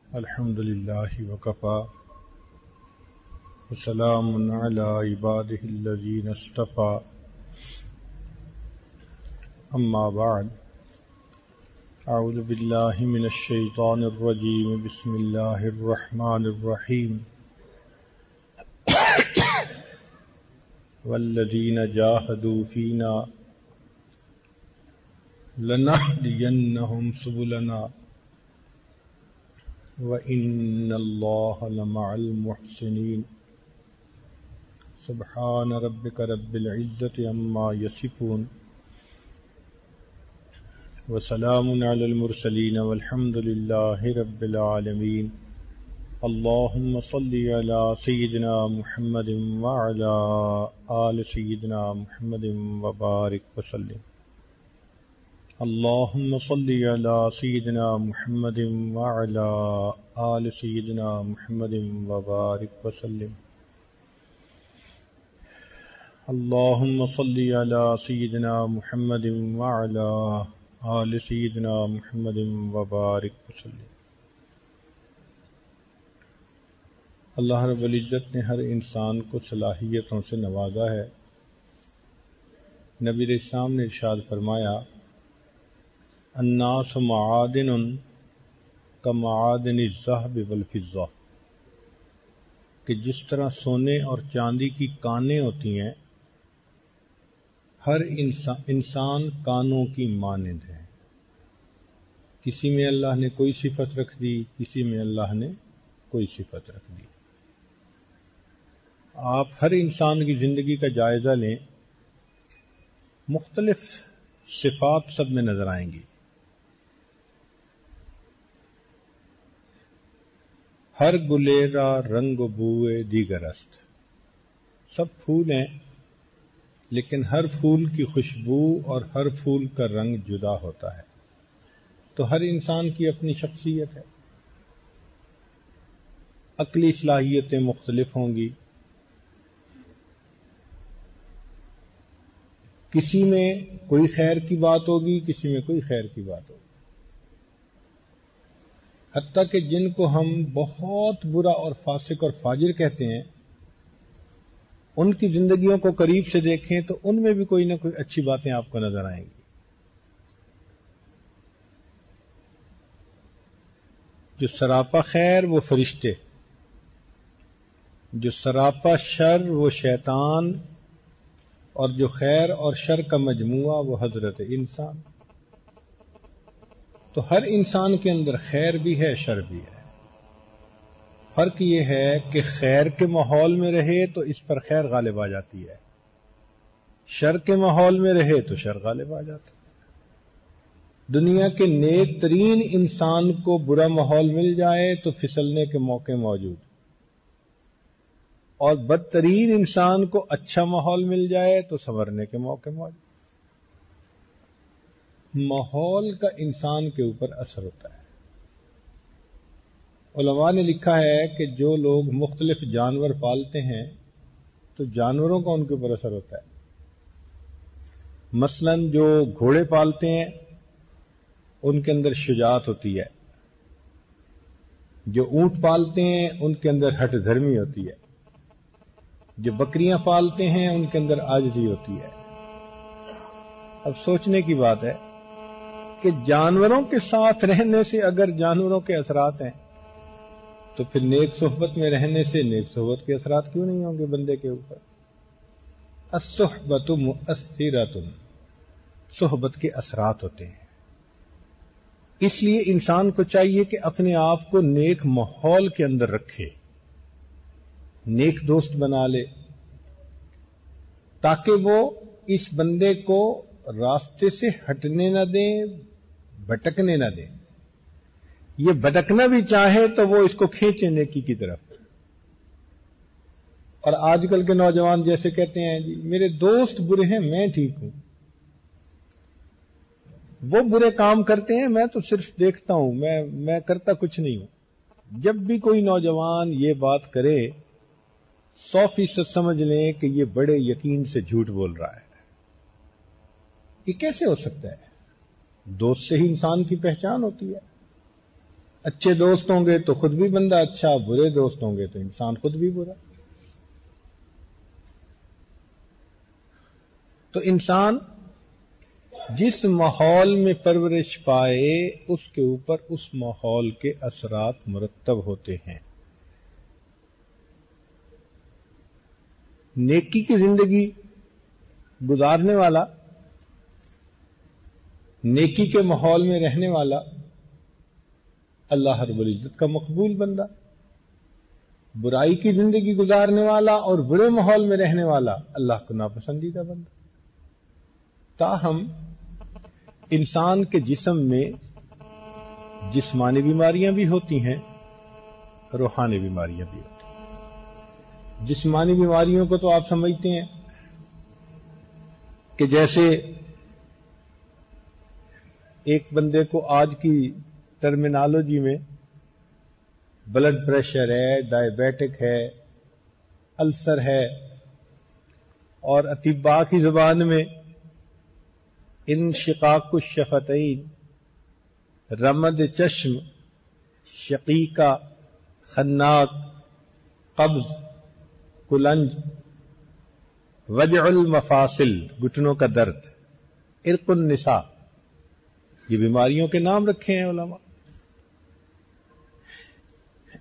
الحمد لله وكفى وسلام على عباده الذين اصطفى أما بعد أعوذ بالله من الشيطان الرجيم بسم الله الرحمن الرحيم والذين جاهدوا فينا لنهدينهم سبلنا وَإِنَّ اللَّهَ لَمَعَ الْمُحْسِنِينَ سبحان ربك رب العزة عما يصفون وسلام على المرسلين والحمد لله رب العالمين اللهم صل على سيدنا محمد وعلى آل سيدنا محمد وبارك وسلم اللهم صل على سيدنا محمد وعلى آل سيدنا محمد وبارك وسلم اللهم صل على سيدنا محمد وعلى آل سيدنا محمد وبارك وسلم۔ اللہ رب العزت نے ہر انسان کو صلاحیتوں سے نوازا ہے۔ نبی علیہ السلام نے ارشاد فرمایا الناس معادن کمعادن الذهب والفضہ، کہ جس طرح سونے اور چاندی کی کانیں ہوتی ہیں، ہر انسان کانوں کی مانند ہے۔ کسی میں اللہ نے کوئی صفت رکھ دی، کسی میں اللہ نے کوئی صفت رکھ دی۔ آپ ہر انسان کی زندگی کا جائزہ لیں، مختلف صفات سب میں نظر آئیں گی۔ ہر گلیرا رنگ و بوئے دیگر است، سب پھول ہیں لیکن ہر پھول کی خوشبو اور ہر پھول کا رنگ جدا ہوتا ہے۔ تو ہر انسان کی اپنی شخصیت ہے، عقلی صلاحیتیں مختلف ہوں گی، کسی میں کوئی خیر کی بات ہوگی، کسی میں کوئی خیر کی بات ہوگی۔ حتیٰ کہ جن کو ہم بہت برا اور فاسق اور فاجر کہتے ہیں، ان کی زندگیوں کو قریب سے دیکھیں تو ان میں بھی کوئی نہ کوئی اچھی باتیں آپ کو نظر آئیں گی۔ جو سراپا خیر وہ فرشتے، جو سراپا شر وہ شیطان، اور جو خیر اور شر کا مجموعہ وہ حضرت انسان۔ تو ہر انسان کے اندر خیر بھی ہے، شر بھی ہے۔ فرق یہ ہے کہ خیر کے ماحول میں رہے تو اس پر خیر غالب آ جاتی ہے، شر کے ماحول میں رہے تو شر غالب آ جاتا ہے۔ دنیا کے نیک ترین انسان کو برا ماحول مل جائے تو پھسلنے کے موقع موجود، اور بدترین انسان کو اچھا ماحول مل جائے تو سنورنے کے موقع موجود۔ ماحول کا انسان کے اوپر اثر ہوتا ہے۔ علماء نے لکھا ہے کہ جو لوگ مختلف جانور پالتے ہیں تو جانوروں کا ان کے اوپر اثر ہوتا ہے۔ مثلا جو گھوڑے پالتے ہیں ان کے اندر شجاعت ہوتی ہے، جو اونٹ پالتے ہیں ان کے اندر ہٹ دھرمی ہوتی ہے، جو بکریاں پالتے ہیں ان کے اندر عاجزی ہوتی ہے۔ اب سوچنے کی بات ہے کہ جانوروں کے ساتھ رہنے سے اگر جانوروں کے اثرات ہیں تو پھر نیک صحبت میں رہنے سے نیک صحبت کے اثرات کیوں نہیں ہوں گے بندے کے اوپر؟ الصحبت مؤثرۃ، صحبت کے اثرات ہوتے ہیں۔ اس لیے انسان کو چاہیے کہ اپنے آپ کو نیک ماحول کے اندر رکھے، نیک دوست بنا لے، تاکہ وہ اس بندے کو راستے سے ہٹنے نہ دیں، بھٹکنے نہ دیں۔ یہ بھٹکنا بھی چاہے تو وہ اس کو کھینچے نیکی کی طرف۔ اور آج کل کے نوجوان جیسے کہتے ہیں جی میرے دوست برے ہیں، میں ٹھیک ہوں، وہ برے کام کرتے ہیں، میں تو صرف دیکھتا ہوں، میں کرتا کچھ نہیں ہوں۔ جب بھی کوئی نوجوان یہ بات کرے 100% سمجھ لیں کہ یہ بڑے یقین سے جھوٹ بول رہا ہے۔ یہ کیسے ہو سکتا ہے؟ دوست سے ہی انسان کی پہچان ہوتی ہے۔ اچھے دوست ہوں گے تو خود بھی بندہ اچھا، برے دوست ہوں گے تو انسان خود بھی برا. تو انسان جس ماحول میں پرورش پائے اس کے اوپر اس ماحول کے اثرات مرتب ہوتے ہیں. نیکی کی زندگی گزارنے والا، نیکی کے ماحول میں رہنے والا اللہ رب العزت کا مقبول بندہ، برائی کی زندگی گزارنے والا اور برے ماحول میں رہنے والا اللہ کو ناپسندیدہ بندہ. تاہم انسان کے جسم میں جسمانی بیماریاں بھی ہوتی ہیں، روحانی بیماریاں بھی ہوتی ہیں. جسمانی بیماریوں کو تو آپ سمجھتے ہیں کہ جیسے ایک بندے کو آج کی ٹرمینالوجی میں بلڈ پریشر ہے، ڈائبیٹک ہے، السر ہے، اور اطباء کی زبان میں انشقاق الشفتین، رمد چشم، شقیقہ، خناق، قبض، کلنج، وجع المفاصل، گھٹنوں کا درد، عرق النساء، یہ بیماریوں کے نام رکھے ہیں علماء.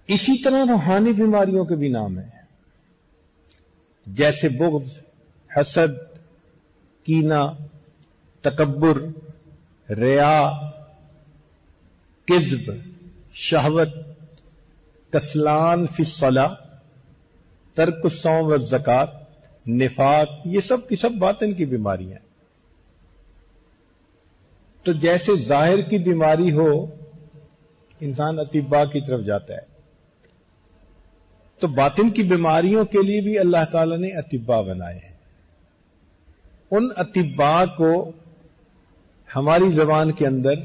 اسی طرح روحانی بیماریوں کے بھی نام ہیں، جیسے بغض، حسد، کینہ، تکبر، ریا، کذب، شہوت، کسلان فی الصلاۃ، ترک الصوم والزکوٰۃ، نفاق، یہ سب کی سب باطن کی بیماریاں ہیں. تو جیسے ظاہر کی بیماری ہو انسان اطباء کی طرف جاتا ہے، تو باطن کی بیماریوں کے لیے بھی اللہ تعالیٰ نے اطباء بنائے ہیں. ان اطباء کو ہماری زبان کے اندر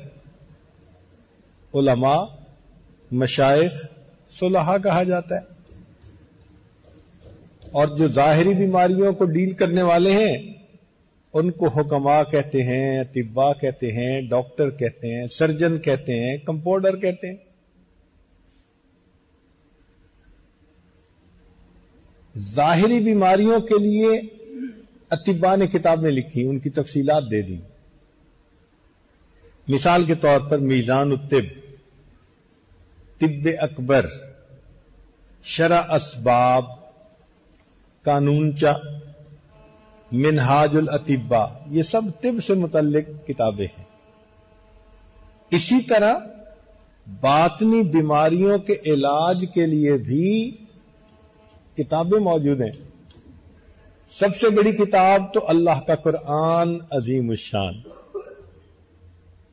علماء، مشائخ، صلحاء کہا جاتا ہے. اور جو ظاہری بیماریوں کو ڈیل کرنے والے ہیں ان کو حکماء کہتے ہیں، اطباء کہتے ہیں، ڈاکٹر کہتے ہیں، سرجن کہتے ہیں، کمپاؤنڈر کہتے ہیں. ظاہری بیماریوں کے لیے اطباء نے کتابیں لکھی، ان کی تفصیلات دے دی. مثال کے طور پر میزان الطب، طب اکبر، شرح اسباب، قانونچہ، منہاج الاطباء، یہ سب طب سے متعلق کتابیں ہیں. اسی طرح باطنی بیماریوں کے علاج کے لیے بھی کتابیں موجود ہیں. سب سے بڑی کتاب تو اللہ کا قرآن عظیم الشان،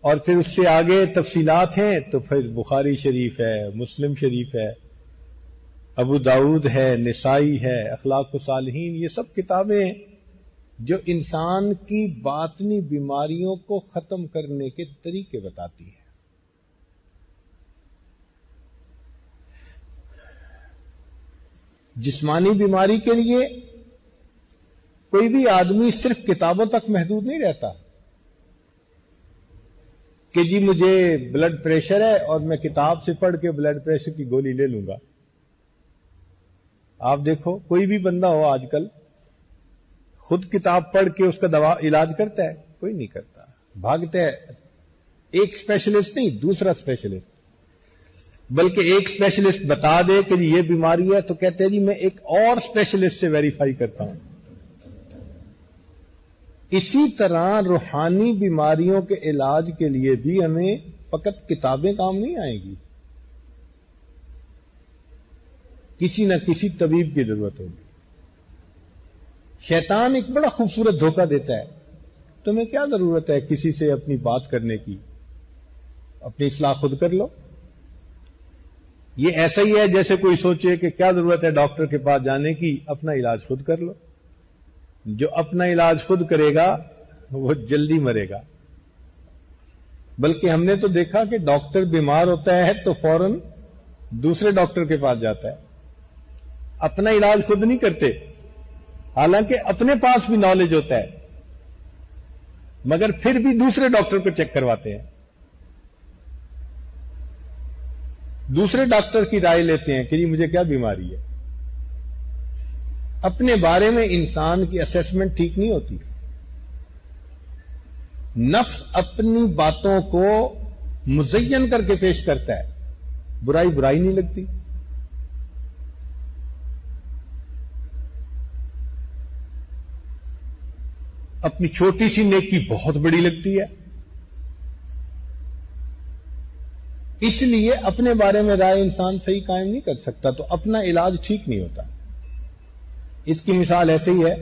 اور پھر اس سے آگے تفصیلات ہیں تو پھر بخاری شریف ہے، مسلم شریف ہے، ابو داؤد ہے، نسائی ہے، اخلاق الصالحین، یہ سب کتابیں ہیں جو انسان کی باطنی بیماریوں کو ختم کرنے کے طریقے بتاتی ہیں. جسمانی بیماری کے لیے کوئی بھی آدمی صرف کتابوں تک محدود نہیں رہتا کہ جی مجھے بلڈ پریشر ہے اور میں کتاب سے پڑھ کے بلڈ پریشر کی گولی لے لوں گا. آپ دیکھو کوئی بھی بندہ ہو آج کل خود کتاب پڑھ کے اس کا دوا علاج کرتا ہے؟ کوئی نہیں کرتا. بھاگتا ہے ایک اسپیشلسٹ نہیں دوسرا اسپیشلسٹ، بلکہ ایک اسپیشلسٹ بتا دے کہ یہ بیماری ہے تو کہتے ہیں جی میں ایک اور اسپیشلسٹ سے ویریفائی کرتا ہوں. اسی طرح روحانی بیماریوں کے علاج کے لیے بھی ہمیں فقط کتابیں کام نہیں آئیں گی، کسی نہ کسی طبیب کی ضرورت ہوگی. شیطان ایک بڑا خوبصورت دھوکہ دیتا ہے، تمہیں کیا ضرورت ہے کسی سے اپنی بات کرنے کی، اپنی اصلاح خود کر لو. یہ ایسا ہی ہے جیسے کوئی سوچے کہ کیا ضرورت ہے ڈاکٹر کے پاس جانے کی، اپنا علاج خود کر لو. جو اپنا علاج خود کرے گا وہ جلدی مرے گا. بلکہ ہم نے تو دیکھا کہ ڈاکٹر بیمار ہوتا ہے تو فوراً دوسرے ڈاکٹر کے پاس جاتا ہے، اپنا علاج خود نہیں کرتے، حالانکہ اپنے پاس بھی نالج ہوتا ہے مگر پھر بھی دوسرے ڈاکٹر کو چیک کرواتے ہیں. دوسرے ڈاکٹر کی رائے لیتے ہیں کہ جی مجھے کیا بیماری ہے. اپنے بارے میں انسان کی اسیسمنٹ ٹھیک نہیں ہوتی. نفس اپنی باتوں کو مزین کر کے پیش کرتا ہے. برائی برائی نہیں لگتی. اپنی چھوٹی سی نیکی بہت بڑی لگتی ہے. اس لیے اپنے بارے میں رائے انسان صحیح قائم نہیں کر سکتا تو اپنا علاج ٹھیک نہیں ہوتا. اس کی مثال ایسے ہی ہے.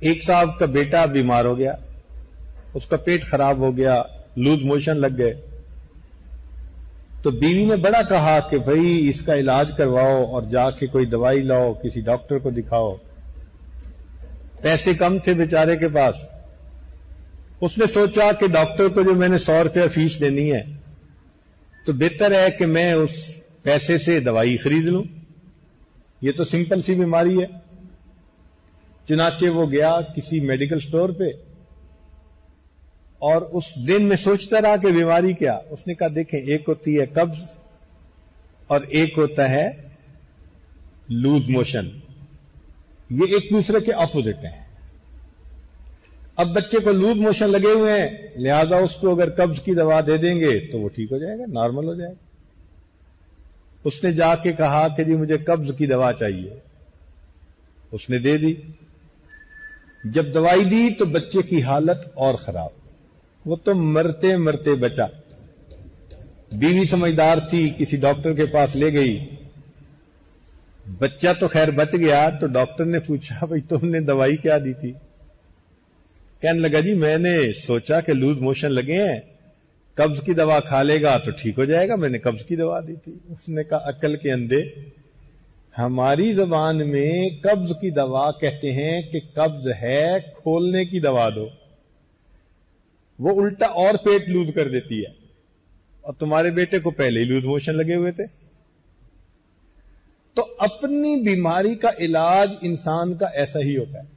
ایک صاحب کا بیٹا بیمار ہو گیا, اس کا پیٹ خراب ہو گیا, لوز موشن لگ گئے. تو بیوی نے بڑا کہا کہ بھئی اس کا علاج کرواؤ اور جا کے کوئی دوائی لاؤ, کسی ڈاکٹر کو دکھاؤ. پیسے کم تھے بیچارے کے پاس. اس نے سوچا کہ ڈاکٹر کو جو میں نے 100 روپیہ فیس دینی ہے تو بہتر ہے کہ میں اس پیسے سے دوائی خرید لوں. یہ تو سمپل سی بیماری ہے. چنانچہ وہ گیا کسی میڈیکل سٹور پہ اور اس دن میں سوچتا رہا کہ بیماری کیا. اس نے کہا دیکھیں, ایک ہوتی ہے قبض اور ایک ہوتا ہے لوز موشن. یہ ایک دوسرے کے اپوزٹ ہیں. اب بچے کو لوز موشن لگے ہوئے ہیں, لہذا اس کو اگر قبض کی دوا دے دیں گے تو وہ ٹھیک ہو جائے گا, نارمل ہو جائے گا. اس نے جا کے کہا کہ جی مجھے قبض کی دوا چاہیے. اس نے دے دی. جب دوائی دی تو بچے کی حالت اور خراب, وہ تو مرتے مرتے بچا. بیوی سمجھدار تھی, کسی ڈاکٹر کے پاس لے گئی. بچہ تو خیر بچ گیا. تو ڈاکٹر نے پوچھا بھئی تم نے دوائی کیا دی تھی؟ کہنے لگا جی میں نے سوچا کہ لوز موشن لگے ہیں, قبض کی دوا کھا لے گا تو ٹھیک ہو جائے گا, میں نے قبض کی دوا دی تھی. اس نے کہا عقل کے اندھے, ہماری زبان میں قبض کی دوا کہتے ہیں کہ قبض ہے کھولنے کی دوا دو. وہ الٹا اور پیٹ لوز کر دیتی ہے. اور تمہارے بیٹے کو پہلے ہی لوز موشن لگے ہوئے تھے. تو اپنی بیماری کا علاج انسان کا ایسا ہی ہوتا ہے.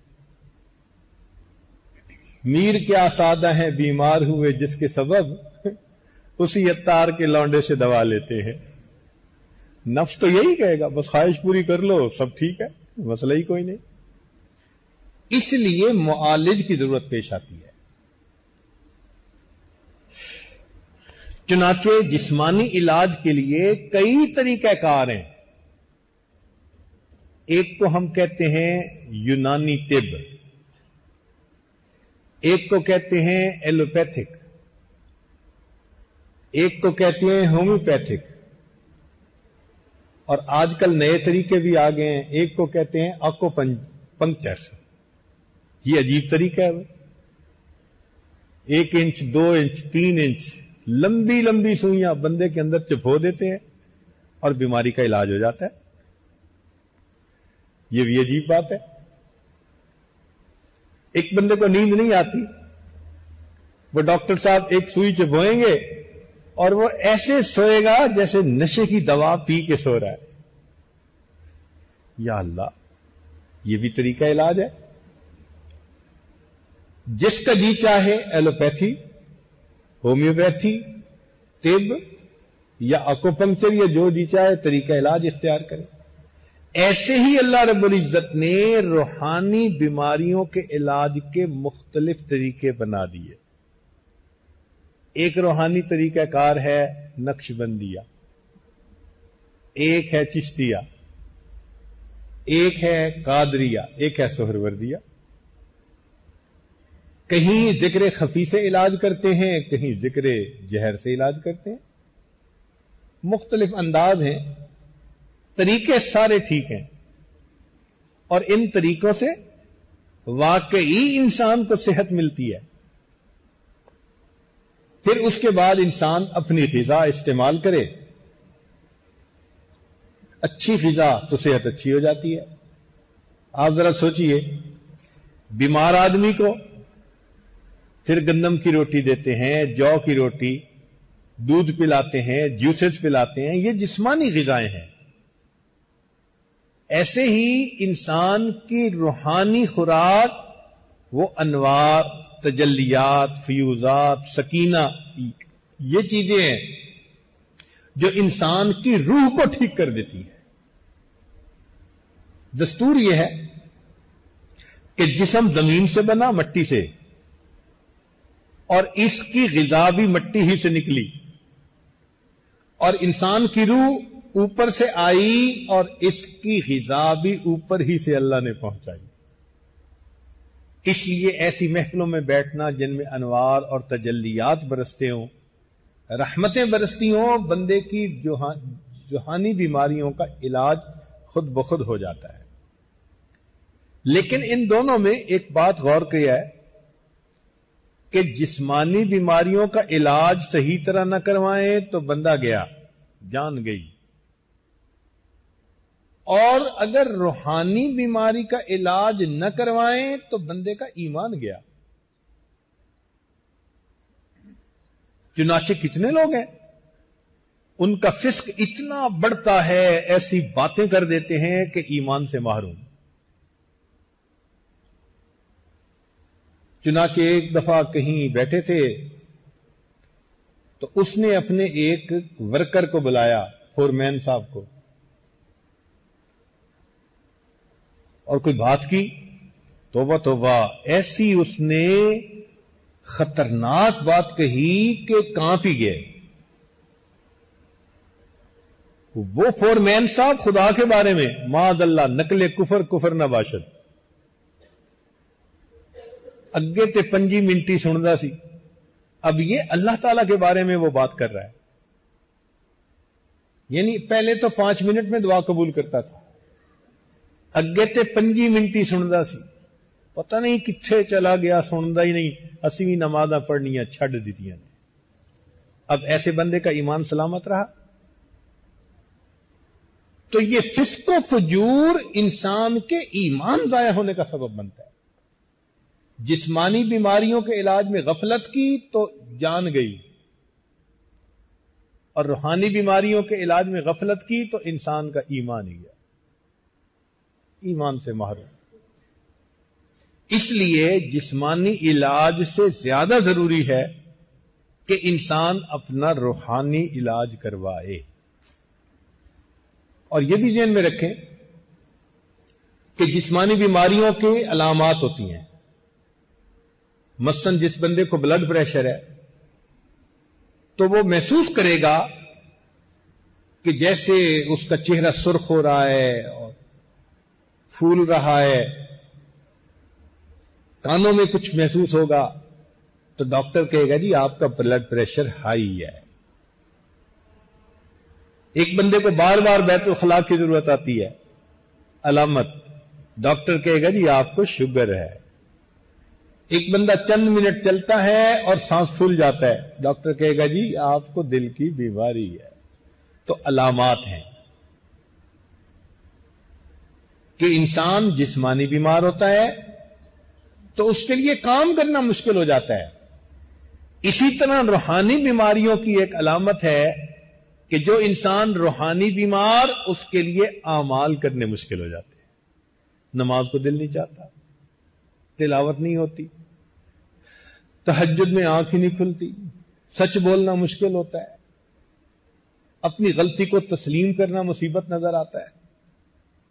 میر کیا سادہ ہیں بیمار ہوئے جس کے سبب اسی عطار کے لونڈے سے دوا لیتے ہیں. نفس تو یہی کہے گا بس خواہش پوری کر لو سب ٹھیک ہے, مسئلہ ہی کوئی نہیں. اس لیے معالج کی ضرورت پیش آتی ہے. چنانچہ جسمانی علاج کے لیے کئی طریقہ کار ہیں. ایک کو ہم کہتے ہیں یونانی طب, ایک کو کہتے ہیں ایلوپیتھک, ایک کو کہتے ہیں ہومیوپیتھک, اور آج کل نئے طریقے بھی آ گئے ہیں. ایک کو کہتے ہیں آکو پنکچر. یہ عجیب طریقہ ہے. 1 انچ 2 انچ 3 انچ لمبی لمبی سوئیاں بندے کے اندر چپو دیتے ہیں اور بیماری کا علاج ہو جاتا ہے. یہ بھی عجیب بات ہے. ایک بندے کو نیند نہیں آتی, وہ ڈاکٹر صاحب ایک سوئی چبوئیں گے اور وہ ایسے سوئے گا جیسے نشے کی دوا پی کے سو رہا ہے. یا اللہ, یہ بھی طریقہ علاج ہے. جس کا جی چاہے ایلوپیتھی, ہومیوپیتھی, طب یا اکوپنکچر یا جو جی چاہے طریقہ علاج اختیار کرے. ایسے ہی اللہ رب العزت نے روحانی بیماریوں کے علاج کے مختلف طریقے بنا دیے. ایک روحانی طریقہ کار ہے نقش بندیہ, ایک ہے چشتیہ, ایک ہے قادریہ, ایک ہے سہروردیہ. کہیں ذکر خفی سے علاج کرتے ہیں, کہیں ذکر جہر سے علاج کرتے ہیں. مختلف انداز ہیں, طریقے سارے ٹھیک ہیں, اور ان طریقوں سے واقعی انسان کو صحت ملتی ہے. پھر اس کے بعد انسان اپنی غذا استعمال کرے, اچھی غذا تو صحت اچھی ہو جاتی ہے. آپ ذرا سوچئے, بیمار آدمی کو پھر گندم کی روٹی دیتے ہیں, جو کی روٹی, دودھ پلاتے ہیں, جوسز پلاتے ہیں, یہ جسمانی غذائیں ہیں. ایسے ہی انسان کی روحانی خوراک وہ انوار, تجلیات, فیوزات, سکینہ, یہ چیزیں ہیں. جو انسان کی روح کو ٹھیک کر دیتی ہے. دستور یہ ہے کہ جسم زمین سے بنا، مٹی سے، اور اس کی غذا بھی مٹی ہی سے نکلی، اور انسان کی روح اوپر سے آئی اور اس کی غذا بھی اوپر ہی سے اللہ نے پہنچائی. اس لیے ایسی محفلوں میں بیٹھنا جن میں انوار اور تجلیات برستے ہوں، رحمتیں برستی ہوں، بندے کی جوہانی بیماریوں کا علاج خود بخود ہو جاتا ہے. لیکن ان دونوں میں ایک بات غور کیا ہے کہ جسمانی بیماریوں کا علاج صحیح طرح نہ کروائیں تو بندہ گیا، جان گئی. اور اگر روحانی بیماری کا علاج نہ کروائیں تو بندے کا ایمان گیا. چنانچہ کتنے لوگ ہیں ان کا فسق اتنا بڑھتا ہے، ایسی باتیں کر دیتے ہیں کہ ایمان سے محروم. چنانچہ ایک دفعہ کہیں بیٹھے تھے تو اس نے اپنے ایک ورکر کو بلایا، فورمین صاحب کو، اور کوئی بات کی. توبہ توبہ، ایسی اس نے خطرناک بات کہی کہ کانپ ہی گئے. وہ فورمین صاحب خدا کے بارے میں معاذ اللہ نقل کفر نہ باشد، اگے تے 5 منٹی سندا سی، اب یہ اللہ تعالی کے بارے میں وہ بات کر رہا ہے. یعنی پہلے تو 5 منٹ میں دعا قبول کرتا تھا، اگے تے 5 منٹی سندا سی، پتہ نہیں کتھے چلا گیا، سندا ہی نہیں. اسی بھی نمازاں پڑھنیاں چھڈ دتیاں نے. اب ایسے بندے کا ایمان سلامت رہا؟ تو یہ فسق و فجور انسان کے ایمان ضائع ہونے کا سبب بنتا ہے. جسمانی بیماریوں کے علاج میں غفلت کی تو جان گئی، اور روحانی بیماریوں کے علاج میں غفلت کی تو انسان کا ایمان ہی گیا، ایمان سے محروم. اس لیے جسمانی علاج سے زیادہ ضروری ہے کہ انسان اپنا روحانی علاج کروائے. اور یہ بھی ذہن میں رکھیں کہ جسمانی بیماریوں کے علامات ہوتی ہیں. مثلاً جس بندے کو بلڈ پریشر ہے تو وہ محسوس کرے گا کہ جیسے اس کا چہرہ سرخ ہو رہا ہے اور پھول رہا ہے، کانوں میں کچھ محسوس ہوگا، تو ڈاکٹر کہے گا جی آپ کا بلڈ پریشر ہائی ہے. ایک بندے کو بار بار بیت الخلاء کی ضرورت آتی ہے، علامت، ڈاکٹر کہے گا جی آپ کو شوگر ہے. ایک بندہ چند منٹ چلتا ہے اور سانس پھول جاتا ہے، ڈاکٹر کہے گا جی آپ کو دل کی بیماری ہے. تو علامات ہیں کہ انسان جسمانی بیمار ہوتا ہے تو اس کے لیے کام کرنا مشکل ہو جاتا ہے. اسی طرح روحانی بیماریوں کی ایک علامت ہے کہ جو انسان روحانی بیمار، اس کے لیے اعمال کرنے مشکل ہو جاتے ہیں. نماز کو دل نہیں چاہتا، تلاوت نہیں ہوتی، تہجد میں آنکھ ہی نہیں کھلتی، سچ بولنا مشکل ہوتا ہے، اپنی غلطی کو تسلیم کرنا مصیبت نظر آتا ہے.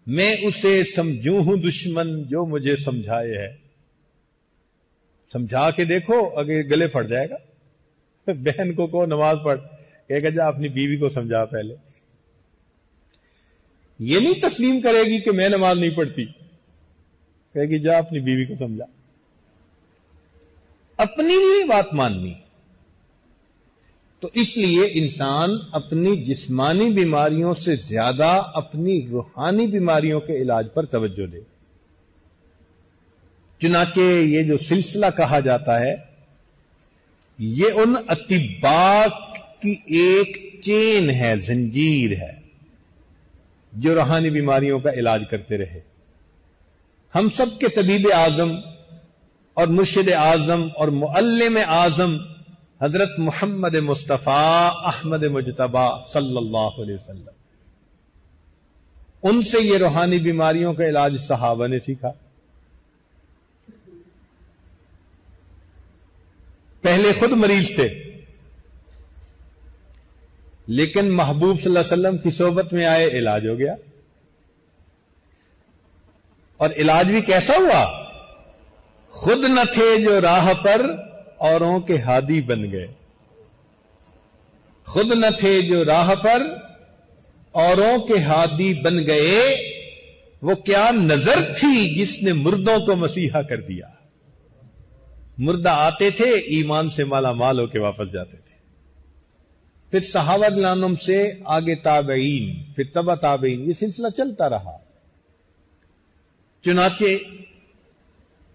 میں اسے سمجھوں ہوں دشمن جو مجھے سمجھائے ہے. سمجھا کے دیکھو، اگر گلے پھٹ جائے گا. بہن کو کہو نماز پڑھ، کہے گا جا اپنی بیوی کو سمجھا پہلے. یہ نہیں تسلیم کرے گی کہ میں نماز نہیں پڑھتی، کہے گی جا اپنی بیوی کو سمجھا. اپنی بھی بات ماننی. تو اس لیے انسان اپنی جسمانی بیماریوں سے زیادہ اپنی روحانی بیماریوں کے علاج پر توجہ دے. چنانچہ یہ جو سلسلہ کہا جاتا ہے یہ ان اطباء کی ایک چین ہے، زنجیر ہے، جو روحانی بیماریوں کا علاج کرتے رہے. ہم سب کے طبیب اعظم اور مرشد اعظم اور معلم اعظم حضرت محمد مصطفیٰ احمد مجتبی صلی اللہ علیہ وسلم، ان سے یہ روحانی بیماریوں کا علاج صحابہ نے سیکھا. پہلے خود مریض تھے، لیکن محبوب صلی اللہ علیہ وسلم کی صحبت میں آئے، علاج ہو گیا. اور علاج بھی کیسا ہوا؟ خود نہ تھے جو راہ پر، اوروں کے ہادی بن گئے. خود نہ تھے جو راہ پر، اوروں کے ہادی بن گئے. وہ کیا نظر تھی جس نے مردوں کو مسیحا کر دیا. مردہ آتے تھے، ایمان سے مالا مال ہو کے واپس جاتے تھے. پھر صحابہ رضوان سے آگے تابعین، پھر تبع تابعین، یہ سلسلہ چلتا رہا. چنانچہ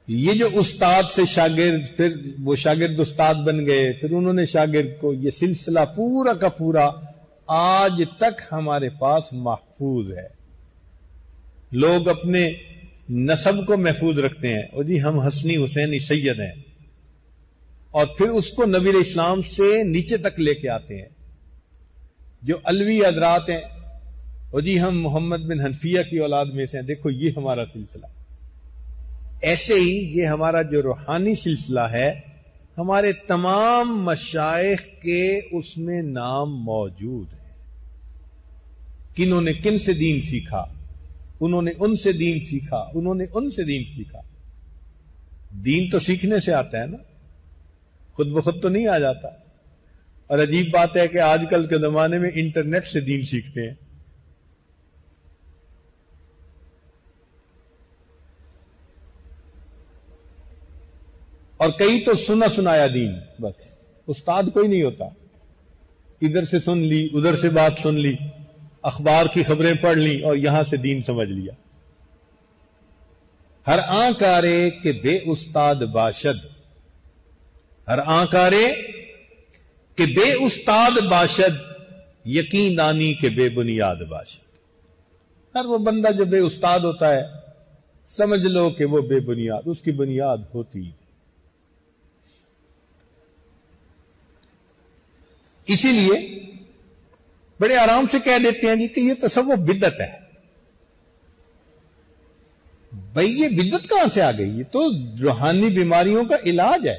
یہ جو استاد سے شاگرد، پھر وہ شاگرد استاد بن گئے، پھر انہوں نے شاگرد کو، یہ سلسلہ پورا کا پورا آج تک ہمارے پاس محفوظ ہے. لوگ اپنے نسب کو محفوظ رکھتے ہیں، اور جی ہم حسنی حسینی سید ہیں، اور پھر اس کو نبی علیہ السلام سے نیچے تک لے کے آتے ہیں. جو علوی حضرات ہیں، اور جی ہم محمد بن حنفیہ کی اولاد میں سے ہیں، دیکھو یہ ہمارا سلسلہ. ایسے ہی یہ ہمارا جو روحانی سلسلہ ہے، ہمارے تمام مشائخ کے اس میں نام موجود ہیں. کنہوں نے کن سے دین سیکھا، انہوں نے ان سے دین سیکھا، انہوں نے ان سے دین سیکھا. دین تو سیکھنے سے آتا ہے نا، خود بخود تو نہیں آ جاتا. اور عجیب بات ہے کہ آج کل کے زمانے میں انٹرنیٹ سے دین سیکھتے ہیں. اور کئی تو سنا سنایا دین، بس استاد کوئی نہیں ہوتا. ادھر سے سن لی، ادھر سے بات سن لی، اخبار کی خبریں پڑھ لی، اور یہاں سے دین سمجھ لیا. ہر آنکھ آرے کہ بے استاد باشد، ہر آنکھ آرے کہ بے استاد باشد، یقین دانی کہ بے بنیاد باشد. ہر وہ بندہ جو بے استاد ہوتا ہے، سمجھ لو کہ وہ بے بنیاد، اس کی بنیاد ہوتی ہے. اسی لیے بڑے آرام سے کہہ دیتے ہیں جی کہ یہ تصوف بدعت ہے. بھئی یہ بدعت کہاں سے آ گئی؟ یہ تو روحانی بیماریوں کا علاج ہے.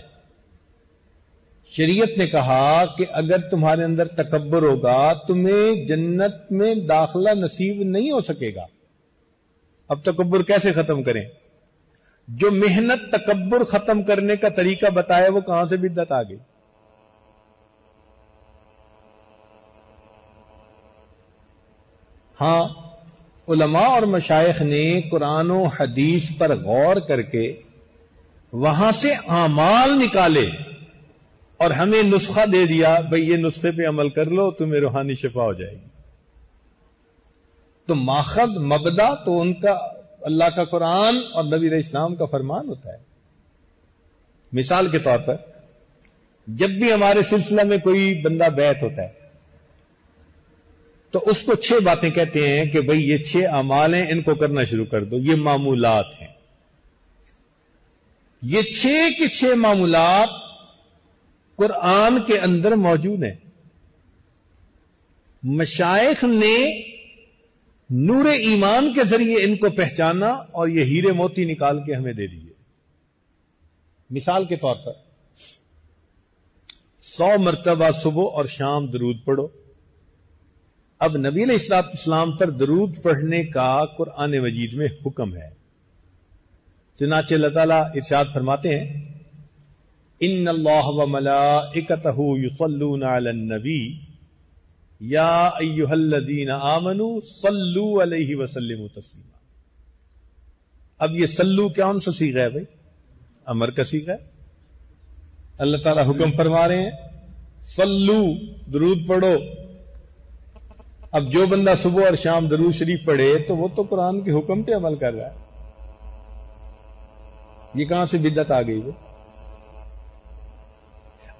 شریعت نے کہا کہ اگر تمہارے اندر تکبر ہوگا، تمہیں جنت میں داخلہ نصیب نہیں ہو سکے گا. اب تکبر کیسے ختم کریں؟ جو محنت تکبر ختم کرنے کا طریقہ بتایا، وہ کہاں سے بدعت آ گئی؟ ہاں، علماء اور مشائخ نے قرآن و حدیث پر غور کر کے وہاں سے اعمال نکالے اور ہمیں نسخہ دے دیا، بھئی یہ نسخے پہ عمل کر لو، تمہیں روحانی شفا ہو جائے گی. تو ماخذ مبدا تو ان کا اللہ کا قرآن اور نبی علیہ السلام کا فرمان ہوتا ہے. مثال کے طور پر جب بھی ہمارے سلسلہ میں کوئی بندہ بیعت ہوتا ہے تو اس کو 6 باتیں کہتے ہیں کہ بھئی یہ 6 اعمال ہیں، ان کو کرنا شروع کر دو، یہ معمولات ہیں. یہ 6 کے 6 معمولات قرآن کے اندر موجود ہیں. مشائخ نے نور ایمان کے ذریعے ان کو پہچانا اور یہ ہیرے موتی نکال کے ہمیں دے دیے. مثال کے طور پر 100 مرتبہ صبح اور شام درود پڑھو. اب نبی علیہ السلام پر درود پڑھنے کا قرآن مجید میں حکم ہے. چنانچہ اللہ تعالیٰ ارشاد فرماتے ہیں، ان اللہ وملائکتہ یصلون علی النبی یا ایھا الذین آمنوا صلوا علیہ وسلموا تسلیما. اب یہ صلو کون سا صیغہ ہے بھائی؟ امر کا صیغہ ہے. اللہ تعالیٰ حکم فرما رہے ہیں صلو، درود پڑھو. اب جو بندہ صبح اور شام درود شریف پڑھے تو وہ تو قرآن کے حکم پہ عمل کر رہا ہے. یہ کہاں سے بدعت آ گئی وہ؟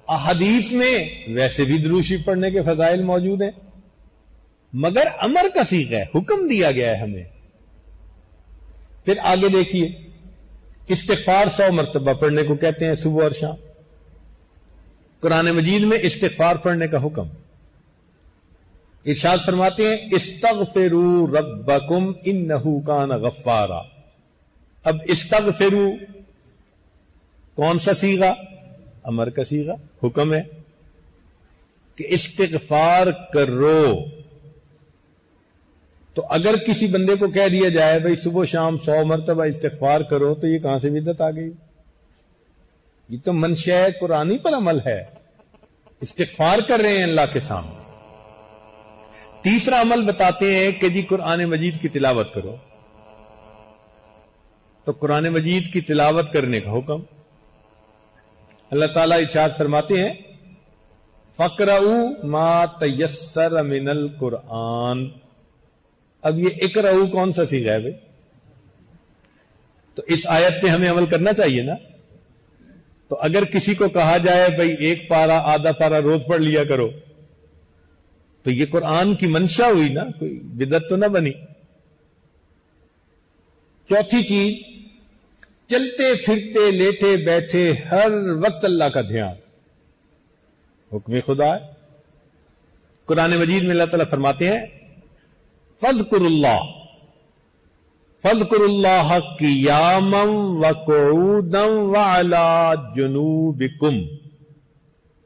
احادیث میں ویسے بھی درود شریف پڑھنے کے فضائل موجود ہیں، مگر امر کا صیغہ ہے، حکم دیا گیا ہے ہمیں. پھر آگے دیکھیے، استغفار 100 مرتبہ پڑھنے کو کہتے ہیں صبح اور شام. قرآن مجید میں استغفار پڑھنے کا حکم. ارشاد فرماتے ہیں استغفروا ربکم انہ کان غفارا. اب استغفروا کون سا صیغہ؟ امر کا صیغہ، حکم ہے کہ استغفار کرو، تو اگر کسی بندے کو کہہ دیا جائے بھائی صبح شام 100 مرتبہ استغفار کرو، تو یہ کہاں سے بدعت آ گئی؟ یہ تو منشأ قرآنی پر عمل ہے، استغفار کر رہے ہیں اللہ کے سامنے۔ تیسرا عمل بتاتے ہیں کہ جی قرآن مجید کی تلاوت کرو، تو قرآن مجید کی تلاوت کرنے کا حکم اللہ تعالیٰ ارشاد فرماتے ہیں فَقْرَؤُوا مَا تَيَسَّرَ مِنَ الْقُرْآنِ۔ اب یہ اقرأوا کون سا صیغہ ہے بھائی؟ تو اس آیت پہ ہمیں عمل کرنا چاہیے نا۔ تو اگر کسی کو کہا جائے بھائی ایک پارا آدھا پارا روز پڑھ لیا کرو، تو یہ قرآن کی منشا ہوئی نا، کوئی بدعت تو نہ بنی۔ چوتھی چیز، چلتے پھرتے لیٹے بیٹھے ہر وقت اللہ کا دھیان، حکم خدا ہے۔ قرآن مجید میں اللہ تعالیٰ فرماتے ہیں فَاذْكُرُوا اللَّهَ فَاذْكُرُوا اللَّهَ قِيَامًا وَقُعُودًا وَعَلَىٰ جُنُوبِكُمْ،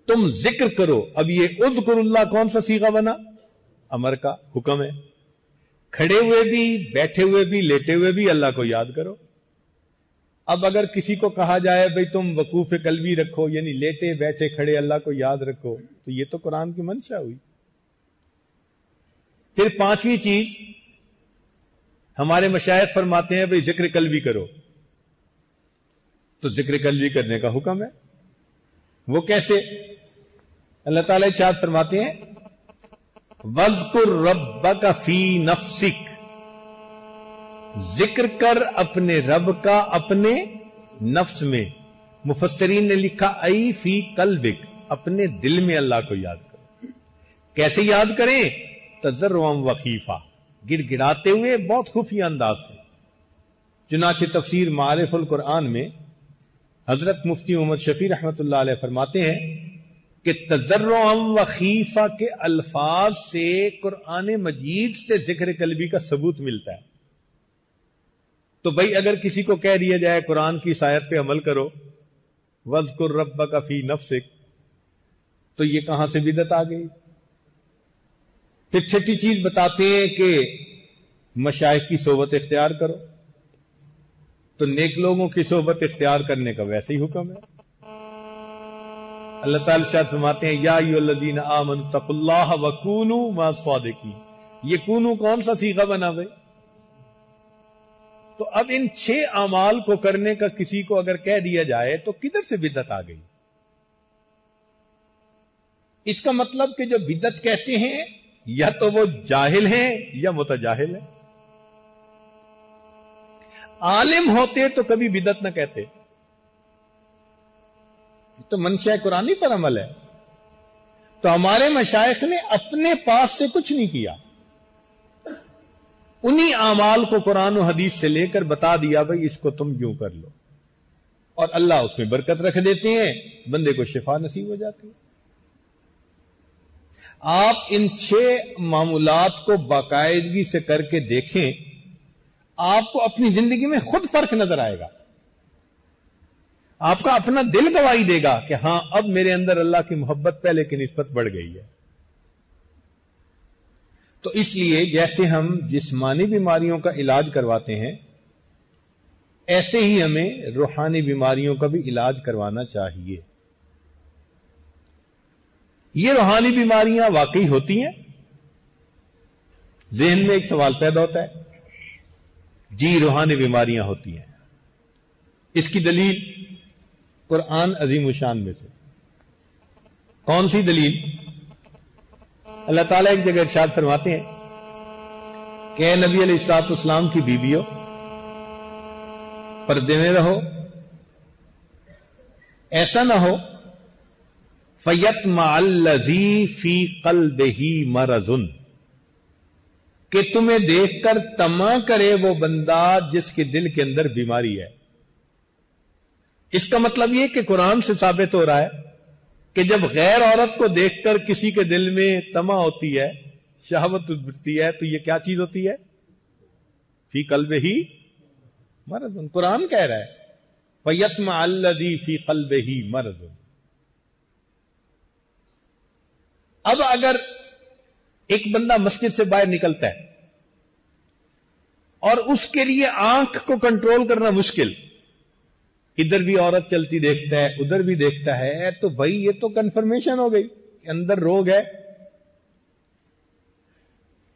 تم ذکر کرو۔ اب یہ اذکر اللہ کون سا صیغہ بنا؟ امر کا حکم ہے۔ کھڑے ہوئے بھی، بیٹھے ہوئے بھی، لیٹے ہوئے بھی اللہ کو یاد کرو۔ اب اگر کسی کو کہا جائے بھئی تم وقوف قلبی رکھو، یعنی لیٹے بیٹھے کھڑے اللہ کو یاد رکھو، تو یہ تو قرآن کی منشا ہوئی۔ پھر پانچویں چیز، ہمارے مشائخ فرماتے ہیں بھئی ذکر قلبی کرو، تو ذکر قلبی کرنے کا حکم ہے۔ وہ کیسے؟ اللہ تعالیٰ ارشاد فرماتے ہیں وَاذْكُرْ رَبَّكَ فِي نَفْسِكَ، ذکر کر اپنے رب کا اپنے نفس میں۔ مفسرین نے لکھا ای فی قلبک، اپنے دل میں اللہ کو یاد کرو۔ کیسے یاد کریں؟ تضرعا وخیفہ، گڑ گڑاتے ہوئے، بہت خفیہ انداز سے۔ چنانچہ تفسیر معارف القرآن میں حضرت مفتی محمد شفیع رحمۃ اللہ علیہ فرماتے ہیں کہ تضرعا وخیفہ کے الفاظ سے قرآن مجید سے ذکر قلبی کا ثبوت ملتا ہے۔ تو بھائی اگر کسی کو کہہ دیا جائے قرآن کی اس آیت پہ عمل کرو وَاذْكُرْ رَبَّكَ فِي نَفْسِكَ، تو یہ کہاں سے بدعت آ گئی؟ پھر چھٹی چیز بتاتے ہیں کہ مشائخ کی صحبت اختیار کرو، تو نیک لوگوں کی صحبت اختیار کرنے کا ویسے ہی حکم ہے۔ اللہ تعالی شاید فرماتے ہیں یا ایھا الذین آمنوا اتقوا اللہ وکونوا مع الصادقین۔ یہ کونو کون سا صیغہ بنا بھائی؟ تو اب ان 6 اعمال کو کرنے کا کسی کو اگر کہہ دیا جائے تو کدھر سے بدعت آ گئی؟ اس کا مطلب کہ جو بدعت کہتے ہیں یا تو وہ جاہل ہیں یا متجاہل ہیں۔ عالم ہوتے تو کبھی بدعت نہ کہتے، تو منشأ قرآنی پر عمل ہے۔ تو ہمارے مشائخ نے اپنے پاس سے کچھ نہیں کیا، انہی اعمال کو قرآن و حدیث سے لے کر بتا دیا بھئی اس کو تم یوں کر لو، اور اللہ اس میں برکت رکھ دیتے ہیں، بندے کو شفا نصیب ہو جاتی ہے۔ آپ ان 6 معمولات کو باقاعدگی سے کر کے دیکھیں، آپ کو اپنی زندگی میں خود فرق نظر آئے گا۔ آپ کا اپنا دل گواہی دے گا کہ ہاں اب میرے اندر اللہ کی محبت پہلے کی نسبت بڑھ گئی ہے۔ تو اس لیے جیسے ہم جسمانی بیماریوں کا علاج کرواتے ہیں، ایسے ہی ہمیں روحانی بیماریوں کا بھی علاج کروانا چاہیے۔ یہ روحانی بیماریاں واقعی ہوتی ہیں؟ ذہن میں ایک سوال پیدا ہوتا ہے، جی روحانی بیماریاں ہوتی ہیں۔ اس کی دلیل قرآن عظیم الشان میں سے کون سی دلیل؟ اللہ تعالیٰ ایک جگہ ارشاد فرماتے ہیں کہ اے نبی علیہ الصلوۃ والسلام کی بیویوں، پردے میں رہو، ایسا نہ ہو فَيَطْمَعَ الَّذِي فِي قَلْبِهِ مَرَضٌ، کہ تمہیں دیکھ کر طمع کرے وہ بندہ جس کے دل کے اندر بیماری ہے۔ اس کا مطلب یہ کہ قرآن سے ثابت ہو رہا ہے کہ جب غیر عورت کو دیکھ کر کسی کے دل میں طمع ہوتی ہے، شہوت ابھرتی ہے، تو یہ کیا چیز ہوتی ہے؟ فی قلبہ مرض۔ قرآن کہہ رہا ہے فَيَطْمَعَ الَّذِي فِي قَلْبِهِ مَرَضٌ۔ اب اگر ایک بندہ مسجد سے باہر نکلتا ہے اور اس کے لیے آنکھ کو کنٹرول کرنا مشکل، ادھر بھی عورت چلتی دیکھتا ہے ادھر بھی دیکھتا ہے، تو بھائی یہ تو کنفرمیشن ہو گئی کہ اندر روگ ہے۔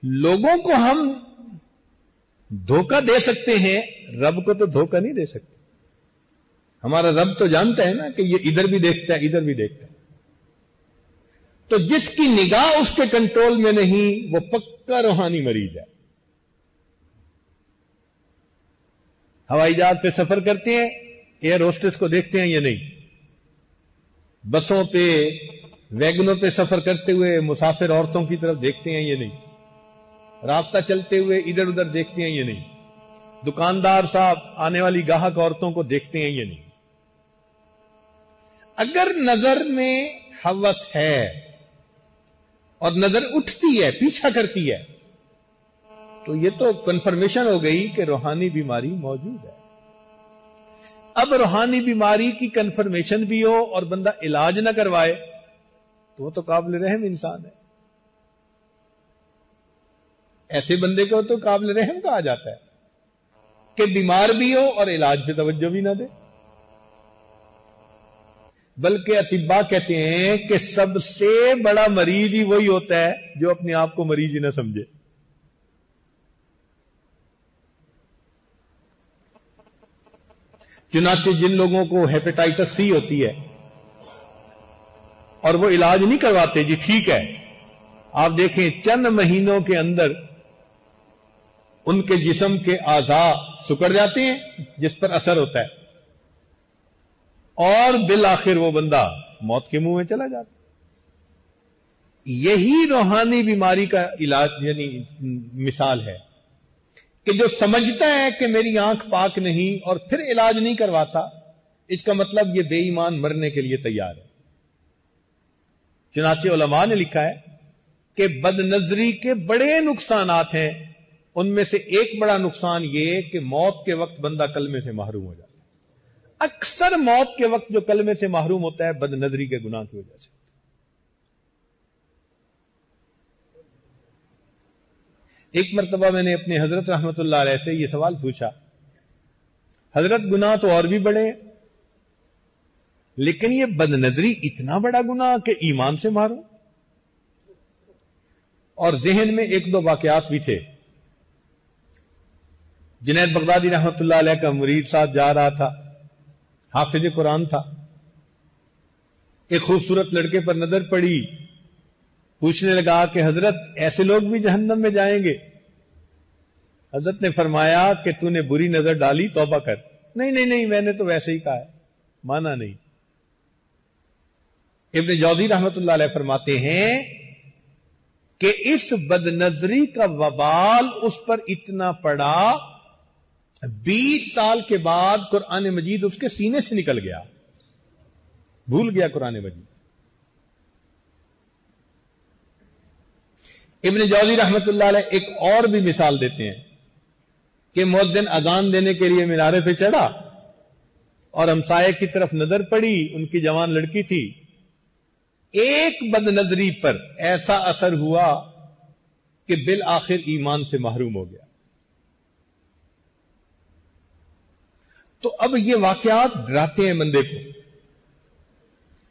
لوگوں کو ہم دھوکہ دے سکتے ہیں، رب کو تو دھوکہ نہیں دے سکتے۔ ہمارا رب تو جانتا ہے نا کہ یہ ادھر بھی دیکھتا ہے ادھر بھی دیکھتا ہے۔ تو جس کی نگاہ اس کے کنٹرول میں نہیں وہ پکا روحانی مریض ہے۔ ہوائی جہاز پہ سفر کرتے ہیں، ایئر ہوسٹس کو دیکھتے ہیں یا نہیں؟ بسوں پہ ویگنوں پہ سفر کرتے ہوئے مسافر عورتوں کی طرف دیکھتے ہیں یا نہیں؟ راستہ چلتے ہوئے ادھر ادھر دیکھتے ہیں یا نہیں؟ دکاندار صاحب آنے والی گاہک عورتوں کو دیکھتے ہیں یا نہیں؟ اگر نظر میں ہوس ہے اور نظر اٹھتی ہے پیچھا کرتی ہے تو یہ تو کنفرمیشن ہو گئی کہ روحانی بیماری موجود ہے۔ اب روحانی بیماری کی کنفرمیشن بھی ہو اور بندہ علاج نہ کروائے تو وہ تو قابل رحم انسان ہے۔ ایسے بندے کو تو قابل رحم کہا جاتا ہے کہ بیمار بھی ہو اور علاج پہ توجہ بھی نہ دے۔ بلکہ اطباء کہتے ہیں کہ سب سے بڑا مریض ہی وہی ہوتا ہے جو اپنے آپ کو مریض ہی نہ سمجھے۔ چنانچہ جن لوگوں کو ہیپیٹائٹس سی ہوتی ہے اور وہ علاج نہیں کرواتے، جی ٹھیک ہے، آپ دیکھیں چند مہینوں کے اندر ان کے جسم کے اعضاء سکڑ جاتے ہیں جس پر اثر ہوتا ہے اور بالآخر وہ بندہ موت کے منہ میں چلا جاتا ہے۔ یہی روحانی بیماری کا علاج یعنی مثال ہے کہ جو سمجھتا ہے کہ میری آنکھ پاک نہیں اور پھر علاج نہیں کرواتا، اس کا مطلب یہ بے ایمان مرنے کے لیے تیار ہے۔ چنانچہ علماء نے لکھا ہے کہ بد نظری کے بڑے نقصانات ہیں، ان میں سے ایک بڑا نقصان یہ کہ موت کے وقت بندہ کلمے سے محروم ہو جاتا ہے۔ اکثر موت کے وقت جو کلمے سے محروم ہوتا ہے بد نظری کے گناہ کی وجہ سے۔ ایک مرتبہ میں نے اپنے حضرت رحمت اللہ علیہ سے یہ سوال پوچھا، حضرت گناہ تو اور بھی بڑے ہیں لیکن یہ بد نظری اتنا بڑا گناہ کہ ایمان سے محروم؟ اور ذہن میں ایک دو واقعات بھی تھے۔ جنید بغدادی رحمت اللہ علیہ کا مرید ساتھ جا رہا تھا، حافظ قرآن تھا، ایک خوبصورت لڑکے پر نظر پڑی، پوچھنے لگا کہ حضرت ایسے لوگ بھی جہنم میں جائیں گے؟ حضرت نے فرمایا کہ تو نے بری نظر ڈالی، توبہ کر۔ نہیں میں نے تو ویسے ہی کہا ہے، مانا نہیں۔ ابن جوزی رحمت اللہ علیہ فرماتے ہیں کہ اس بد نظری کا وبال اس پر اتنا پڑا 20 سال کے بعد قرآن مجید اس کے سینے سے نکل گیا، بھول گیا قرآن مجید۔ ابن جوزی رحمت اللہ علیہ ایک اور بھی مثال دیتے ہیں کہ مؤذن اذان دینے کے لیے مینارے پہ چڑھا اور ہمسائے کی طرف نظر پڑی، ان کی جوان لڑکی تھی، ایک بد نظری پر ایسا اثر ہوا کہ بالآخر ایمان سے محروم ہو گیا۔ تو اب یہ واقعات ڈراتے ہیں بندے کو۔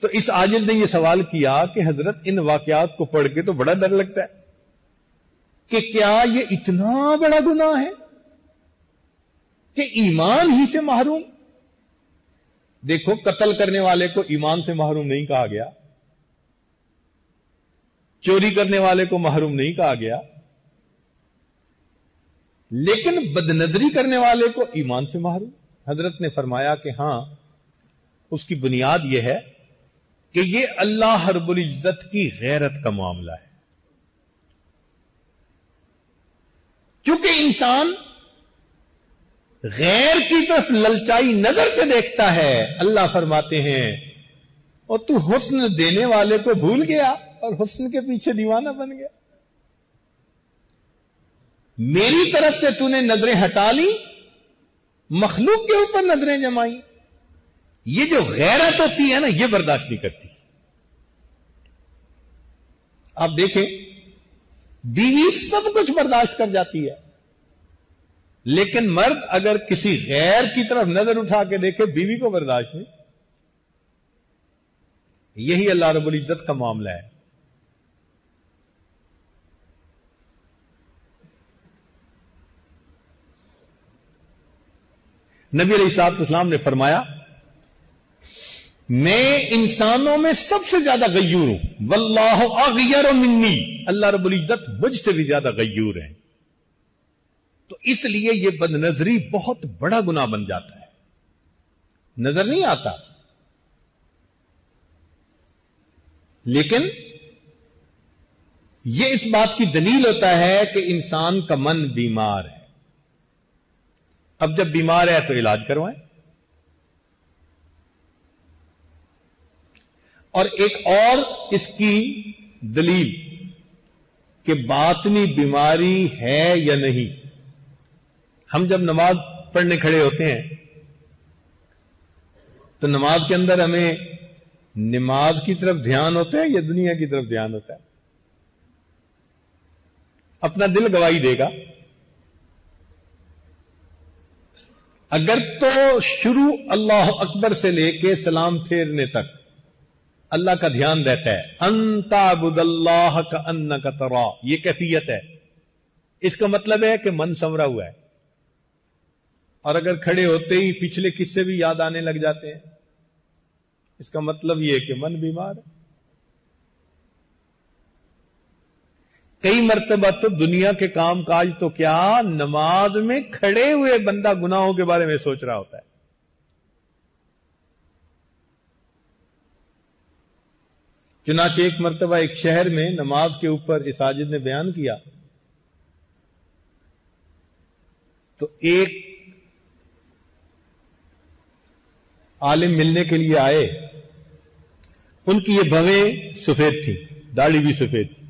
تو اس عاجز نے یہ سوال کیا کہ حضرت ان واقعات کو پڑھ کے تو بڑا ڈر لگتا ہے کہ کیا یہ اتنا بڑا گناہ ہے کہ ایمان ہی سے محروم؟ دیکھو قتل کرنے والے کو ایمان سے محروم نہیں کہا گیا، چوری کرنے والے کو محروم نہیں کہا گیا، لیکن بد نظری کرنے والے کو ایمان سے محروم۔ حضرت نے فرمایا کہ ہاں، اس کی بنیاد یہ ہے کہ یہ اللہ رب العزت کی غیرت کا معاملہ ہے۔ چونکہ انسان غیر کی طرف للچائی نظر سے دیکھتا ہے، اللہ فرماتے ہیں اور تو حسن دینے والے کو بھول گیا اور حسن کے پیچھے دیوانہ بن گیا۔ میری طرف سے تو نے نظریں ہٹا لی، مخلوق کے اوپر نظریں جمائی۔ یہ جو غیرت ہوتی ہے نا، یہ برداشت نہیں کرتی۔ آپ دیکھیں بیوی سب کچھ برداشت کر جاتی ہے، لیکن مرد اگر کسی غیر کی طرف نظر اٹھا کے دیکھے بیوی کو برداشت نہیں. یہی اللہ رب العزت کا معاملہ ہے. نبی علیہ الصلوۃ والسلام نے فرمایا میں انسانوں میں سب سے زیادہ غیور ہوں، واللہ اغیر منی، اللہ رب العزت مجھ سے بھی زیادہ غیور ہیں. تو اس لیے یہ بد نظری بہت بڑا گناہ بن جاتا ہے. نظر نہیں آتا، لیکن یہ اس بات کی دلیل ہوتا ہے کہ انسان کا من بیمار ہے. اب جب بیمار ہے تو علاج کروائیں. اور ایک اور اس کی دلیل کہ باطنی بیماری ہے یا نہیں. ہم جب نماز پڑھنے کھڑے ہوتے ہیں تو نماز کے اندر ہمیں نماز کی طرف دھیان ہوتا ہے یا دنیا کی طرف دھیان ہوتا ہے؟ اپنا دل گواہی دے گا. اگر تو شروع اللہ اکبر سے لے کے سلام پھیرنے تک اللہ کا دھیان رہتا ہے، ان تعبد اللہ کأنک ترا، یہ کیفیت ہے، اس کا مطلب ہے کہ من سنورا ہوا ہے. اور اگر کھڑے ہوتے ہی پچھلے قصے بھی یاد آنے لگ جاتے ہیں، اس کا مطلب یہ کہ من بیمار ہے. کئی مرتبہ تو دنیا کے کام کاج تو کیا، نماز میں کھڑے ہوئے بندہ گناہوں کے بارے میں سوچ رہا ہوتا ہے. چنانچہ ایک مرتبہ ایک شہر میں نماز کے اوپر اس ساجد نے بیان کیا تو ایک عالم ملنے کے لیے آئے. ان کی یہ بھویں سفید تھی، داڑھی بھی سفید تھی.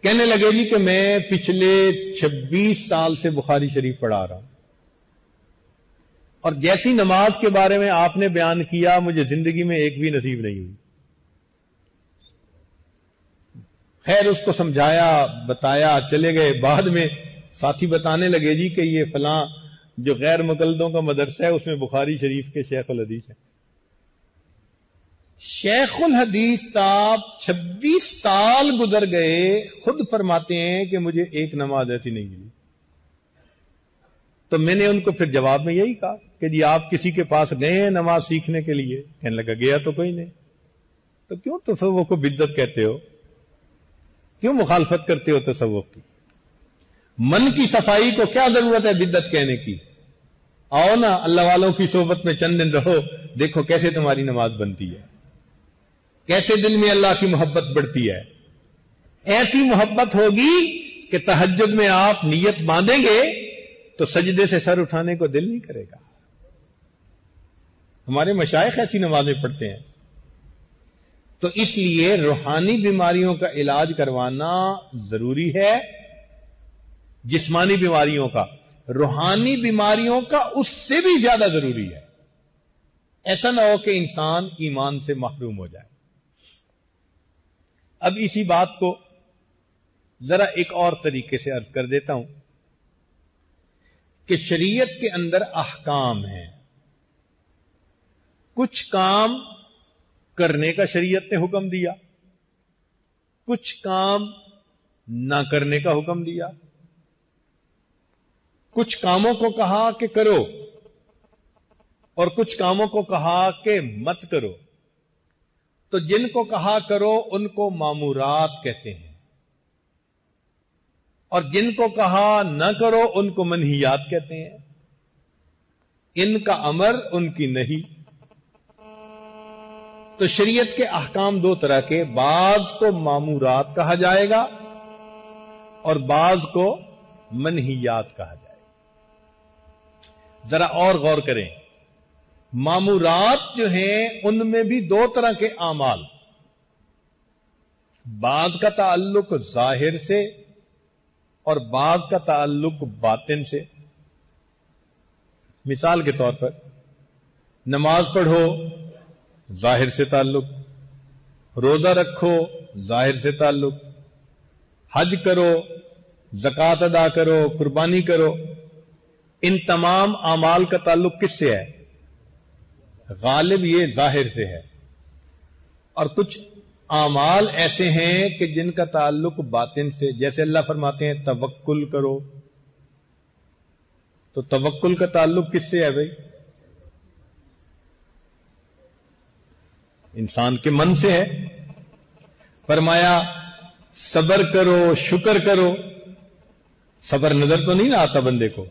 کہنے لگے جی کہ میں پچھلے 26 سال سے بخاری شریف پڑھا رہا ہوں، اور جیسی نماز کے بارے میں آپ نے بیان کیا مجھے زندگی میں ایک بھی نصیب نہیں ہوئی. خیر اس کو سمجھایا بتایا چلے گئے. بعد میں ساتھی بتانے لگے جی کہ یہ فلاں جو غیر مقلدوں کا مدرسہ ہے اس میں بخاری شریف کے شیخ الحدیث ہیں. شیخ الحدیث صاحب 26 سال گزر گئے، خود فرماتے ہیں کہ مجھے ایک نماز ایسی نہیں ملی. تو میں نے ان کو پھر جواب میں یہی کہا کہ جی آپ کسی کے پاس گئے ہیں نماز سیکھنے کے لیے؟ کہنے لگا گیا تو کوئی نہیں. تو کیوں تصوف کو بدعت کہتے ہو؟ کیوں مخالفت کرتے ہو تصوف کی؟ من کی صفائی کو کیا ضرورت ہے بدعت کہنے کی؟ آؤ نا اللہ والوں کی صحبت میں چند دن رہو، دیکھو کیسے تمہاری نماز بنتی ہے، کیسے دل میں اللہ کی محبت بڑھتی ہے. ایسی محبت ہوگی کہ تہجد میں آپ نیت باندھیں گے تو سجدے سے سر اٹھانے کو دل نہیں کرے گا. ہمارے مشائخ ایسی نمازیں پڑھتے ہیں. تو اس لیے روحانی بیماریوں کا علاج کروانا ضروری ہے. جسمانی بیماریوں کا، روحانی بیماریوں کا اس سے بھی زیادہ ضروری ہے. ایسا نہ ہو کہ انسان ایمان سے محروم ہو جائے. اب اسی بات کو ذرا ایک اور طریقے سے عرض کر دیتا ہوں کہ شریعت کے اندر احکام ہیں. کچھ کام کرنے کا شریعت نے حکم دیا، کچھ کام نہ کرنے کا حکم دیا. کچھ کاموں کو کہا کہ کرو اور کچھ کاموں کو کہا کہ مت کرو. تو جن کو کہا کرو ان کو مامورات کہتے ہیں، اور جن کو کہا نہ کرو ان کو منہیات کہتے ہیں. ان کا امر ان کی نہیں. تو شریعت کے احکام دو طرح کے، بعض کو مامورات کہا جائے گا اور بعض کو منہیات کہا جائے گا. ذرا اور غور کریں. مامورات جو ہیں ان میں بھی دو طرح کے اعمال، بعض کا تعلق ظاہر سے اور بعض کا تعلق باطن سے. مثال کے طور پر نماز پڑھو، ظاہر سے تعلق، روزہ رکھو ظاہر سے تعلق، حج کرو، زکوٰۃ ادا کرو، قربانی کرو، ان تمام اعمال کا تعلق کس سے ہے؟ غالب یہ ظاہر سے ہے، اور کچھ اعمال ایسے ہیں کہ جن کا تعلق باطن سے، جیسے اللہ فرماتے ہیں توکل کرو، تو توکل کا تعلق کس سے ہے بھائی؟ انسان کے من سے ہے۔ فرمایا صبر کرو، شکر کرو، صبر نظر تو نہیں نہ آتا بندے کو،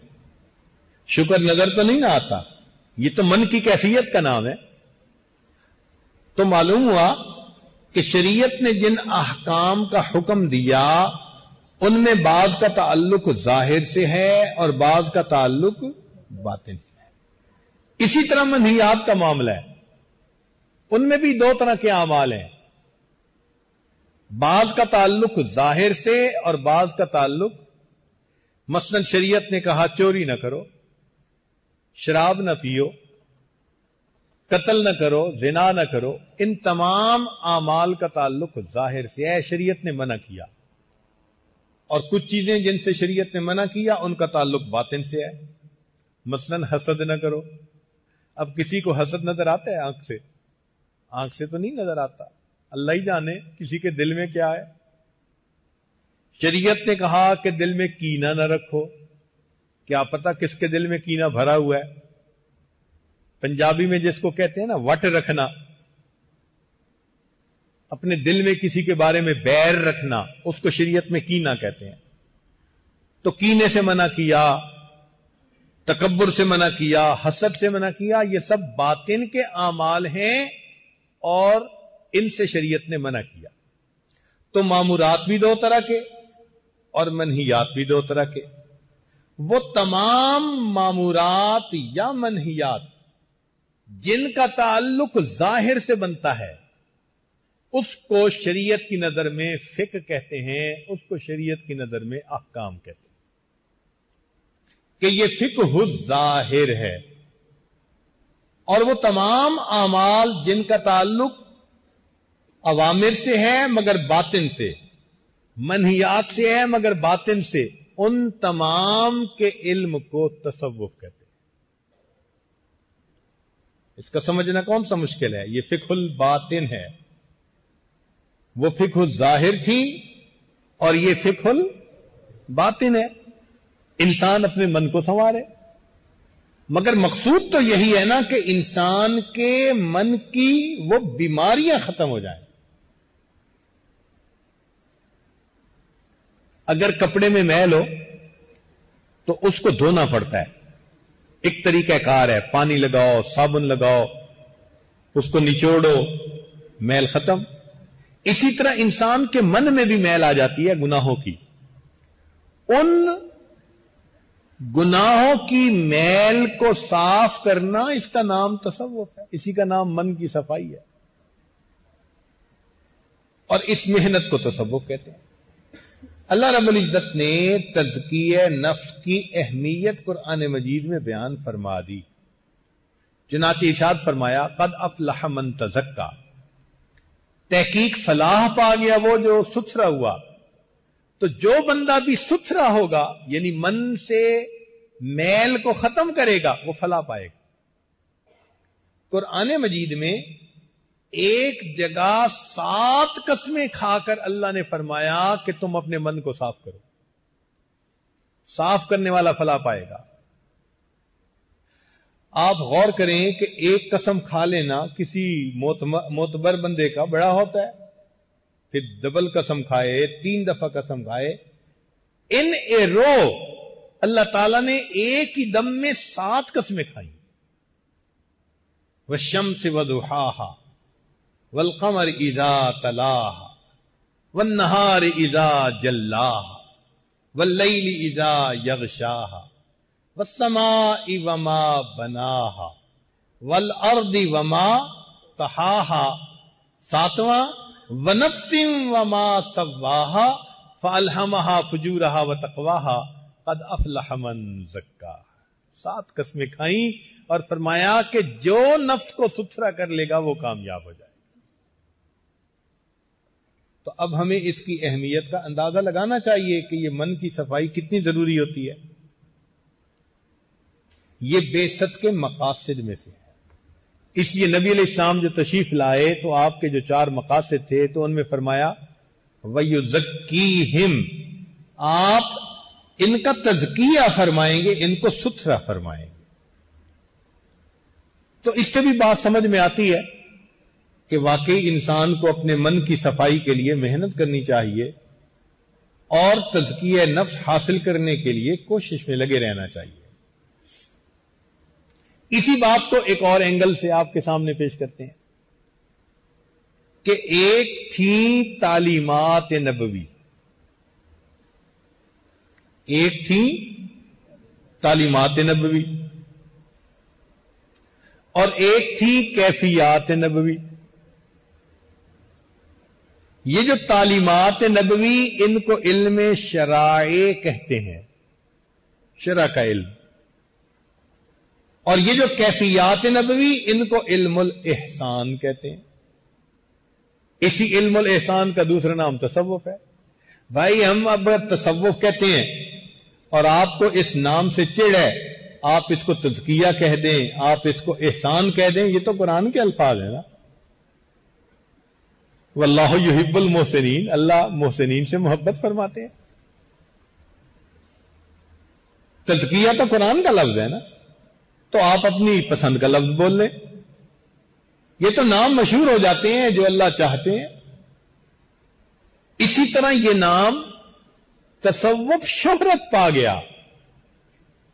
شکر نظر تو نہیں نہ آتا، یہ تو من کی کیفیت کا نام ہے۔ تو معلوم ہوا کہ شریعت نے جن احکام کا حکم دیا ان میں بعض کا تعلق ظاہر سے ہے اور بعض کا تعلق باطن سے ہے۔ اسی طرح منہیات کا معاملہ ہے، ان میں بھی دو طرح کے اعمال ہیں، بعض کا تعلق ظاہر سے اور بعض کا تعلق، مثلا شریعت نے کہا چوری نہ کرو، شراب نہ پیو، قتل نہ کرو، زنا نہ کرو، ان تمام اعمال کا تعلق ظاہر سے ہے، شریعت نے منع کیا۔ اور کچھ چیزیں جن سے شریعت نے منع کیا ان کا تعلق باطن سے ہے، مثلا حسد نہ کرو۔ اب کسی کو حسد نظر آتا ہے آنکھ سے؟ آنکھ سے تو نہیں نظر آتا، اللہ ہی جانے کسی کے دل میں کیا ہے۔ شریعت نے کہا کہ دل میں کینہ نہ رکھو، کیا پتا کس کے دل میں کینہ بھرا ہوا ہے؟ پنجابی میں جس کو کہتے ہیں نا وٹ رکھنا، اپنے دل میں کسی کے بارے میں بیر رکھنا، اس کو شریعت میں کینہ کہتے ہیں۔ تو کینے سے منع کیا، تکبر سے منع کیا، حسد سے منع کیا، یہ سب باطن کے اعمال ہیں اور ان سے شریعت نے منع کیا۔ تو مامورات بھی دو طرح کے اور منہیات بھی دو طرح کے۔ وہ تمام مامورات یا منہیات جن کا تعلق ظاہر سے بنتا ہے اس کو شریعت کی نظر میں فقہ کہتے ہیں، اس کو شریعت کی نظر میں احکام کہتے ہیں کہ یہ فقہ الظاہر ہے۔ اور وہ تمام اعمال جن کا تعلق اوامر سے ہے مگر باطن سے، منہیات سے ہے مگر باطن سے، ان تمام کے علم کو تصوف کہتے ہیں۔ اس کا سمجھنا کون سا مشکل ہے؟ یہ فقہ الباطن ہے، وہ فقہ الظاہر تھی اور یہ فقہ الباطن ہے۔ انسان اپنے من کو سنوارے، مگر مقصود تو یہی ہے نا کہ انسان کے من کی وہ بیماریاں ختم ہو جائیں۔ اگر کپڑے میں میل ہو تو اس کو دھونا پڑتا ہے، ایک طریقہ کار ہے، پانی لگاؤ، صابن لگاؤ، اس کو نچوڑو، میل ختم۔ اسی طرح انسان کے من میں بھی میل آ جاتی ہے گناہوں کی، ان گناہوں کی میل کو صاف کرنا اس کا نام تصوف ہے، اسی کا نام من کی صفائی ہے، اور اس محنت کو تصوف کہتے ہیں۔ اللہ رب العزت نے تزکیہ نفس کی اہمیت قرآن مجید میں بیان فرما دی، چنانچہ ارشاد فرمایا قد افلح من تزکا، تحقیق فلاح پا گیا وہ جو ستھرا ہوا۔ تو جو بندہ بھی ستھرا ہوگا یعنی من سے میل کو ختم کرے گا وہ فلاح پائے گا۔ قرآن مجید میں ایک جگہ 7 قسمیں کھا کر اللہ نے فرمایا کہ تم اپنے من کو صاف کرو، صاف کرنے والا فلاح پائے گا۔ آپ غور کریں کہ ایک قسم کھا لینا کسی معتبر بندے کا بڑا ہوتا ہے، پھر ڈبل قسم کھائے، 3 دفعہ قسم کھائے، ان اے رو اللہ تعالیٰ نے ایک ہی دم میں 7 قسمیں کھائیں۔ والشمس وضحاها والقمر اذا تلاها والنہار اذا جلاها واللیل اذا یغشاها والسماء وما بناها والارض وما طحاها، 7واں ونفس وما سواها فالہمها فجورها وتقواها قد افلح من زکاها۔ 7 قسمیں کھائیں اور فرمایا کہ جو نفس کو ستھرا کر لے گا وہ کامیاب ہو جائے گا۔ تو اب ہمیں اس کی اہمیت کا اندازہ لگانا چاہیے کہ یہ من کی صفائی کتنی ضروری ہوتی ہے. یہ بعثت کے مقاصد میں سے ہے. اس لیے نبی علیہ السلام جو تشریف لائے تو آپ کے جو 4 مقاصد تھے تو ان میں فرمایا وَيُزَكِّيهِمْ، آپ ان کا تزکیہ فرمائیں گے، ان کو ستھرا فرمائیں گے. تو اس سے بھی بات سمجھ میں آتی ہے کہ واقعی انسان کو اپنے من کی صفائی کے لیے محنت کرنی چاہیے اور تزکیہ نفس حاصل کرنے کے لیے کوشش میں لگے رہنا چاہیے. اسی بات کو ایک اور اینگل سے آپ کے سامنے پیش کرتے ہیں کہ ایک تھی تعلیمات نبوی، ایک تھی تعلیمات نبوی اور ایک تھی کیفیات نبوی. یہ جو تعلیمات نبوی ان کو علم شرائع کہتے ہیں، شرع کا علم، اور یہ جو کیفیات نبوی ان کو علم الاحسان کہتے ہیں. اسی علم الاحسان کا دوسرا نام تصوف ہے. بھائی ہم اب تصوف کہتے ہیں اور آپ کو اس نام سے چڑ ہے، آپ اس کو تزکیہ کہہ دیں، آپ اس کو احسان کہہ دیں، یہ تو قرآن کے الفاظ ہیں نا. واللہ یحب المحسنین، اللہ محسنین سے محبت فرماتے ہیں. تزکیہ تو قرآن کا لفظ ہے نا، تو آپ اپنی پسند کا لفظ بول لیں. یہ تو نام مشہور ہو جاتے ہیں جو اللہ چاہتے ہیں. اسی طرح یہ نام تصوف شہرت پا گیا.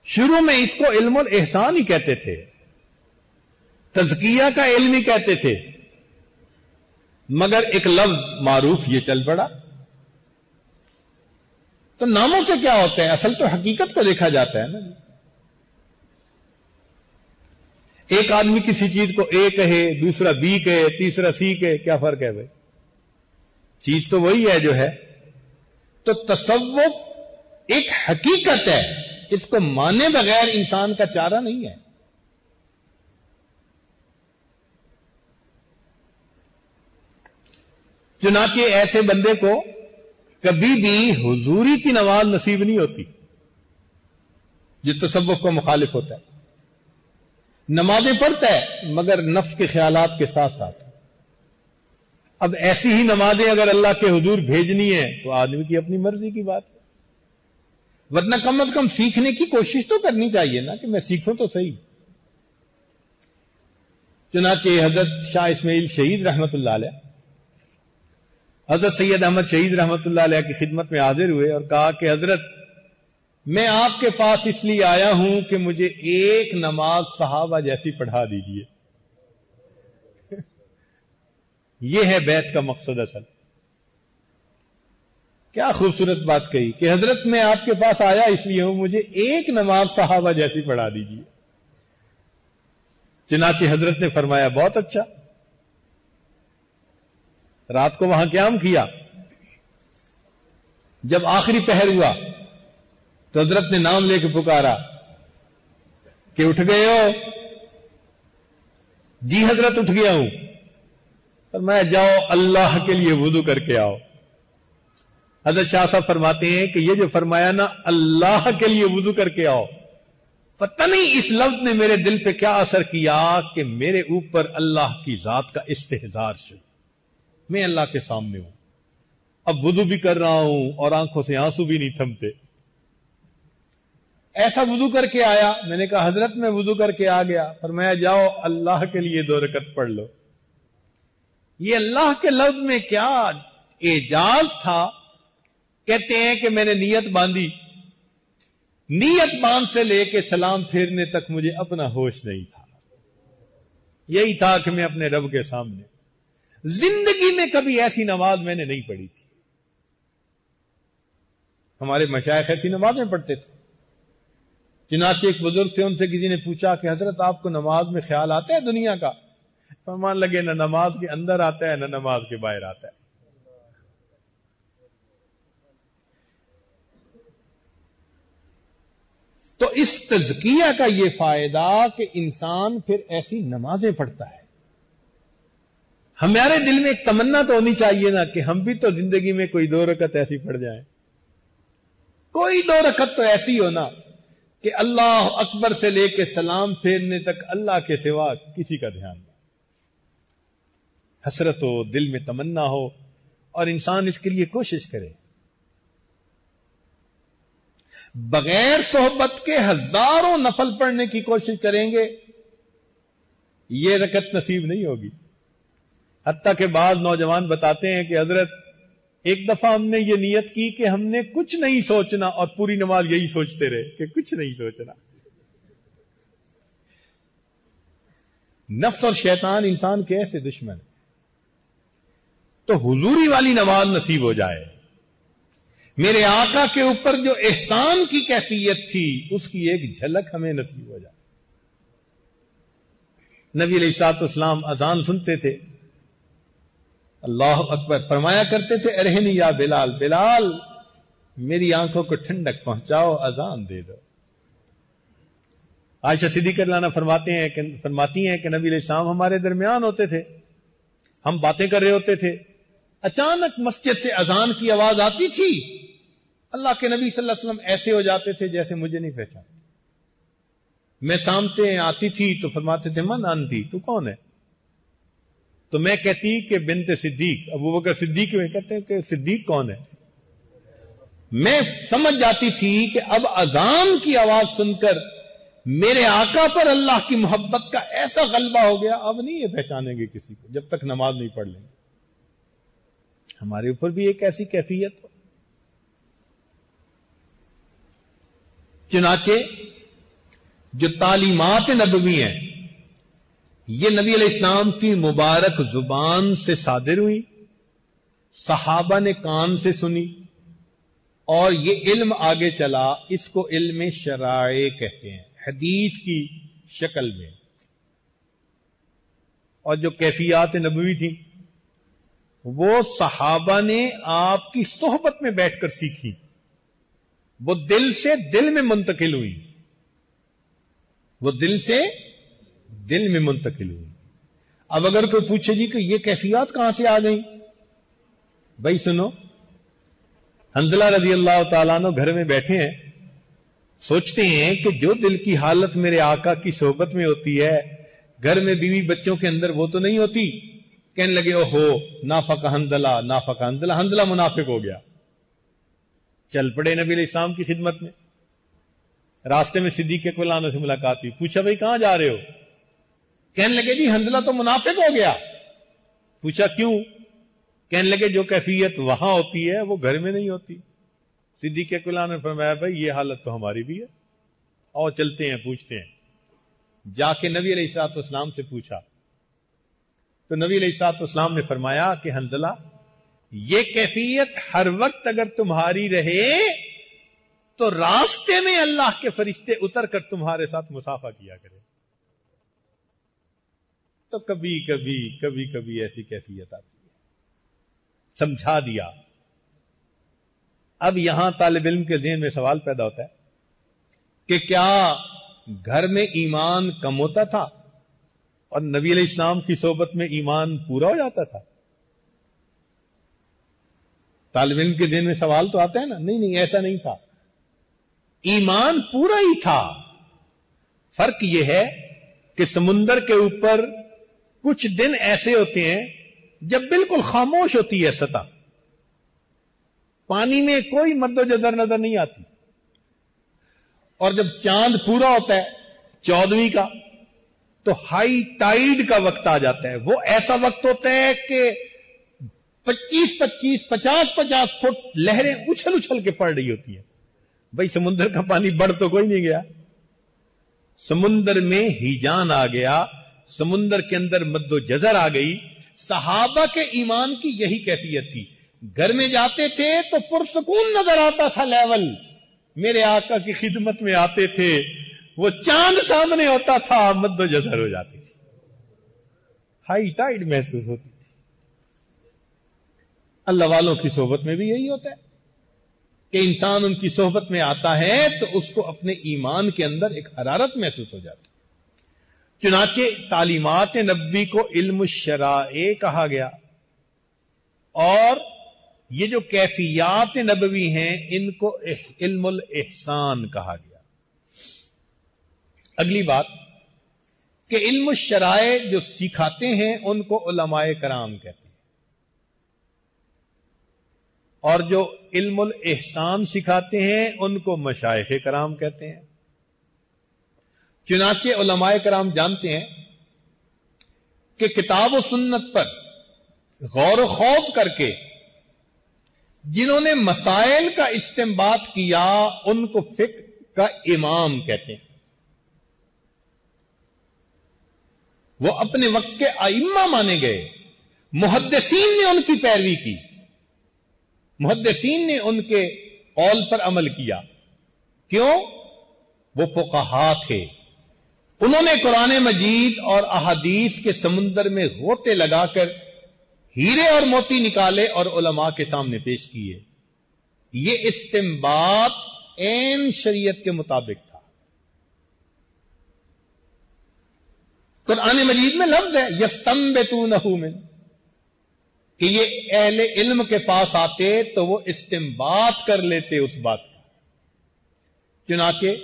شروع میں اس کو علم الاحسان ہی کہتے تھے، تزکیہ کا علم ہی کہتے تھے، مگر ایک لفظ معروف یہ چل پڑا. تو ناموں سے کیا ہوتا ہے؟ اصل تو حقیقت کو دیکھا جاتا ہے نا. ایک آدمی کسی چیز کو اے کہے، دوسرا بی کہے، تیسرا سی کہے، کیا فرق ہے بھائی؟ چیز تو وہی ہے جو ہے. تو تصوف ایک حقیقت ہے، اس کو مانے بغیر انسان کا چارہ نہیں ہے. چنانچہ ایسے بندے کو کبھی بھی حضوری کی نماز نصیب نہیں ہوتی جو تصوف کو مخالف ہوتا ہے. نمازیں پڑھتا ہے مگر نفس کے خیالات کے ساتھ ساتھ. اب ایسی ہی نمازیں اگر اللہ کے حضور بھیجنی ہے تو آدمی کی اپنی مرضی کی بات ہے، ورنہ کم از کم سیکھنے کی کوشش تو کرنی چاہیے نا کہ میں سیکھوں تو صحیح. چنانچہ حضرت شاہ اسماعیل شہید رحمت اللہ علیہ حضرت سید احمد شہید رحمت اللہ علیہ کی خدمت میں حاضر ہوئے اور کہا کہ حضرت میں آپ کے پاس اس لیے آیا ہوں کہ مجھے ایک نماز صحابہ جیسی پڑھا دیجیے. یہ ہے بیعت کا مقصد. اصل کیا خوبصورت بات کہی کہ حضرت میں آپ کے پاس آیا اس لیے ہوں، مجھے ایک نماز صحابہ جیسی پڑھا دیجیے. چنانچہ حضرت نے فرمایا بہت اچھا. رات کو وہاں قیام کیا. جب آخری پہر ہوا تو حضرت نے نام لے کے پکارا کہ اٹھ گئے ہو؟ جی حضرت اٹھ گیا ہوں. فرمایا جاؤ اللہ کے لیے وضو کر کے آؤ. حضرت شاہ صاحب فرماتے ہیں کہ یہ جو فرمایا نا اللہ کے لیے وضو کر کے آؤ، پتہ نہیں اس لفظ نے میرے دل پہ کیا اثر کیا کہ میرے اوپر اللہ کی ذات کا استحضار شروع. میں اللہ کے سامنے ہوں، اب وضو بھی کر رہا ہوں اور آنکھوں سے آنسو بھی نہیں تھمتے. ایسا وضو کر کے آیا. میں نے کہا حضرت میں وضو کر کے آ گیا. فرمایا جاؤ اللہ کے لیے 2 رکعت پڑھ لو. یہ اللہ کے لفظ میں کیا اعجاز تھا. کہتے ہیں کہ میں نے نیت باندھی، نیت باندھ سے لے کے سلام پھیرنے تک مجھے اپنا ہوش نہیں تھا. یہی تھا کہ میں اپنے رب کے سامنے. زندگی میں کبھی ایسی نماز میں نے نہیں پڑھی تھی. ہمارے مشائخ ایسی نمازیں پڑھتے تھے. چنانچہ ایک بزرگ تھے، ان سے کسی نے پوچھا کہ حضرت آپ کو نماز میں خیال آتا ہے دنیا کا؟ فرمان لگے نہ نماز کے اندر آتا ہے نہ نماز کے باہر آتا ہے. تو اس تزکیہ کا یہ فائدہ کہ انسان پھر ایسی نمازیں پڑھتا ہے. ہمارے دل میں ایک تمنا تو ہونی چاہیے نا کہ ہم بھی تو زندگی میں کوئی 2 رکعت ایسی پڑھ جائیں، کوئی 2 رکعت تو ایسی ہونا کہ اللہ اکبر سے لے کے سلام پھیرنے تک اللہ کے سوا کسی کا دھیان نہ، حسرت ہو، دل میں تمنا ہو، اور انسان اس کے لیے کوشش کرے۔ بغیر صحبت کے ہزاروں نفل پڑھنے کی کوشش کریں گے، یہ رکعت نصیب نہیں ہوگی۔ حتیٰ کہ بعض نوجوان بتاتے ہیں کہ حضرت ایک دفعہ ہم نے یہ نیت کی کہ ہم نے کچھ نہیں سوچنا، اور پوری نماز یہی سوچتے رہے کہ کچھ نہیں سوچنا۔ نفس اور شیطان انسان کے ایسے دشمن ہیں۔ تو حضوری والی نماز نصیب ہو جائے، میرے آقا کے اوپر جو احسان کی کیفیت تھی اس کی ایک جھلک ہمیں نصیب ہو جائے۔ نبی علیہ الصلوۃ والسلام اذان سنتے تھے، اللہ اکبر فرمایا کرتے تھے، ارہنی یا بلال، بلال میری آنکھوں کو ٹھنڈک پہنچاؤ، اذان دے دو۔ عائشہ صدیقہ رضی اللہ عنہا فرماتی ہیں کہ نبی علیہ السلام ہمارے درمیان ہوتے تھے، ہم باتیں کر رہے ہوتے تھے، اچانک مسجد سے اذان کی آواز آتی تھی، اللہ کے نبی صلی اللہ علیہ وسلم ایسے ہو جاتے تھے جیسے مجھے نہیں پہچانتے۔ میں سامنے آتی تھی تو فرماتے تھے من انتی، تو کون ہے؟ تو میں کہتی کہ بنت صدیق، ابو بکر صدیق، میں کہتے ہیں کہ صدیق کون ہے؟ میں سمجھ جاتی تھی کہ اب اذان کی آواز سن کر میرے آقا پر اللہ کی محبت کا ایسا غلبہ ہو گیا، اب نہیں یہ پہچانیں گے کسی کو جب تک نماز نہیں پڑھ لیں گے۔ ہمارے اوپر بھی ایک ایسی کیفیت ہو۔ چنانچہ جو تعلیمات نبوی ہیں یہ نبی علیہ السلام کی مبارک زبان سے صادر ہوئی، صحابہ نے کان سے سنی، اور یہ علم آگے چلا، اس کو علم شرائع کہتے ہیں، حدیث کی شکل میں۔ اور جو کیفیات نبوی تھیں وہ صحابہ نے آپ کی صحبت میں بیٹھ کر سیکھی، وہ دل سے دل میں منتقل ہوئی، وہ دل سے دل میں منتقل ہوئی۔ اب اگر کوئی پوچھے جی کہ یہ کیفیات کہاں سے آ گئی، بھائی سنو، حنظلہ رضی اللہ تعالیٰ عنہ گھر میں بیٹھے ہیں، سوچتے ہیں کہ جو دل کی حالت میرے آقا کی صحبت میں ہوتی ہے، گھر میں بیوی بچوں کے اندر وہ تو نہیں ہوتی۔ کہنے لگے او ہو نافق حنظلہ، نافق حنظلہ، حنظلہ منافق ہو گیا۔ چل پڑے نبی علیہ السلام کی خدمت میں۔ راستے میں صدیق اکبر عنہ سے ملاقات ہوئی، پوچھا بھائی کہاں جا رہے ہو؟ کہنے لگے جی حنظلہ تو منافق ہو گیا۔ پوچھا کیوں؟ کہنے لگے جو کیفیت وہاں ہوتی ہے وہ گھر میں نہیں ہوتی۔ صدیق اکبر عنہ نے فرمایا بھائی یہ حالت تو ہماری بھی ہے، اور چلتے ہیں پوچھتے ہیں۔ جا کے نبی علیہ الصلوۃ والسلام سے پوچھا تو نبی علیہ الصلوۃ والسلام نے فرمایا کہ حنظلہ یہ کیفیت ہر وقت اگر تمہاری رہے تو راستے میں اللہ کے فرشتے اتر کر تمہارے ساتھ مصافحہ کیا کرے۔ تو کبھی کبھی ایسی کیفیت آتی ہے، سمجھا دیا۔ اب یہاں طالب علم کے ذہن میں سوال پیدا ہوتا ہے کہ کیا گھر میں ایمان کم ہوتا تھا اور نبی علیہ السلام کی صحبت میں ایمان پورا ہو جاتا تھا؟ طالب علم کے ذہن میں سوال تو آتا ہے نا، نہیں ایسا نہیں تھا، ایمان پورا ہی تھا۔ فرق یہ ہے کہ سمندر کے اوپر کچھ دن ایسے ہوتے ہیں جب بالکل خاموش ہوتی ہے سطح، پانی میں کوئی مد و جزر نظر نہیں آتی، اور جب چاند پورا ہوتا ہے 14ویں کا تو ہائی ٹائیڈ کا وقت آ جاتا ہے۔ وہ ایسا وقت ہوتا ہے کہ 25 50 فٹ لہریں اچھل کے پڑ رہی ہوتی ہیں۔ بھائی سمندر کا پانی بڑھ تو کوئی نہیں گیا، سمندر میں ہیجان آ گیا، سمندر کے اندر مد و جزر آ گئی۔ صحابہ کے ایمان کی یہی کیفیت تھی، گھر میں جاتے تھے تو پرسکون نظر آتا تھا لیول، میرے آقا کی خدمت میں آتے تھے وہ چاند سامنے ہوتا تھا، مد و جزر ہو جاتی تھی، ہائی ٹائیڈ محسوس ہوتی تھی۔ اللہ والوں کی صحبت میں بھی یہی ہوتا ہے کہ انسان ان کی صحبت میں آتا ہے تو اس کو اپنے ایمان کے اندر ایک حرارت محسوس ہو جاتی ہے۔ چنانچہ تعلیمات نبوی کو علم الشرائع کہا گیا، اور یہ جو کیفیات نبوی ہیں ان کو علم الاحسان کہا گیا۔ اگلی بات کہ علم الشرائع جو سکھاتے ہیں ان کو علماء کرام کہتے ہیں، اور جو علم الاحسان سکھاتے ہیں ان کو مشائخ کرام کہتے ہیں۔ چنانچہ علماء کرام جانتے ہیں کہ کتاب و سنت پر غور و خوض کر کے جنہوں نے مسائل کا استنباط کیا ان کو فقہ کا امام کہتے ہیں۔ وہ اپنے وقت کے ائمہ مانے گئے، محدثین نے ان کی پیروی کی، محدثین نے ان کے قول پر عمل کیا۔ کیوں؟ وہ فقہا تھے، انہوں نے قرآن مجید اور احادیث کے سمندر میں غوطے لگا کر ہیرے اور موتی نکالے اور علماء کے سامنے پیش کیے۔ یہ استنباط عین شریعت کے مطابق تھا۔ قرآن مجید میں لفظ ہے یستنبطونہ من، کہ یہ اہل علم کے پاس آتے تو وہ استنباط کر لیتے اس بات کا۔ چنانچہ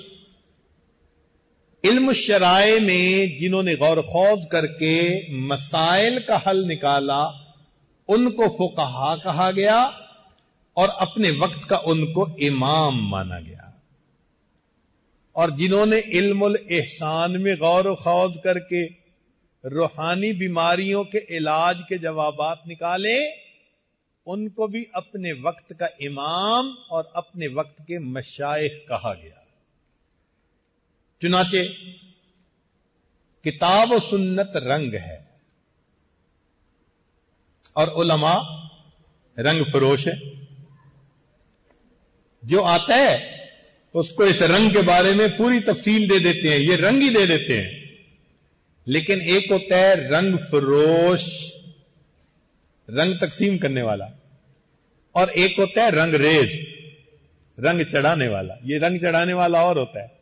علم الشرائع میں جنہوں نے غور خوض کر کے مسائل کا حل نکالا ان کو فقہا کہا گیا، اور اپنے وقت کا ان کو امام مانا گیا۔ اور جنہوں نے علم الاحسان میں غور و خوض کر کے روحانی بیماریوں کے علاج کے جوابات نکالے ان کو بھی اپنے وقت کا امام اور اپنے وقت کے مشائخ کہا گیا۔ چنانچہ کتاب و سنت رنگ ہے اور علماء رنگ فروش ہے۔ جو آتا ہے اس کو اس رنگ کے بارے میں پوری تفصیل دے دیتے ہیں، یہ رنگ ہی دے دیتے ہیں، لیکن ایک ہوتا ہے رنگ فروش، رنگ تقسیم کرنے والا، اور ایک ہوتا ہے رنگ ریز، رنگ چڑھانے والا۔ یہ رنگ چڑھانے والا اور ہوتا ہے۔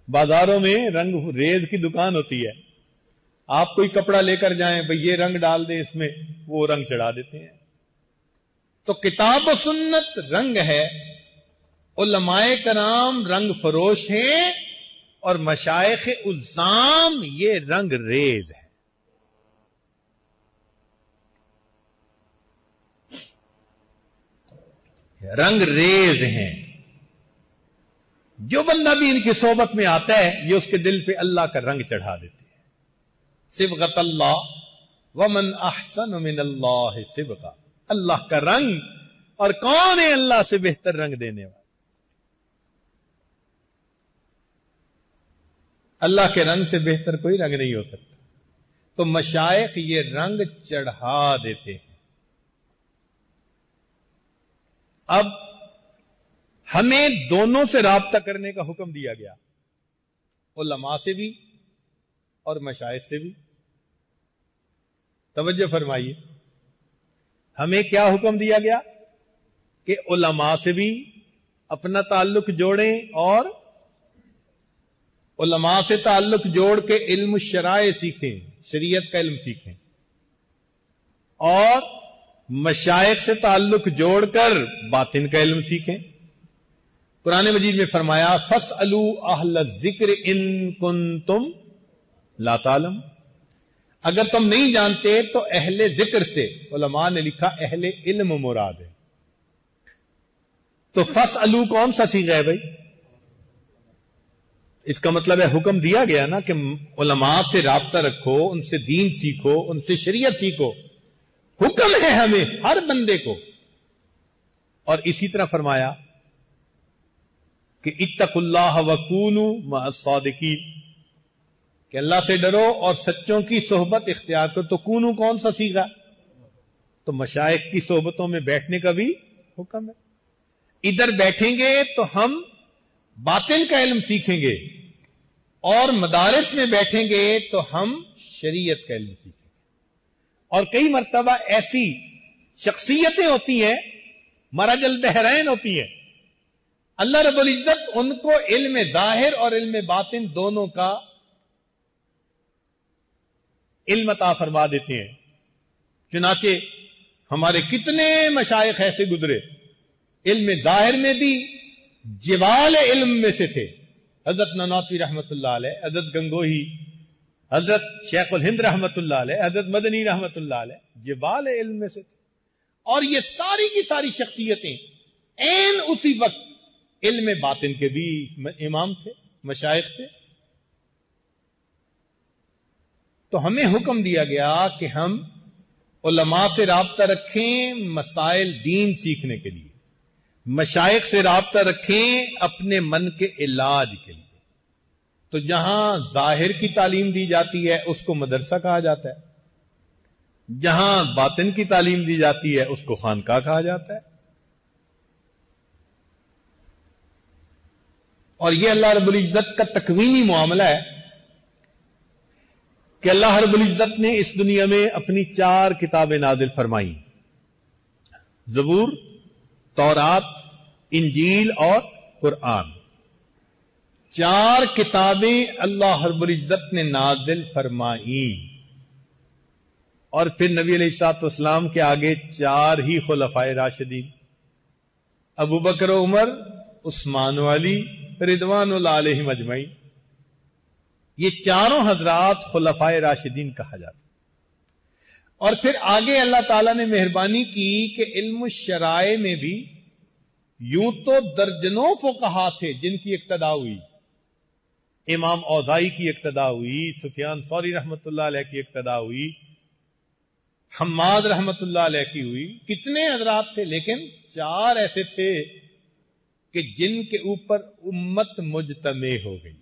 بازاروں میں رنگ ریز کی دکان ہوتی ہے، آپ کوئی کپڑا لے کر جائیں بھئی یہ رنگ ڈال دیں اس میں، وہ رنگ چڑھا دیتے ہیں۔ تو کتاب و سنت رنگ ہے، علماء کرام رنگ فروش ہیں، اور مشائخ عظام یہ رنگ ریز ہے۔ رنگ ریز ہیں۔ جو بندہ بھی ان کی صحبت میں آتا ہے یہ اس کے دل پہ اللہ کا رنگ چڑھا دیتے ہیں۔ صبغۃ اللہ ومن احسن من اللہ صبغہ، اللہ کا رنگ، اور کون ہے اللہ سے بہتر رنگ دینے والا؟ اللہ کے رنگ سے بہتر کوئی رنگ نہیں ہو سکتا۔ تو مشائخ یہ رنگ چڑھا دیتے ہیں۔ اب ہمیں دونوں سے رابطہ کرنے کا حکم دیا گیا، علماء سے بھی اور مشائخ سے بھی۔ توجہ فرمائیے، ہمیں کیا حکم دیا گیا کہ علماء سے بھی اپنا تعلق جوڑیں، اور علماء سے تعلق جوڑ کے علم الشرائع سیکھیں، شریعت کا علم سیکھیں، اور مشائخ سے تعلق جوڑ کر باطن کا علم سیکھیں۔ قرآن مجید میں فرمایا فَاسْأَلُوا أَهْلَ الذِّكْرِ إِن كُنتُمْ لَا تَعْلَمُونَ، اگر تم نہیں جانتے تو اہل ذکر سے، علماء نے لکھا اہل علم مراد ہے۔ تو فَاسْأَلُوا کون سا صیغہ ہے بھائی؟ اس کا مطلب ہے حکم دیا گیا نا کہ علماء سے رابطہ رکھو، ان سے دین سیکھو، ان سے شریعت سیکھو، حکم ہے ہمیں ہر بندے کو۔ اور اسی طرح فرمایا کہ اتقوا اللہ وکونوا مع الصادقین، کہ اللہ سے ڈرو اور سچوں کی صحبت اختیار کرو۔ تو کونو کون سا صیغہ؟ تو مشائخ کی صحبتوں میں بیٹھنے کا بھی حکم ہے۔ ادھر بیٹھیں گے تو ہم باطن کا علم سیکھیں گے، اور مدارس میں بیٹھیں گے تو ہم شریعت کا علم سیکھیں گے۔ اور کئی مرتبہ ایسی شخصیتیں ہوتی ہیں، مرج البحرین ہوتی ہیں، اللہ رب العزت ان کو علم ظاہر اور علم باطن دونوں کا علم عطا فرما دیتے ہیں. چنانچہ ہمارے کتنے مشائخ ایسے گزرے علم ظاہر میں بھی جبال علم میں سے تھے. حضرت نانوتوی رحمت اللہ علیہ، حضرت گنگوہی، حضرت شیخ الہند رحمت اللہ علیہ، حضرت مدنی رحمت اللہ علیہ جبال علم میں سے تھے. اور یہ ساری کی ساری شخصیتیں عین اسی وقت علم باطن کے بھی امام تھے، مشائخ تھے. تو ہمیں حکم دیا گیا کہ ہم علماء سے رابطہ رکھیں مسائل دین سیکھنے کے لیے، مشائخ سے رابطہ رکھیں اپنے من کے علاج کے لیے. تو جہاں ظاہر کی تعلیم دی جاتی ہے اس کو مدرسہ کہا جاتا ہے، جہاں باطن کی تعلیم دی جاتی ہے اس کو خانقاہ کہا جاتا ہے. اور یہ اللہ رب العزت کا تکوینی معاملہ ہے کہ اللہ رب العزت نے اس دنیا میں اپنی 4 کتابیں نازل فرمائیں: زبور، تورات، انجیل اور قرآن. 4 کتابیں اللہ رب العزت نے نازل فرمائیں. اور پھر نبی علیہ الصلوۃ والسلام کے آگے 4 ہی خلفائے راشدین، ابو بکر و عمر، عثمان و علی رضوان اللہ علیہم اجمعین. یہ چاروں حضرات خلفائے راشدین کہا جاتا. اور پھر آگے اللہ تعالیٰ نے مہربانی کی کہ علم الشرائع میں بھی یوں تو درجنوں فقہا تھے جن کی اقتدا ہوئی. امام اوزائی کی اقتدا ہوئی، سفیان ثوری رحمت اللہ علیہ کی اقتدا ہوئی، حماد رحمت اللہ علیہ کی ہوئی. کتنے حضرات تھے، لیکن 4 ایسے تھے کہ جن کے اوپر امت مجتمع ہو گئی.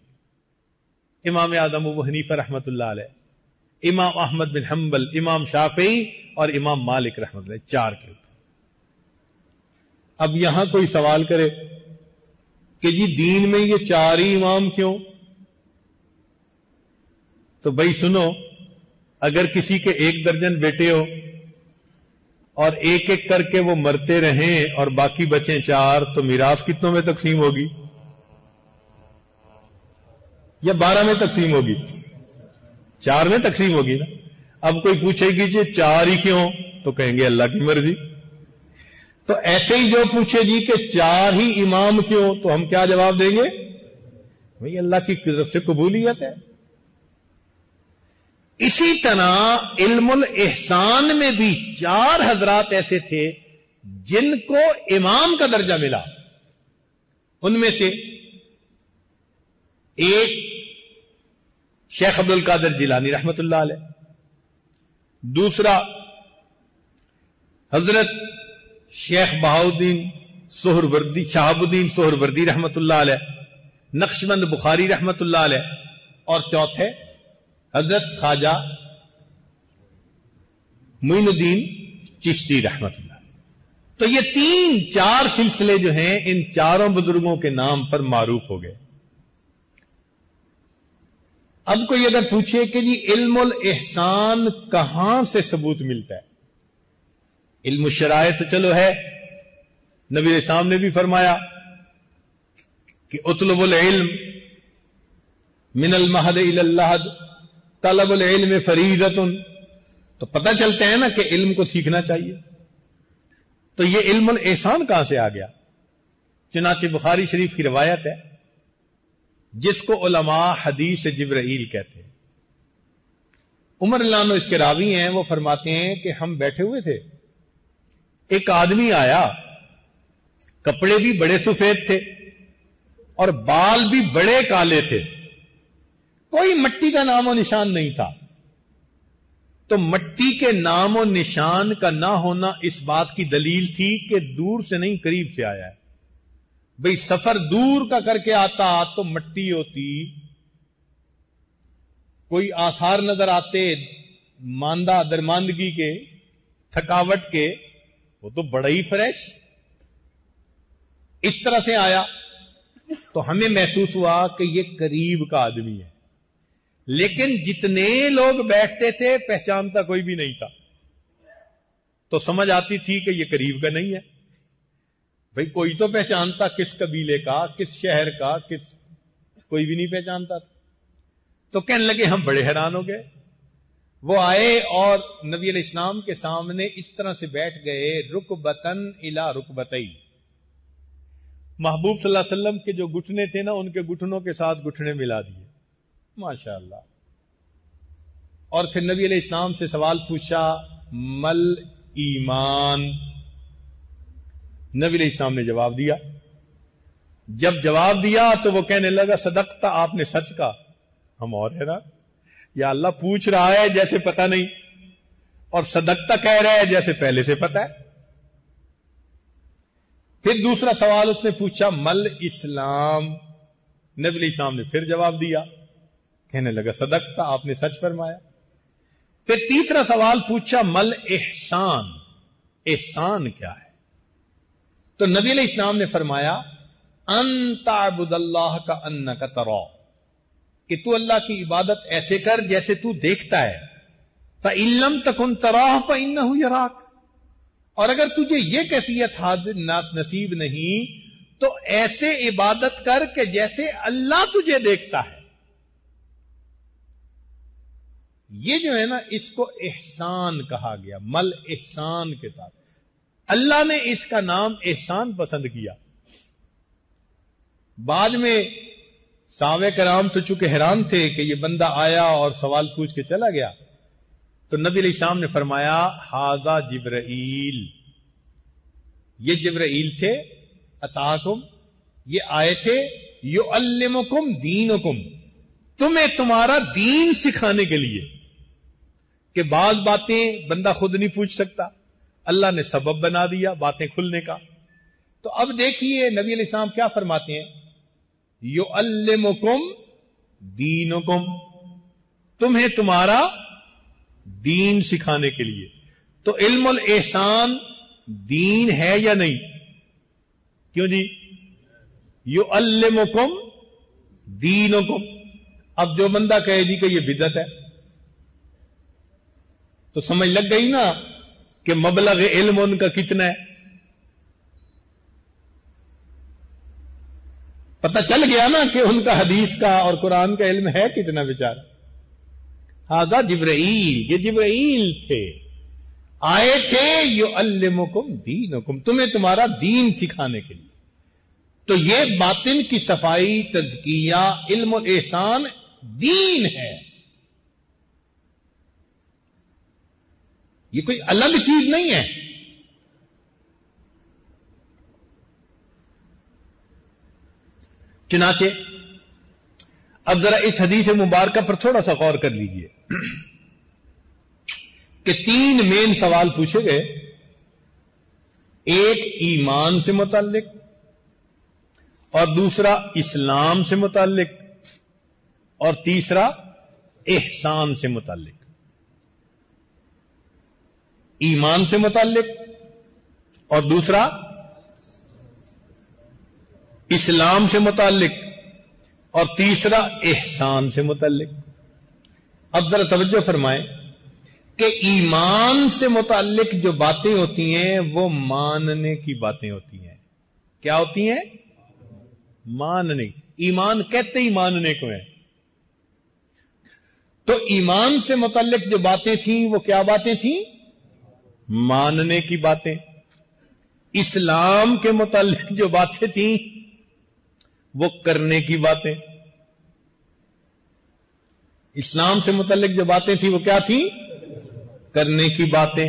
امام اعظم ابو حنیفہ رحمت اللہ علیہ، امام احمد بن حنبل، امام شافعی اور امام مالک رحمت اللہ، 4 کے اوپر. اب یہاں کوئی سوال کرے کہ جی دین میں یہ 4 ہی امام کیوں؟ تو بھائی سنو، اگر کسی کے 1 درجن بیٹے ہو اور ایک ایک کر کے وہ مرتے رہیں اور باقی بچیں 4 تو میراث کتنوں میں تقسیم ہوگی؟ یا 12 میں تقسیم ہوگی؟ 4 میں تقسیم ہوگی نا. اب کوئی پوچھے گی جی 4 ہی کیوں؟ تو کہیں گے اللہ کی مرضی. تو ایسے ہی جو پوچھے جی کہ 4 ہی امام کیوں، تو ہم کیا جواب دیں گے؟ بھئی اللہ کی طرف سے قبولیت ہے. اسی طرح علم الاحسان میں بھی 4 حضرات ایسے تھے جن کو امام کا درجہ ملا. ان میں سے ایک شیخ عبد القادر جیلانی رحمت اللہ علیہ، دوسرا حضرت شیخ بہاؤدین سہروردی، شہاب الدین سہروردی رحمت اللہ علیہ، نقشبند بخاری رحمت اللہ علیہ، اور چوتھے حضرت خواجہ معین الدین چشتی رحمت اللہ. تو یہ 3-4 سلسلے جو ہیں ان 4 بزرگوں کے نام پر معروف ہو گئے. اب کوئی اگر پوچھے کہ جی علم الاحسان کہاں سے ثبوت ملتا ہے؟ علم الشرائع تو چلو ہے، نبی علیہ السلام نے بھی فرمایا کہ اطلب العلم من المہد الی اللحد، طلب العلم فریضۃ. تو پتہ چلتا ہے نا کہ علم کو سیکھنا چاہیے. تو یہ علم الاحسان کہاں سے آ گیا؟ چنانچہ بخاری شریف کی روایت ہے جس کو علماء حدیث جبرائیل کہتے ہیں. عمر اللہ عنہ اس کے راوی ہیں، وہ فرماتے ہیں کہ ہم بیٹھے ہوئے تھے، ایک آدمی آیا، کپڑے بھی بڑے سفید تھے اور بال بھی بڑے کالے تھے، کوئی مٹی کا نام و نشان نہیں تھا. تو مٹی کے نام و نشان کا نہ ہونا اس بات کی دلیل تھی کہ دور سے نہیں قریب سے آیا ہے. بھئی سفر دور کا کر کے آتا تو مٹی ہوتی، کوئی آثار نظر آتے ماندہ درماندگی کے، تھکاوٹ کے، وہ تو بڑا ہی فریش. اس طرح سے آیا تو ہمیں محسوس ہوا کہ یہ قریب کا آدمی ہے. لیکن جتنے لوگ بیٹھتے تھے پہچانتا کوئی بھی نہیں تھا. تو سمجھ آتی تھی کہ یہ قریب کا نہیں ہے. بھئی کوئی تو پہچانتا، کس قبیلے کا، کس شہر کا، کوئی بھی نہیں پہچانتا تھا. تو کہنے لگے ہم بڑے حیران ہو گئے. وہ آئے اور نبی علیہ السلام کے سامنے اس طرح سے بیٹھ گئے، رکبتن الی رکبتئی، محبوب صلی اللہ علیہ وسلم کے جو گھٹنے تھے نا ان کے گھٹنوں کے ساتھ گھٹنے ملا دیے، ماشاءاللہ. اور پھر نبی علیہ السلام سے سوال پوچھا، مل ایمان؟ نبی علیہ السلام نے جواب دیا. جب جواب دیا تو وہ کہنے لگا، صدقتا، آپ نے سچ کہا. ہم اور ہے نا، یا اللہ پوچھ رہا ہے جیسے پتہ نہیں، اور صدقتا کہہ رہا ہے جیسے پہلے سے پتہ ہے. پھر دوسرا سوال اس نے پوچھا، مل اسلام؟ نبی علیہ السلام نے پھر جواب دیا، کہنے لگا صدقتا، آپ نے سچ فرمایا. پھر تیسرا سوال پوچھا، مل احسان؟ احسان کیا ہے؟ تو نبی علیہ السلام نے فرمایا، ان تعبد اللہ کا انک تراہ، کہ تو اللہ کی عبادت ایسے کر جیسے تو دیکھتا ہے. فإن لم تکن تراہ فإنہ یراک، اور اگر تجھے یہ کیفیت نصیب نہیں تو ایسے عبادت کر کہ جیسے اللہ تجھے دیکھتا ہے. یہ جو ہے نا، اس کو احسان کہا گیا، مل احسان کے ساتھ. اللہ نے اس کا نام احسان پسند کیا. بعد میں صحابہ کرام تو چونکہ حیران تھے کہ یہ بندہ آیا اور سوال پوچھ کے چلا گیا، تو نبی علیہ السلام نے فرمایا، ھذا جبرائیل، یہ جبرائیل تھے، اتاکم، یہ آئے تھے، یعلمکم دینکم، تمہیں تمہارا دین سکھانے کے لیے. کہ بعض باتیں بندہ خود نہیں پوچھ سکتا، اللہ نے سبب بنا دیا باتیں کھلنے کا. تو اب دیکھیے نبی علیہ السلام کیا فرماتے ہیں، یعلمکم دینکم، تمہیں تمہارا دین سکھانے کے لیے. تو علم الاحسان دین ہے یا نہیں؟ کیوں جی؟ یعلمکم دینکم. اب جو بندہ کہے جی کہ یہ بدعت ہے، تو سمجھ لگ گئی نا کہ مبلغ علم ان کا کتنا ہے. پتہ چل گیا نا کہ ان کا حدیث کا اور قرآن کا علم ہے کتنا بیچارہ. ھذا جبرائیل، یہ جبرائیل تھے، آئے تھے، یعلمکم دینکم، تمہیں تمہارا دین سکھانے کے لیے. تو یہ باطن کی صفائی، تزکیہ، علم الاحسان دین ہے، یہ کوئی الگ چیز نہیں ہے. چنانچہ اب ذرا اس حدیث مبارکہ پر تھوڑا سا غور کر لیجئے کہ 3 مین سوال پوچھے گئے، ایک ایمان سے متعلق، اور دوسرا اسلام سے متعلق، اور تیسرا احسان سے متعلق. ایمان سے متعلق، اور دوسرا اسلام سے متعلق، اور تیسرا احسان سے متعلق. اب ذرا توجہ فرمائیں کہ ایمان سے متعلق جو باتیں ہوتی ہیں وہ ماننے کی باتیں ہوتی ہیں. کیا ہوتی ہیں؟ ماننے. ایمان کہتے ہی ماننے کو ہے. تو ایمان سے متعلق جو باتیں تھیں وہ کیا باتیں تھیں؟ ماننے کی باتیں. اسلام کے متعلق جو باتیں تھیں وہ کرنے کی باتیں. اسلام سے متعلق جو باتیں تھیں وہ کیا تھیں؟ کرنے کی باتیں.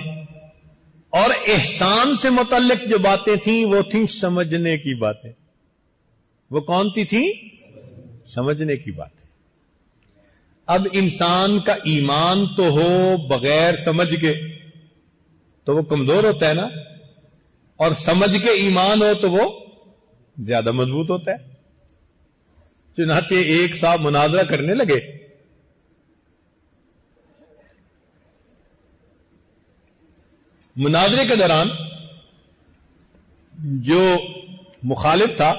اور احسان سے متعلق جو باتیں تھیں وہ تھیں سمجھنے کی باتیں. وہ کون سی تھیں؟ سمجھنے کی باتیں. اب انسان کا ایمان تو ہو بغیر سمجھ کے تو وہ کمزور ہوتا ہے نا، اور سمجھ کے ایمان ہو تو وہ زیادہ مضبوط ہوتا ہے. چنانچہ ایک صاحب مناظرہ کرنے لگے، مناظرے کے دوران جو مخالف تھا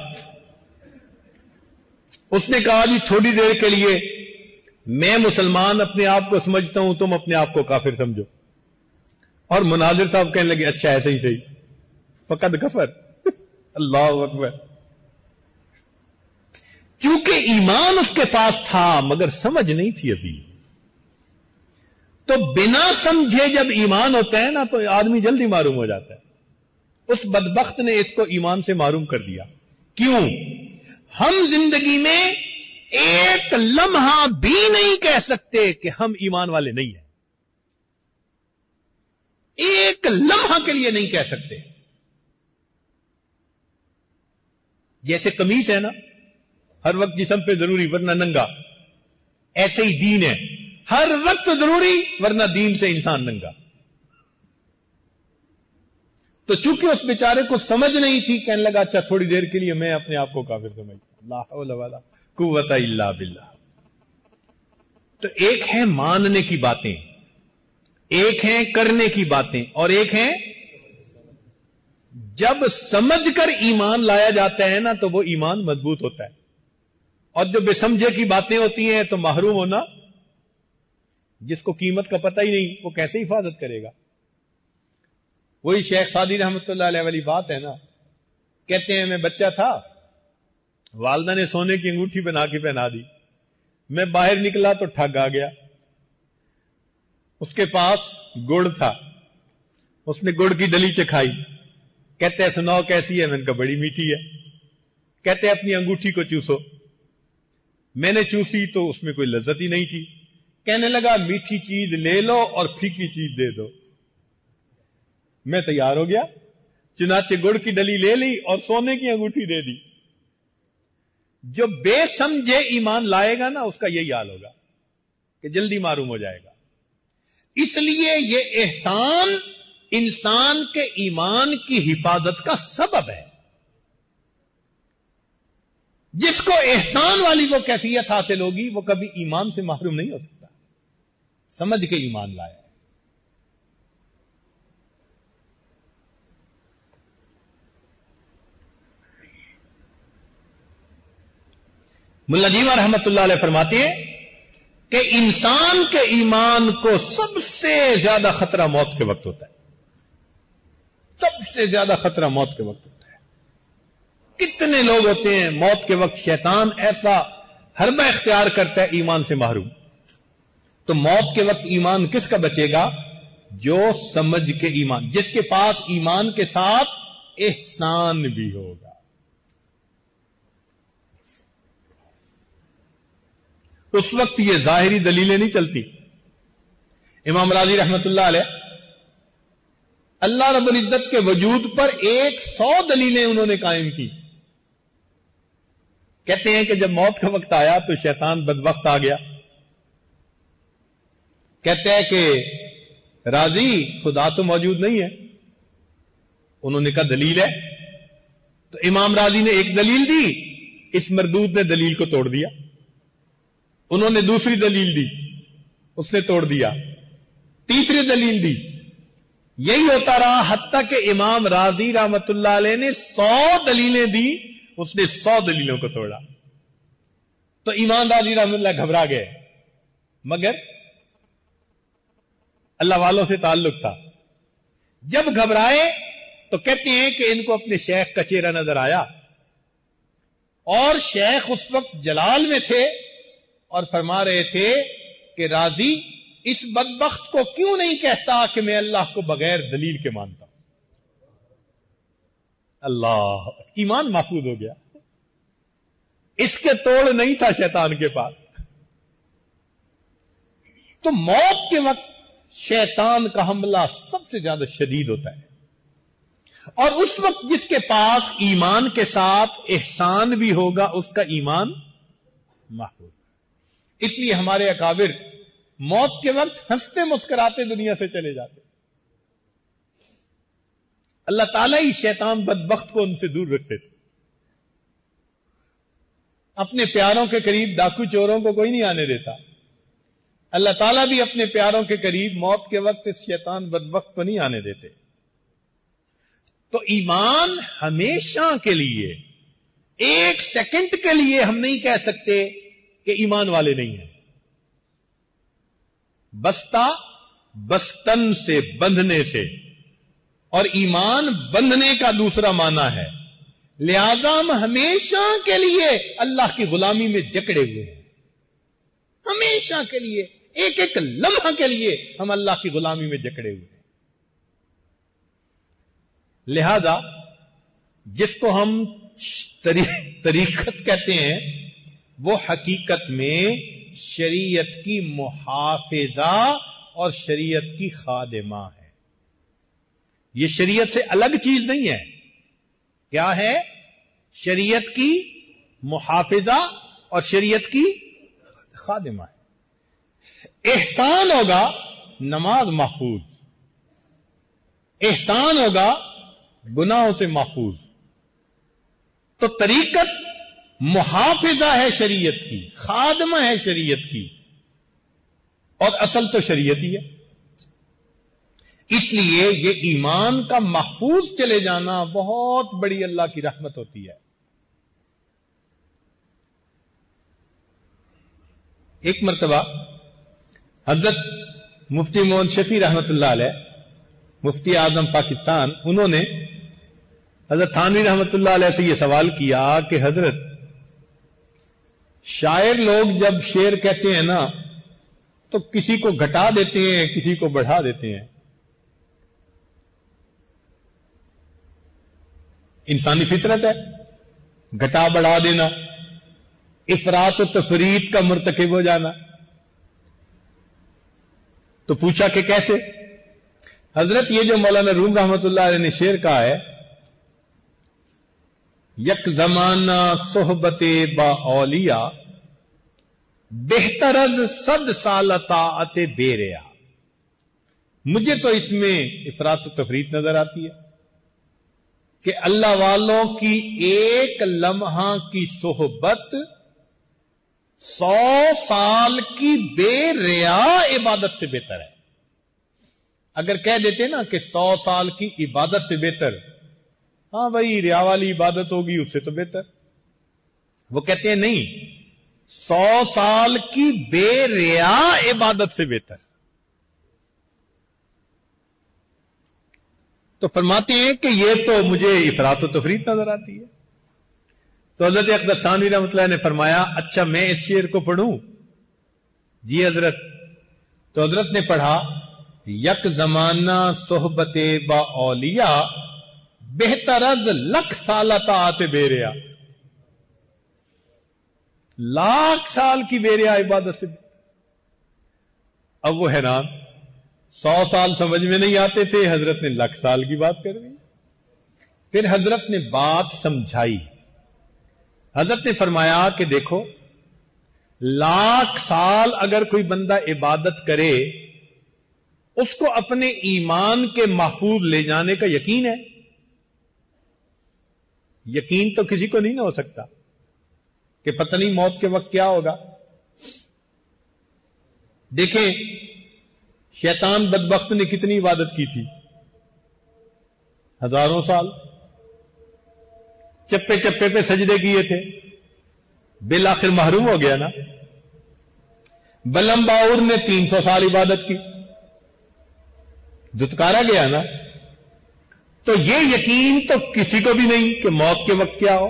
اس نے کہا جی تھوڑی دیر کے لیے میں مسلمان اپنے آپ کو سمجھتا ہوں، تم اپنے آپ کو کافر سمجھو. اور مناظر صاحب کہنے لگے اچھا ایسے ہی صحیح، فقط کفر. اللہ اکبر. کیونکہ ایمان اس کے پاس تھا مگر سمجھ نہیں تھی ابھی. تو بنا سمجھے جب ایمان ہوتا ہے نا تو آدمی جلدی معروم ہو جاتا ہے. اس بدبخت نے اس کو ایمان سے معروم کر دیا. کیوں؟ ہم زندگی میں ایک لمحہ بھی نہیں کہہ سکتے کہ ہم ایمان والے نہیں ہیں. ایک لمحہ کے لیے نہیں کہہ سکتے. جیسے قمیص ہے نا ہر وقت جسم پہ ضروری ورنہ ننگا، ایسے ہی دین ہے ہر وقت ضروری ورنہ دین سے انسان ننگا. تو چونکہ اس بیچارے کو سمجھ نہیں تھی کہنے لگا اچھا تھوڑی دیر کے لیے میں اپنے آپ کو کافر سمجھتا. لا حول ولا قوت الا باللہ. تو ایک ہے ماننے کی باتیں، ایک ہیں کرنے کی باتیں، اور ایک ہیں جب سمجھ کر ایمان لایا جاتا ہے نا تو وہ ایمان مضبوط ہوتا ہے. اور جو بے سمجھے کی باتیں ہوتی ہیں تو محروم ہونا، جس کو قیمت کا پتہ ہی نہیں وہ کیسے حفاظت کرے گا. وہی شیخ سعدی رحمتہ اللہ علیہ والی بات ہے نا. کہتے ہیں میں بچہ تھا، والدہ نے سونے کی انگوٹھی بنا کے پہنا دی، میں باہر نکلا تو ٹھگ آ گیا. اس کے پاس گڑ تھا، اس نے گڑ کی ڈلی چکھائی. کہتے ہیں سناؤ کیسی ہے؟ میں نے کہا بڑی میٹھی ہے. کہتے ہیں اپنی انگوٹھی کو چوسو. میں نے چوسی تو اس میں کوئی لذت ہی نہیں تھی. کہنے لگا میٹھی چیز لے لو اور پھیکی چیز دے دو. میں تیار ہو گیا، چنانچہ گڑ کی ڈلی لے لی اور سونے کی انگوٹھی دے دی. جو بے سمجھے ایمان لائے گا نا اس کا یہی حال ہوگا کہ جلدی معروم ہو جائے گا. اس لیے یہ احسان انسان کے ایمان کی حفاظت کا سبب ہے. جس کو احسان والی وہ کیفیت حاصل ہوگی وہ کبھی ایمان سے محروم نہیں ہو سکتا. سمجھ کے ایمان لایا. ملا جیوا رحمت اللہ علیہ فرماتے ہیں کہ انسان کے ایمان کو سب سے زیادہ خطرہ موت کے وقت ہوتا ہے. سب سے زیادہ خطرہ موت کے وقت ہوتا ہے. کتنے لوگ ہوتے ہیں موت کے وقت شیطان ایسا حربہ اختیار کرتا ہے ایمان سے محروم. تو موت کے وقت ایمان کس کا بچے گا؟ جو سمجھ کے ایمان، جس کے پاس ایمان کے ساتھ احسان بھی ہوگا. اس وقت یہ ظاہری دلیلیں نہیں چلتی. امام راضی رحمت اللہ علیہ اللہ رب العزت کے وجود پر 100 دلیلیں انہوں نے قائم کی. کہتے ہیں کہ جب موت کا وقت آیا تو شیطان بدبخت آ گیا. کہتے ہیں کہ راضی خدا تو موجود نہیں ہے. انہوں نے کہا دلیل ہے. تو امام راضی نے ایک دلیل دی، اس مردود نے دلیل کو توڑ دیا. انہوں نے دوسری دلیل دی، اس نے توڑ دیا. تیسری دلیل دی. یہی ہوتا رہا حتیٰ کہ امام راضی رحمت اللہ علیہ نے 100 دلیلیں دی، اس نے 100 دلیلوں کو توڑا. تو امام راضی رحمت اللہ گھبرا گئے. مگر اللہ والوں سے تعلق تھا. جب گھبرائے تو کہتے ہیں کہ ان کو اپنے شیخ کا چہرہ نظر آیا، اور شیخ اس وقت جلال میں تھے اور فرما رہے تھے کہ راضی اس بدبخت کو کیوں نہیں کہتا کہ میں اللہ کو بغیر دلیل کے مانتا ہوں. اللہ، ایمان محفوظ ہو گیا. اس کے توڑ نہیں تھا شیطان کے پاس. تو موت کے وقت شیطان کا حملہ سب سے زیادہ شدید ہوتا ہے، اور اس وقت جس کے پاس ایمان کے ساتھ احسان بھی ہوگا اس کا ایمان محفوظ. اس لیے ہمارے اکابر موت کے وقت ہنستے مسکراتے دنیا سے چلے جاتے. اللہ تعالیٰ ہی شیطان بدبخت کو ان سے دور رکھتے تھے. اپنے پیاروں کے قریب ڈاکو چوروں کو کوئی نہیں آنے دیتا. اللہ تعالیٰ بھی اپنے پیاروں کے قریب موت کے وقت اس شیطان بدبخت کو نہیں آنے دیتے. تو ایمان ہمیشہ کے لیے، ایک سیکنڈ کے لیے ہم نہیں کہہ سکتے کہ ایمان والے نہیں ہیں. بستہ بستن سے بندھنے سے، اور ایمان بندھنے کا دوسرا معنی ہے. لہذا ہم ہمیشہ کے لیے اللہ کی غلامی میں جکڑے ہوئے ہیں. ہمیشہ کے لیے ایک ایک لمحہ کے لیے ہم اللہ کی غلامی میں جکڑے ہوئے ہیں. لہذا جس کو ہم طریقت کہتے ہیں وہ حقیقت میں شریعت کی محافظہ اور شریعت کی خادمہ ہے. یہ شریعت سے الگ چیز نہیں ہے. کیا ہے؟ شریعت کی محافظہ اور شریعت کی خادمہ ہے. احسان ہوگا نماز محفوظ، احسان ہوگا گناہوں سے محفوظ. تو طریقت محافظہ ہے شریعت کی، خادمہ ہے شریعت کی، اور اصل تو شریعت ہی ہے. اس لیے یہ ایمان کا محفوظ چلے جانا بہت بڑی اللہ کی رحمت ہوتی ہے. ایک مرتبہ حضرت مفتی محمد شفیع رحمت اللہ علیہ، مفتی اعظم پاکستان، انہوں نے حضرت تھانوی رحمت اللہ علیہ سے یہ سوال کیا کہ حضرت، شاعر لوگ جب شعر کہتے ہیں نا تو کسی کو گھٹا دیتے ہیں، کسی کو بڑھا دیتے ہیں. انسانی فطرت ہے گھٹا بڑھا دینا، افراط و تفریط کا مرتکب ہو جانا. تو پوچھا کہ کیسے؟ حضرت یہ جو مولانا روم رحمت اللہ علیہ نے شعر کہا ہے، یک زمانہ صحبت با اولیاء بہتر از 100 سال طاعت بے ریا. مجھے تو اس میں افراط و تفریط نظر آتی ہے کہ اللہ والوں کی ایک لمحہ کی صحبت 100 سال کی بے ریا عبادت سے بہتر ہے. اگر کہہ دیتے نا کہ 100 سال کی عبادت سے بہتر، ہاں بھائی ریا والی عبادت ہوگی اس سے تو بہتر. وہ کہتے ہیں نہیں، 100 سال کی بے ریا عبادت سے بہتر. تو فرماتے ہیں کہ یہ تو مجھے افراط و تفریط نظر آتی ہے. تو حضرت اقدس تھانوی رحمۃ اللہ نے فرمایا اچھا میں اس شعر کو پڑھوں؟ جی حضرت. تو حضرت نے پڑھا، یک زمانہ صحبت با اولیاء بہتر از 1,00,000 سال طاعت بے ریا. 1,00,000 سال کی بے ریا عبادت سے. اب وہ حیران، 100 سال سمجھ میں نہیں آتے تھے، حضرت نے 1,00,000 سال کی بات کر دی. پھر حضرت نے بات سمجھائی. حضرت نے فرمایا کہ دیکھو، 1,00,000 سال اگر کوئی بندہ عبادت کرے، اس کو اپنے ایمان کے محفوظ لے جانے کا یقین ہے. یقین تو کسی کو نہیں نہ ہو سکتا کہ پتہ نہیں موت کے وقت کیا ہوگا. دیکھیں شیطان بدبخت نے کتنی عبادت کی تھی، ہزاروں سال چپے چپے پہ سجدے کیے تھے، بالآخر محروم ہو گیا نا. بلم باور نے 300 سال عبادت کی، دھتکارا گیا نا. تو یہ یقین تو کسی کو بھی نہیں کہ موت کے وقت کیا ہو.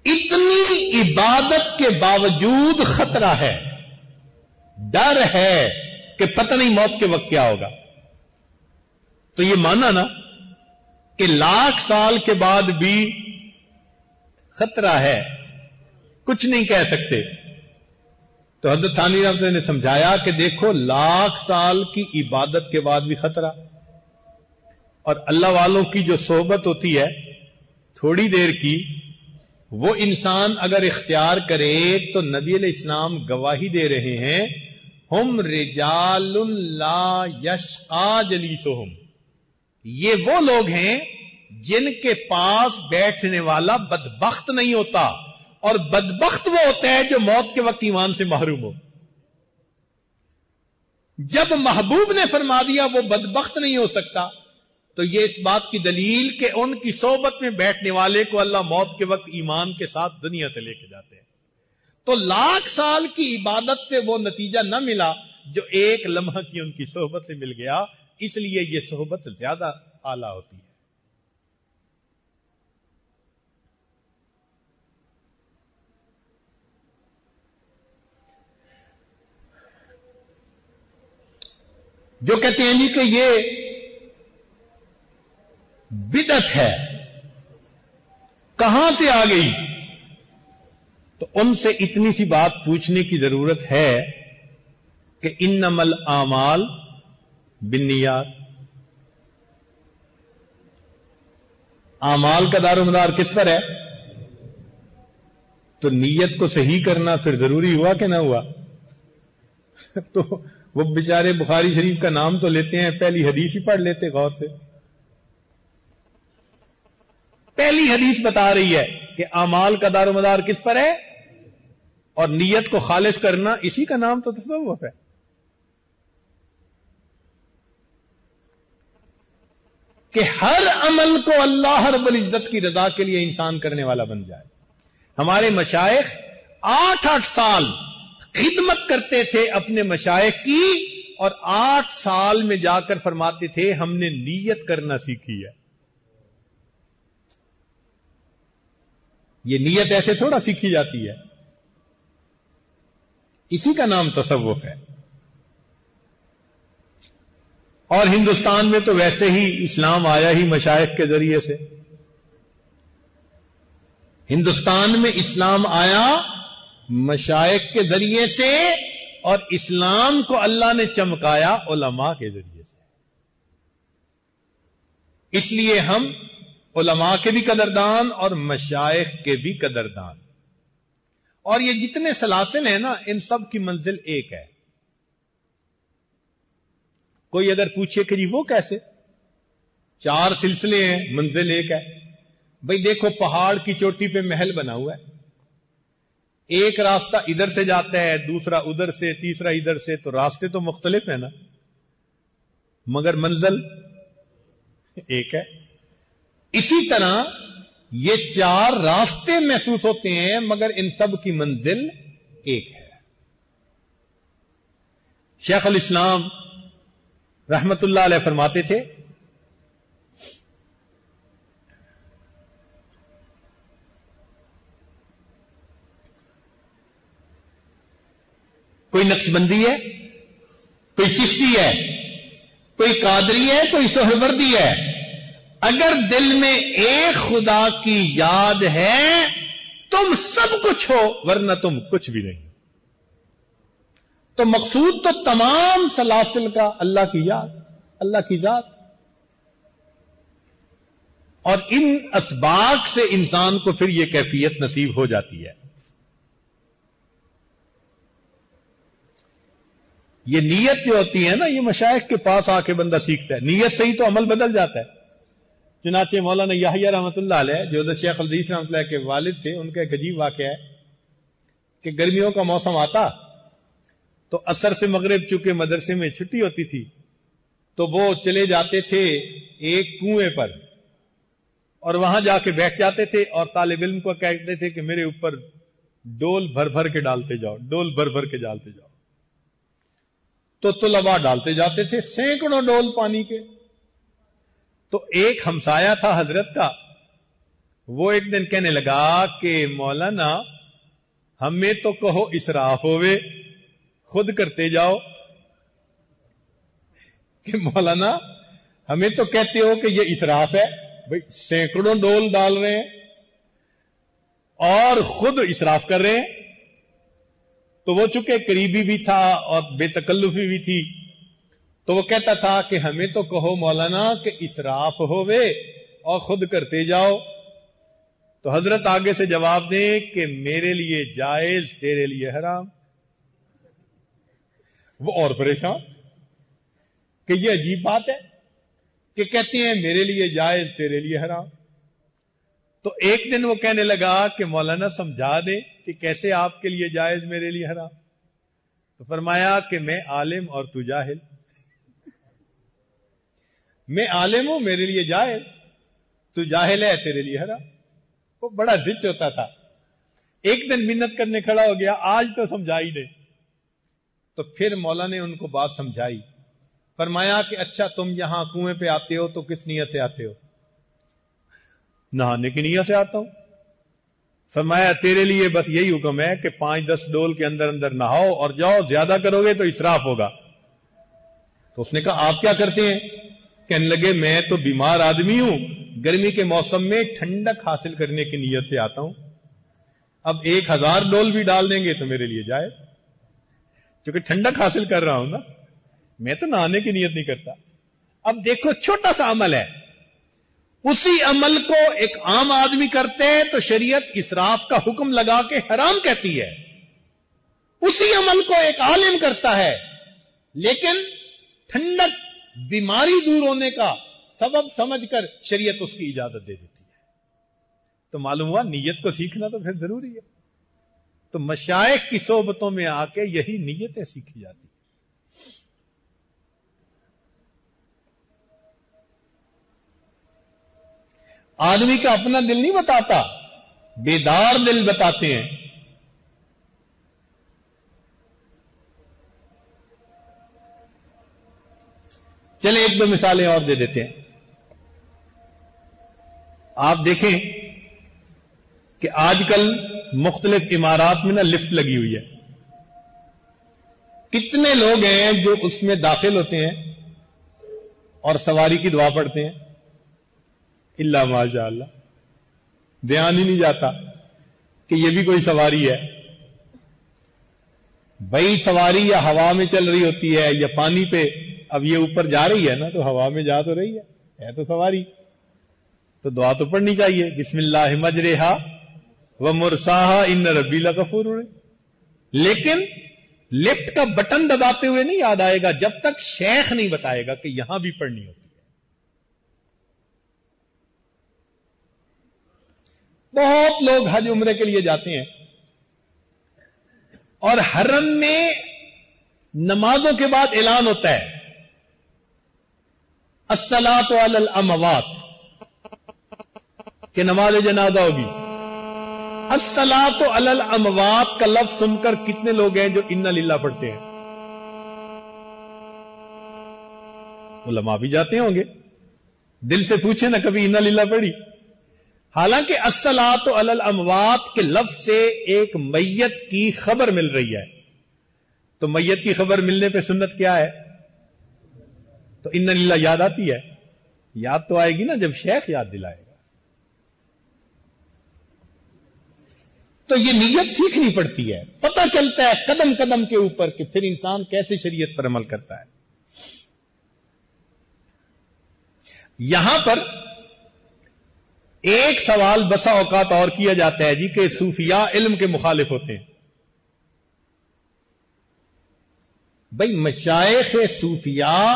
اتنی عبادت کے باوجود خطرہ ہے، ڈر ہے کہ پتہ نہیں موت کے وقت کیا ہوگا. تو یہ مانا نا کہ 1,00,000 سال کے بعد بھی خطرہ ہے، کچھ نہیں کہہ سکتے. تو حضرت تھانوی رحمۃ اللہ نے سمجھایا کہ دیکھو 1,00,000 سال کی عبادت کے بعد بھی خطرہ، اور اللہ والوں کی جو صحبت ہوتی ہے تھوڑی دیر کی، وہ انسان اگر اختیار کرے تو نبی علیہ السلام گواہی دے رہے ہیں، ہم رجال لا یشقا جلیسہم، یہ وہ لوگ ہیں جن کے پاس بیٹھنے والا بدبخت نہیں ہوتا، اور بدبخت وہ ہوتا ہے جو موت کے وقت ایمان سے محروم ہو. جب محبوب نے فرما دیا وہ بدبخت نہیں ہو سکتا، تو یہ اس بات کی دلیل کہ ان کی صحبت میں بیٹھنے والے کو اللہ موت کے وقت ایمان کے ساتھ دنیا سے لے کے جاتے ہیں. تو 1,00,000 سال کی عبادت سے وہ نتیجہ نہ ملا جو ایک لمحہ کی ان کی صحبت سے مل گیا. اس لیے یہ صحبت زیادہ اعلیٰ ہوتی ہے. جو کہتے ہیں جی کہ یہ بدعت ہے، کہاں سے آ گئی؟ تو ان سے اتنی سی بات پوچھنے کی ضرورت ہے کہ انما الاعمال بالنیات، اعمال کا دار و مدار کس پر ہے؟ تو نیت کو صحیح کرنا پھر ضروری ہوا کہ نہ ہوا؟ تو وہ بیچارے بخاری شریف کا نام تو لیتے ہیں، پہلی حدیث ہی پڑھ لیتے غور سے۔ پہلی حدیث بتا رہی ہے کہ اعمال کا دار و مدار کس پر ہے، اور نیت کو خالص کرنا، اسی کا نام تو تصوف ہے۔ کہ ہر عمل کو اللہ رب العزت کی رضا کے لیے انسان کرنے والا بن جائے۔ ہمارے مشائخ 8 سال خدمت کرتے تھے اپنے مشائخ کی، اور 8 سال میں جا کر فرماتے تھے ہم نے نیت کرنا سیکھی ہے۔ یہ نیت ایسے تھوڑا سیکھی جاتی ہے، اسی کا نام تصوف ہے۔ اور ہندوستان میں تو ویسے ہی اسلام آیا ہی مشائخ کے ذریعے سے۔ ہندوستان میں اسلام آیا مشائخ کے ذریعے سے، اور اسلام کو اللہ نے چمکایا علماء کے ذریعے سے۔ اس لیے ہم علماء کے بھی قدردان اور مشائخ کے بھی قدردان۔ اور یہ جتنے سلاسل ہیں نا، ان سب کی منزل ایک ہے۔ کوئی اگر پوچھے کہ جی وہ کیسے؟ 4 سلسلے ہیں، منزل ایک ہے۔ بھئی دیکھو، پہاڑ کی چوٹی پہ محل بنا ہوا ہے، ایک راستہ ادھر سے جاتا ہے، دوسرا ادھر سے، تیسرا ادھر سے، تو راستے تو مختلف ہیں نا، مگر منزل ایک ہے۔ اسی طرح یہ 4 راستے محسوس ہوتے ہیں، مگر ان سب کی منزل ایک ہے۔ شیخ الاسلام رحمت اللہ علیہ فرماتے تھے کوئی نقشبندی ہے، کوئی چشتی ہے، کوئی قادری ہے، کوئی سہروردی ہے، اگر دل میں ایک خدا کی یاد ہے تم سب کچھ ہو، ورنہ تم کچھ بھی نہیں۔ تو مقصود تو تمام سلاسل کا اللہ کی یاد، اللہ کی ذات، اور ان اسباق سے انسان کو پھر یہ کیفیت نصیب ہو جاتی ہے۔ یہ نیت جو ہوتی ہے نا، یہ مشائخ کے پاس آ کے بندہ سیکھتا ہے، نیت سے ہی تو عمل بدل جاتا ہے۔ چنانچہ مولانا یحییٰ رحمۃ اللہ علیہ جو حضرت شیخ الحدیث رحمۃ اللہ کے والد تھے، ان کا ایک عجیب واقعہ ہے کہ گرمیوں کا موسم آتا تو عصر سے مغرب چونکہ مدرسے میں چھٹی ہوتی تھی تو وہ چلے جاتے تھے ایک کنویں پر، اور وہاں جا کے بیٹھ جاتے تھے، اور طالب علم کو کہتے تھے کہ میرے اوپر ڈول بھر بھر کے ڈالتے جاؤ، ڈول بھر بھر کے ڈالتے جاؤ۔ تو طلباء ڈالتے جاتے تھے سینکڑوں ڈول پانی کے۔ تو ایک ہمسایہ تھا حضرت کا، وہ ایک دن کہنے لگا کہ مولانا ہمیں تو کہو اسراف ہوئے، خود کرتے جاؤ۔ کہ مولانا ہمیں تو کہتے ہو کہ یہ اسراف ہے، بھئی سینکڑوں ڈول ڈال رہے ہیں اور خود اسراف کر رہے ہیں۔ تو وہ چونکہ قریبی بھی تھا اور بے تکلفی بھی تھی، تو وہ کہتا تھا کہ ہمیں تو کہو مولانا کہ اسراف ہوئے اور خود کرتے جاؤ۔ تو حضرت آگے سے جواب دیں کہ میرے لیے جائز، تیرے لیے حرام۔ وہ اور پریشان کہ یہ عجیب بات ہے کہ کہتے ہیں میرے لیے جائز، تیرے لیے حرام۔ تو ایک دن وہ کہنے لگا کہ مولانا سمجھا دیں کہ کیسے آپ کے لیے جائز، میرے لیے حرام۔ تو فرمایا کہ میں عالم اور تو جاہل، میں عالم ہوں میرے لیے جائز، تو جاہل ہے تیرے لیے حرام۔ وہ بڑا ضد ہوتا تھا۔ ایک دن منت کرنے کھڑا ہو گیا، آج تو سمجھائی دے۔ تو پھر مولا نے ان کو بات سمجھائی، فرمایا کہ اچھا تم یہاں کنویں پہ آتے ہو تو کس نیت سے آتے ہو؟ نہانے کی نیت سے آتا ہوں۔ فرمایا تیرے لیے بس یہی حکم ہے کہ 5-10 ڈول کے اندر اندر نہاؤ اور جاؤ، زیادہ کرو گے تو اسراف ہوگا۔ تو اس نے کہا آپ کیا کرتے ہیں؟ کہنے لگے میں تو بیمار آدمی ہوں، گرمی کے موسم میں ٹھنڈک حاصل کرنے کی نیت سے آتا ہوں، اب 1000 ڈول بھی ڈال دیں گے تو میرے لیے جائے، کیونکہ ٹھنڈک حاصل کر رہا ہوں نا، میں تو نہانے کی نیت نہیں کرتا۔ اب دیکھو چھوٹا سا عمل ہے، اسی عمل کو ایک عام آدمی کرتے ہیں تو شریعت اسراف کا حکم لگا کے حرام کہتی ہے، اسی عمل کو ایک عالم کرتا ہے لیکن ٹھنڈک بیماری دور ہونے کا سبب سمجھ کر شریعت اس کی اجازت دے دیتی ہے۔ تو معلوم ہوا نیت کو سیکھنا تو پھر ضروری ہے۔ تو مشائخ کی صحبتوں میں آ کے یہی نیتیں سیکھی جاتی ہیں۔ آدمی کا اپنا دل نہیں بتاتا، بیدار دل بتاتے ہیں۔ چلے ایک دو مثالیں اور دے دیتے ہیں۔ آپ دیکھیں کہ آج کل مختلف عمارات میں لفٹ لگی ہوئی ہے، کتنے لوگ ہیں جو اس میں داخل ہوتے ہیں اور سواری کی دعا پڑھتے ہیں، اللہ ماشاء اللہ، دھیان ہی نہیں جاتا کہ یہ بھی کوئی سواری ہے۔ بھائی سواری یا ہوا میں چل رہی ہوتی ہے یا پانی پہ، اب یہ اوپر جا رہی ہے نا تو ہوا میں جا تو رہی ہے تو سواری، تو دعا تو پڑھنی چاہیے، بسم اللہ مجریہا و مرساہا ان ربی لغفور رحیم۔ لیکن لفٹ کا بٹن دباتے ہوئے نہیں یاد آئے گا جب تک شیخ نہیں بتائے گا کہ یہاں بھی پڑھنی ہوتی ہے۔ بہت لوگ حج عمرے کے لیے جاتے ہیں اور حرم میں نمازوں کے بعد اعلان ہوتا ہے الصلاۃ علی الاموات کہ نماز جنازہ ہوگی۔ الصلاۃ علی الاموات کا لفظ سن کر کتنے لوگ ہیں جو انا للہ پڑھتے ہیں؟ علماء بھی جاتے ہوں گے، دل سے پوچھیں نا کبھی انا للہ پڑھی؟ حالانکہ الصلاۃ علی الاموات کے لفظ سے ایک میت کی خبر مل رہی ہے، تو میت کی خبر ملنے پہ سنت کیا ہے؟ تو انا للہ یاد آتی ہے؟ یاد تو آئے گی نا جب شیخ یاد دلائے گا۔ تو یہ نیت سیکھنی پڑتی ہے، پتہ چلتا ہے قدم قدم کے اوپر کہ پھر انسان کیسے شریعت پر عمل کرتا ہے۔ یہاں پر ایک سوال بسا اوقات اور کیا جاتا ہے جی کہ صوفیاء علم کے مخالف ہوتے ہیں۔ بھائی مشائخ صوفیاء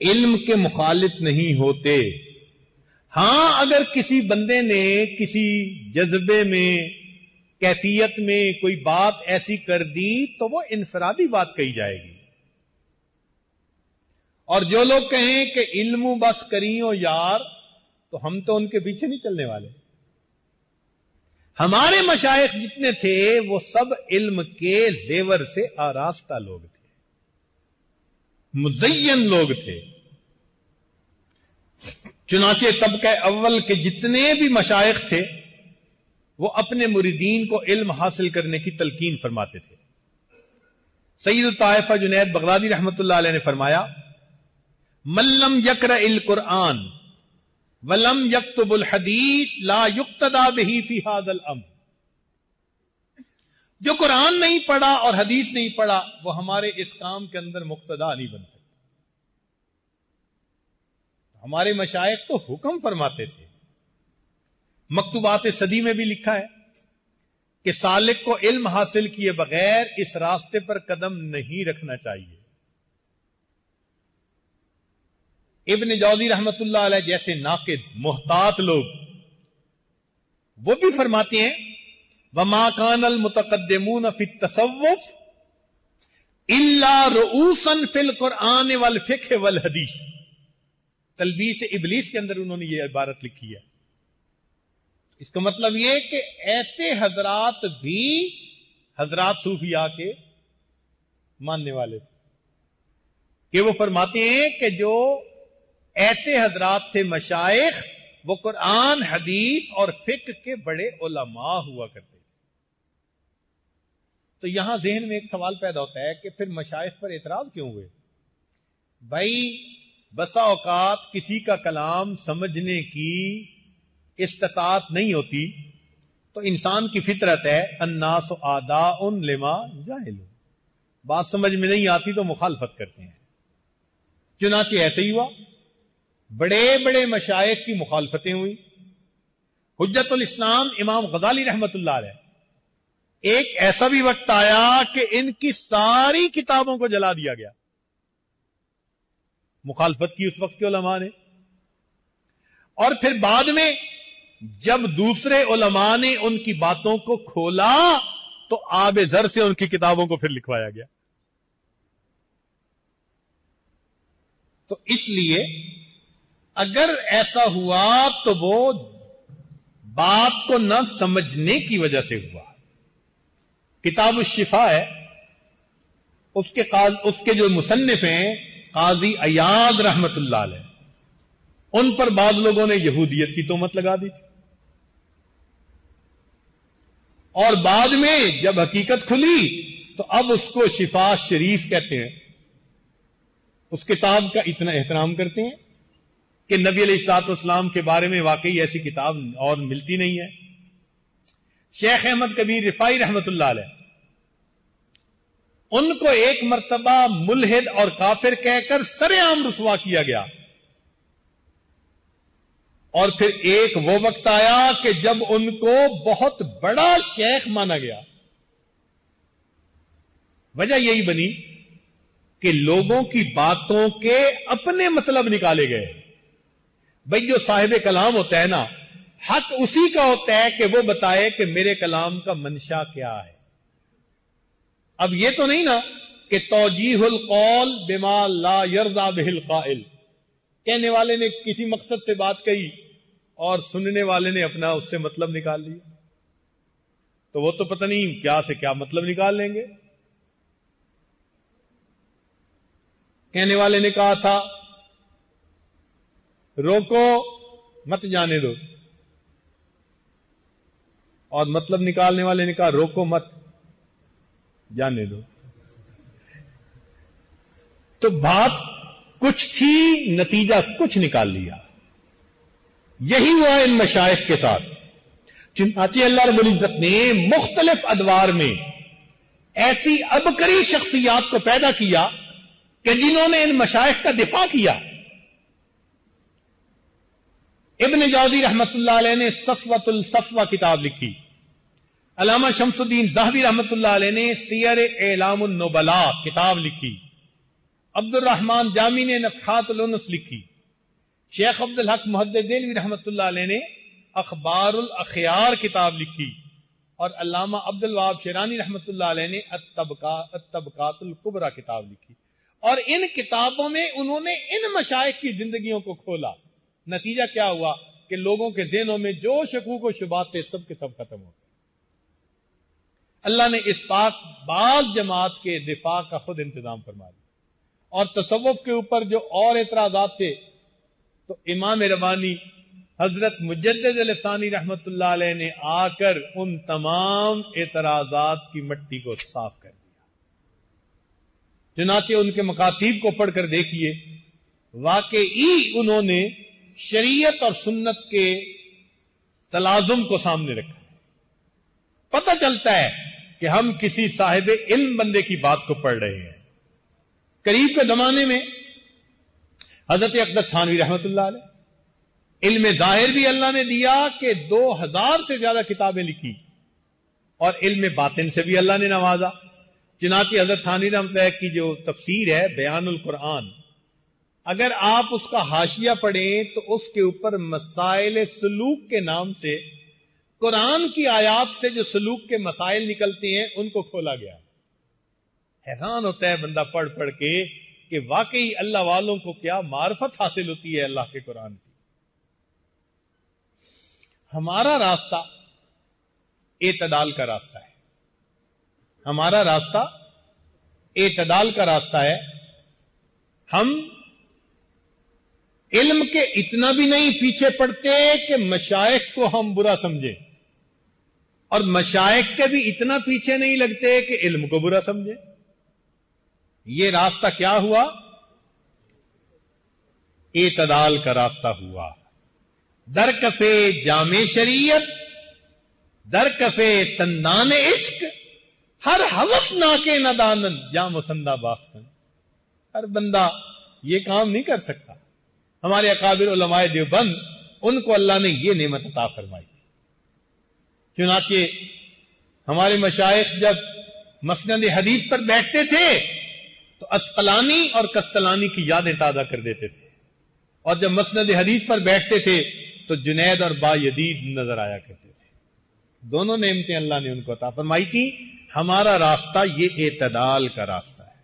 علم کے مخالف نہیں ہوتے، ہاں اگر کسی بندے نے کسی جذبے میں کیفیت میں کوئی بات ایسی کر دی تو وہ انفرادی بات کہی جائے گی، اور جو لوگ کہیں کہ علم بس کریو یار تو ہم تو ان کے پیچھے نہیں چلنے والے۔ ہمارے مشائخ جتنے تھے وہ سب علم کے زیور سے آراستہ لوگ تھے، مزین لوگ تھے۔ چنانچہ طبقہ اول کے جتنے بھی مشائخ تھے وہ اپنے مریدین کو علم حاصل کرنے کی تلقین فرماتے تھے۔ سید الطائفہ جنید بغدادی رحمت اللہ علیہ نے فرمایا من لم یقرأ القرآن ولم یکتب الحدیث لا یقتدی بہ فی ھذا الامر، جو قرآن نہیں پڑھا اور حدیث نہیں پڑھا وہ ہمارے اس کام کے اندر مقتدا نہیں بن سکتا۔ ہمارے مشائخ تو حکم فرماتے تھے، مکتوبات صدی میں بھی لکھا ہے کہ سالک کو علم حاصل کیے بغیر اس راستے پر قدم نہیں رکھنا چاہیے۔ ابن جوزی رحمت اللہ علیہ جیسے ناقد محتاط لوگ وہ بھی فرماتے ہیں وما كان المتقدمون في التصوف الا رؤوسا في القرآن والفقہ والحدیث۔ تلبیس ابلیس کے اندر انہوں نے یہ عبارت لکھی ہے۔ اس کا مطلب یہ کہ ایسے حضرات بھی حضرات صوفیاء کے ماننے والے تھے، کہ وہ فرماتے ہیں کہ جو ایسے حضرات تھے مشائخ وہ قرآن حدیث اور فقہ کے بڑے علماء ہوا کرتے تھے۔ تو یہاں ذہن میں ایک سوال پیدا ہوتا ہے کہ پھر مشائخ پر اعتراض کیوں ہوئے؟ بھائی بسا اوقات کسی کا کلام سمجھنے کی استطاعت نہیں ہوتی تو انسان کی فطرت ہے الناس آداء لما جاہل، بات سمجھ میں نہیں آتی تو مخالفت کرتے ہیں. چنانچہ ایسے ہی ہوا، بڑے بڑے مشائخ کی مخالفتیں ہوئی. حجت الاسلام امام غزالی رحمت اللہ علیہ، ایک ایسا بھی وقت آیا کہ ان کی ساری کتابوں کو جلا دیا گیا. مخالفت کی اس وقت کے علماء نے. اور پھر بعد میں جب دوسرے علماء نے ان کی باتوں کو کھولا تو آب زر سے ان کی کتابوں کو پھر لکھوایا گیا. تو اس لیے اگر ایسا ہوا تو وہ بات کو نہ سمجھنے کی وجہ سے ہوا. کتاب الشفا ہے، اس کے جو مصنف ہیں قاضی عیاض رحمت اللہ علیہ، ان پر بعض لوگوں نے یہودیت کی تہمت لگا دی تھی، اور بعد میں جب حقیقت کھلی تو اب اس کو شفا شریف کہتے ہیں. اس کتاب کا اتنا احترام کرتے ہیں کہ نبی علیہ الصلوۃ والسلام کے بارے میں واقعی ایسی کتاب اور ملتی نہیں ہے. شیخ احمد کبیر رفاعی رحمت اللہ علیہ، ان کو ایک مرتبہ ملحد اور کافر کہہ کر سر عام رسوا کیا گیا. اور پھر ایک وہ وقت آیا کہ جب ان کو بہت بڑا شیخ مانا گیا. وجہ یہی بنی کہ لوگوں کی باتوں کے اپنے مطلب نکالے گئے. بھئی جو صاحب کلام ہوتا ہے نا، حق اسی کا ہوتا ہے کہ وہ بتائے کہ میرے کلام کا منشا کیا ہے. اب یہ تو نہیں نا کہ توجیہ القول بما لا یرضى به القائل، کہنے والے نے کسی مقصد سے بات کہی اور سننے والے نے اپنا اس سے مطلب نکال لیا، تو وہ تو پتہ نہیں کیا سے کیا مطلب نکال لیں گے. کہنے والے نے کہا تھا روکو مت جانے دو، اور مطلب نکالنے والے نے کہا روکو مت جانے دو. تو بات کچھ تھی، نتیجہ کچھ نکال لیا. یہی ہوا ان مشائخ کے ساتھ. چنانچہ اللہ رب العزت نے مختلف ادوار میں ایسی عبقری شخصیات کو پیدا کیا کہ جنہوں نے ان مشائخ کا دفاع کیا. ابن جوزی رحمت اللہ علیہ نے صفوۃ الصفوہ کتاب لکھی. علامہ شمس الدین ذہبی رحمت اللہ علیہ نے سیر اعلام النبلاء کتاب لکھی. عبد الرحمن جامی نے نفحات الانس لکھی. شیخ عبد الحق محدث دہلوی رحمت اللہ علیہ نے اخبار الاخیار کتاب لکھی. اور علامہ عبد الوہاب شیرانی رحمت اللہ علیہ نے الطبقات الکبریٰ کتاب لکھی. اور ان کتابوں میں انہوں نے ان مشائخ کی زندگیوں کو کھولا. نتیجہ کیا ہوا کہ لوگوں کے ذہنوں میں جو شکوک و شبہات تھے سب کے سب ختم ہو گئے. اللہ نے اس پاک بعض جماعت کے دفاع کا خود انتظام فرما دیا. اور تصوف کے اوپر جو اور اعتراضات تھے تو امام ربانی حضرت مجدد الثانی رحمت اللہ علیہ نے آ کر ان تمام اعتراضات کی مٹی کو صاف کر دیا. چنانچہ ان کے مکاتیب کو پڑھ کر دیکھیے، واقعی انہوں نے شریعت اور سنت کے تلازم کو سامنے رکھا. پتہ چلتا ہے کہ ہم کسی صاحب علم بندے کی بات کو پڑھ رہے ہیں. قریب کے زمانے میں حضرت اقدس تھانوی رحمت اللہ علیہ علم ظاہر بھی اللہ نے دیا کہ 2000 سے زیادہ کتابیں لکھی، اور علم باطن سے بھی اللہ نے نوازا. چنانچہ حضرت تھانوی رحمت اللہ کی جو تفسیر ہے بیان القرآن، اگر آپ اس کا حاشیہ پڑھیں تو اس کے اوپر مسائل سلوک کے نام سے قرآن کی آیات سے جو سلوک کے مسائل نکلتے ہیں ان کو کھولا گیا. حیران ہوتا ہے بندہ پڑھ پڑھ کے کہ واقعی اللہ والوں کو کیا معرفت حاصل ہوتی ہے اللہ کے قرآن کی. ہمارا راستہ اعتدال کا راستہ ہے. ہمارا راستہ اعتدال کا راستہ ہے. ہم علم کے اتنا بھی نہیں پیچھے پڑتے کہ مشائخ کو ہم برا سمجھیں، اور مشائخ کے بھی اتنا پیچھے نہیں لگتے کہ علم کو برا سمجھیں. یہ راستہ کیا ہوا؟ اعتدال کا راستہ ہوا. در کفے جامع شریعت، در کفے سندان عشق، ہر ہوس ناکے ندانن جام و سندہ باختن. ہر بندہ یہ کام نہیں کر سکتا. ہمارے اکابر علماء دیوبند، ان کو اللہ نے یہ نعمت عطا فرمائی تھی. چنانچہ ہمارے مشائخ جب مسند حدیث پر بیٹھتے تھے تو اسقلانی اور کستلانی کی یادیں تازہ کر دیتے تھے، اور جب مسند حدیث پر بیٹھتے تھے تو جنید اور با یدید نظر آیا کرتے تھے. دونوں نعمتیں اللہ نے ان کو عطا فرمائی تھی. ہمارا راستہ یہ اعتدال کا راستہ ہے.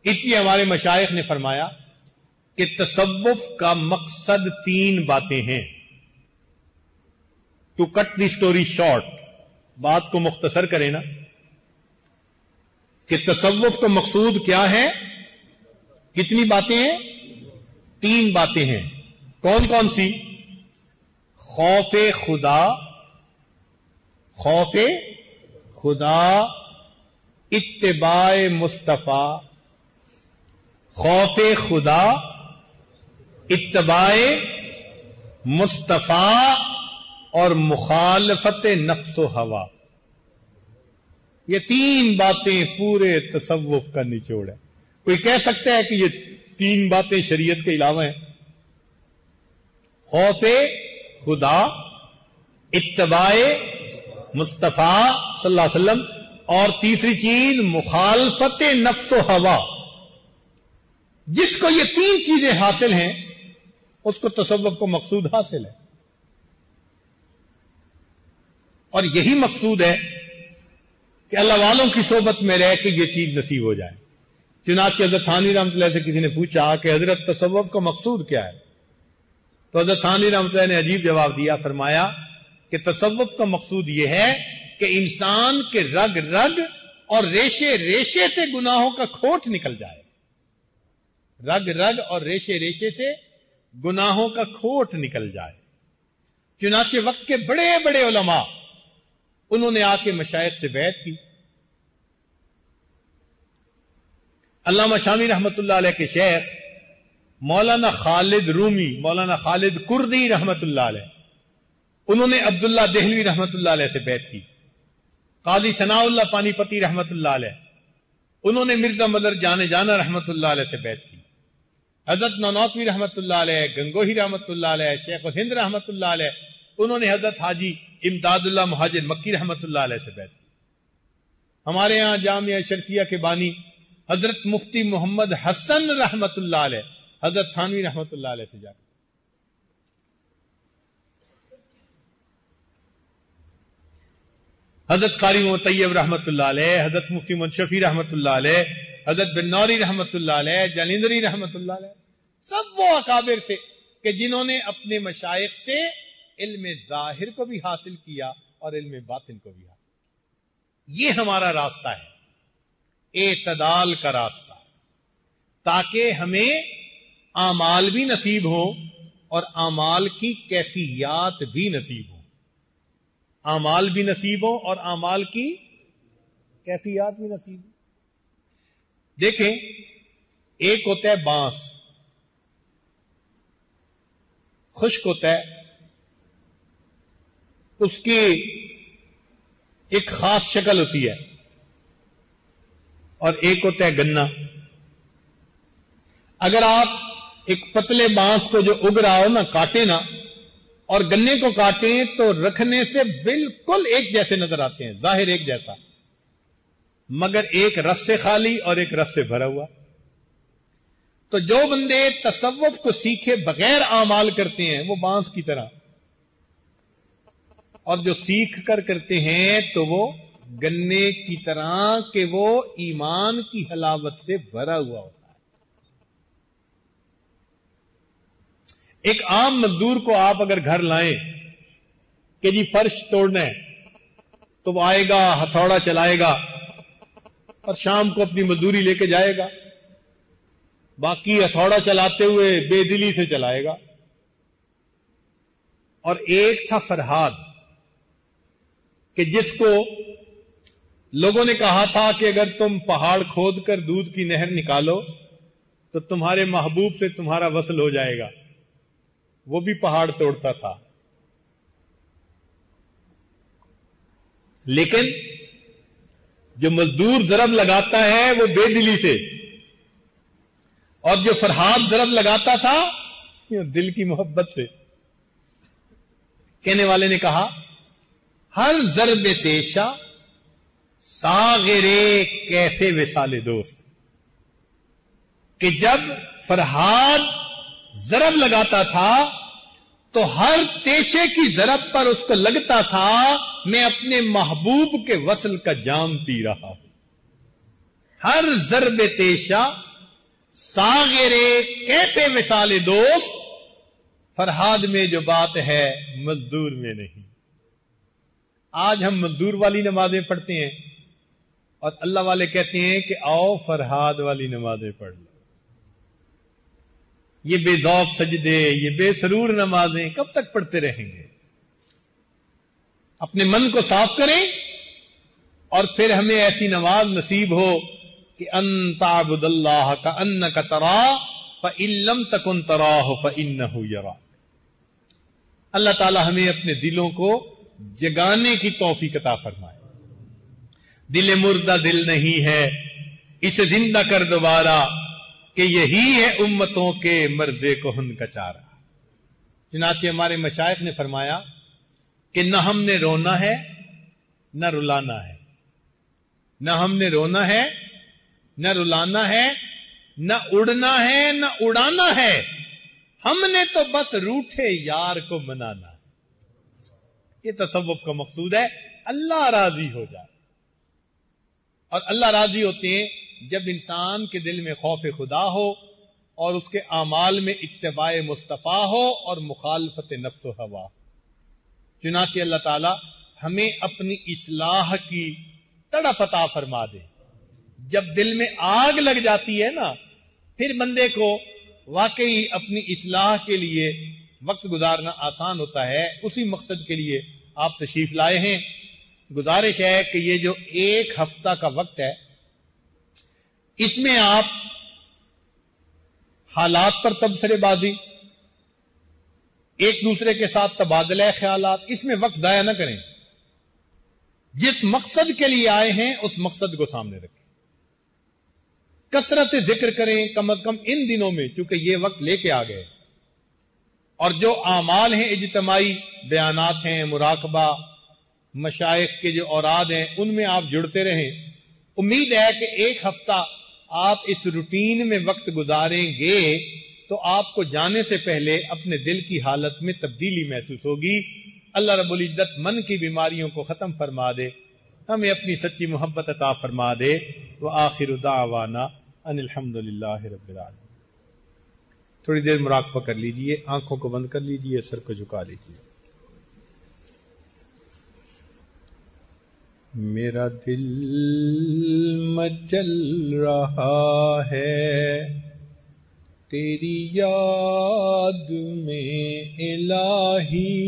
اس لیے ہمارے مشائخ نے فرمایا کہ تصوف کا مقصد 3 باتیں ہیں. To cut the story short, بات کو مختصر کریں نا، کہ تصوف کا مقصود کیا ہے؟ کتنی باتیں ہیں؟ 3 باتیں ہیں. کون کون سی؟ خوف خدا، خوف خدا، اتباع مصطفیٰ. خوف خدا، اتباع مصطفیٰ اور مخالفت نفس و ہوا. یہ 3 باتیں پورے تصوف کا نچوڑ ہے. کوئی کہہ سکتا ہے کہ یہ 3 باتیں شریعت کے علاوہ ہیں؟ خوف خدا، اتباع مصطفیٰ صلی اللہ علیہ وسلم، اور تیسری چیز مخالفت نفس و ہوا. جس کو یہ 3 چیزیں حاصل ہیں اس کو تصوف کو مقصود حاصل ہے. اور یہی مقصود ہے کہ اللہ والوں کی صحبت میں رہ کے یہ چیز نصیب ہو جائے. چنانچہ حضرت تھانوی رحمۃ اللہ سے کسی نے پوچھا کہ حضرت تصوف کا مقصود کیا ہے؟ تو حضرت تھانوی رحمۃ اللہ نے عجیب جواب دیا. فرمایا کہ تصوف کا مقصود یہ ہے کہ انسان کے رگ رگ اور ریشے ریشے سے گناہوں کا کھوٹ نکل جائے. رگ رگ اور ریشے ریشے سے گناہوں کا کھوٹ نکل جائے. چنانچہ وقت کے بڑے بڑے علماء انہوں نے آ کے مشائخ سے بیعت کی. علامہ شامی رحمت اللہ علیہ کے شیخ مولانا خالد رومی، مولانا خالد کردی رحمت اللہ علیہ، انہوں نے عبداللہ دہلوی رحمت اللہ علیہ سے بیعت کی. قاضی ثناء اللہ پانی پتی رحمت اللہ علیہ، انہوں نے مرزا مدر جانے جانا رحمت اللہ علیہ سے بیعت کی. حضرت نانوتوی رحمت اللہ علیہ، گنگوہی رحمت اللہ علیہ، شیخ الہند رحمت اللہ علیہ، انہوں نے حضرت حاجی امداد اللہ مہاجر مکی رحمت اللہ علیہ سے بیعت کی. ہمارے ہاں جامعہ شرفیہ کے بانی حضرت مفتی محمد حسن رحمت اللہ علیہ، حضرت تھانوی رحمت اللہ علیہ سے جا کر. حضرت قاری محمد طیب رحمت اللہ علیہ، حضرت مفتی محمد شفیع رحمت اللہ علیہ، حضرت بن نوری رحمت اللہ علیہ، جلیندری رحمت اللہ علیہ، سب وہ اکابر تھے کہ جنہوں نے اپنے مشائخ سے علم ظاہر کو بھی حاصل کیا اور علم باطن کو بھی حاصل کیا. یہ ہمارا راستہ ہے، اعتدال کا راستہ، تاکہ ہمیں اعمال بھی نصیب ہوں اور اعمال کی کیفیات بھی نصیب ہوں. اعمال بھی نصیب ہوں اور اعمال کی کیفیات بھی نصیب ہوں. دیکھیں، ایک ہوتا ہے بانس، خشک ہوتا ہے، اس کی ایک خاص شکل ہوتی ہے، اور ایک ہوتا ہے گنا. اگر آپ ایک پتلے بانس کو جو اگ رہا ہو نا کاٹے نا، اور گنے کو کاٹیں تو رکھنے سے بالکل ایک جیسے نظر آتے ہیں، ظاہر ایک جیسا، مگر ایک رس سے خالی اور ایک رس سے بھرا ہوا. تو جو بندے تصوف کو سیکھے بغیر اعمال کرتے ہیں وہ بانس کی طرح، اور جو سیکھ کر کرتے ہیں تو وہ گنے کی طرح کہ وہ ایمان کی حلاوت سے بھرا ہوا ہوتا ہے. ایک عام مزدور کو آپ اگر گھر لائیں کہ جی فرش توڑنا ہے، تو وہ آئے گا، ہتھوڑا چلائے گا اور شام کو اپنی مزدوری لے کے جائے گا. باقی ہتھوڑا چلاتے ہوئے بے دلی سے چلائے گا. اور ایک تھا فرہاد کہ جس کو لوگوں نے کہا تھا کہ اگر تم پہاڑ کھود کر دودھ کی نہر نکالو تو تمہارے محبوب سے تمہارا وصل ہو جائے گا. وہ بھی پہاڑ توڑتا تھا. لیکن جو مزدور ضرب لگاتا ہے وہ بے دلی سے، اور جو فرحاد ضرب لگاتا تھا دل کی محبت سے. کہنے والے نے کہا ہر ضرب تیشا ساغرے کیفے وصال دوست، کہ جب فرحاد ضرب لگاتا تھا تو ہر تیشے کی ضرب پر اس کو لگتا تھا میں اپنے محبوب کے وصل کا جام پی رہا ہوں. ہر ضرب تیشا ساغرے کیفے وصال دوست، فرحاد میں جو بات ہے مزدور میں نہیں. آج ہم مزدور والی نمازیں پڑھتے ہیں اور اللہ والے کہتے ہیں کہ آؤ فرحاد والی نمازیں پڑھ لو. یہ بے ذوق سجدے، یہ بے سرور نمازیں کب تک پڑھتے رہیں گے؟ اپنے من کو صاف کریں اور پھر ہمیں ایسی نماز نصیب ہو کہ ان تعبد اللہ کأنک تراہ فإن لم تکن تراہ فإنہ یراک. اللہ تعالی ہمیں اپنے دلوں کو جگانے کی توفیق عطا فرمائے. دل مردہ دل نہیں ہے، اسے زندہ کر دوبارہ، کہ یہی ہے امتوں کے مرض کہن کا چارہ. چنانچہ ہمارے مشائخ نے فرمایا کہ نہ ہم نے رونا ہے نہ رلانا ہے، نہ ہم نے رونا ہے نہ رلانا ہے، نہ اڑنا ہے نہ اڑانا ہے، ہم نے تو بس روٹھے یار کو منانا ہے. یہ تصوف کا مقصود ہے، اللہ راضی ہو جائے. اور اللہ راضی ہوتے ہیں جب انسان کے دل میں خوف خدا ہو اور اس کے اعمال میں اتباع مصطفیٰ ہو اور مخالفت نفس و ہوا. چنانچہ اللہ تعالی ہمیں اپنی اصلاح کی تڑپ عطا فرما دے. جب دل میں آگ لگ جاتی ہے نا، پھر بندے کو واقعی اپنی اصلاح کے لیے وقت گزارنا آسان ہوتا ہے. اسی مقصد کے لیے آپ تشریف لائے ہیں. گزارش ہے کہ یہ جو 1 ہفتہ کا وقت ہے، اس میں آپ حالات پر تبصرے بازی، ایک دوسرے کے ساتھ تبادلہ خیالات، اس میں وقت ضائع نہ کریں. جس مقصد کے لیے آئے ہیں اس مقصد کو سامنے رکھیں. کثرت ذکر کریں کم از کم ان دنوں میں، چونکہ یہ وقت لے کے آ گئے. اور جو اعمال ہیں اجتماعی، بیانات ہیں، مراقبہ، مشائخ کے جو اوراد ہیں، ان میں آپ جڑتے رہیں. امید ہے کہ 1 ہفتہ آپ اس روٹین میں وقت گزاریں گے تو آپ کو جانے سے پہلے اپنے دل کی حالت میں تبدیلی محسوس ہوگی. اللہ رب العزت من کی بیماریوں کو ختم فرما دے، ہمیں اپنی سچی محبت عطا فرما دے. وآخر دعوانا ان الحمدللہ رب العالمین. تھوڑی دیر مراقبہ کر لیجئے، آنکھوں کو بند کر لیجئے، سر کو جھکا لیجئے. میرا دل مچل رہا ہے تیری یاد میں الہی،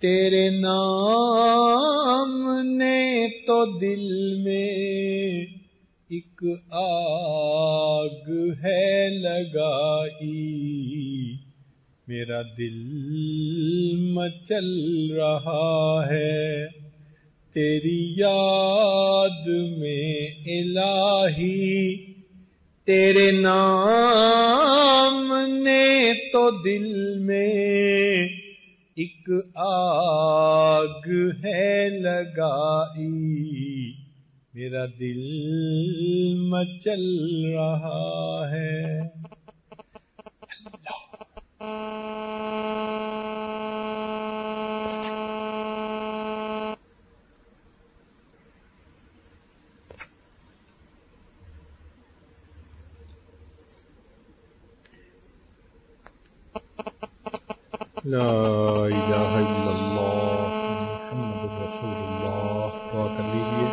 تیرے نام نے تو دل میں ایک آگ ہے لگائی. میرا دل مچل رہا ہے تیری یاد میں الہی، تیرے نام نے تو دل میں ایک آگ ہے لگائی. میرا دل مچل رہا ہے. لا الہ الا اللہ محمد رسول اللہ. دعا کر لیجیے.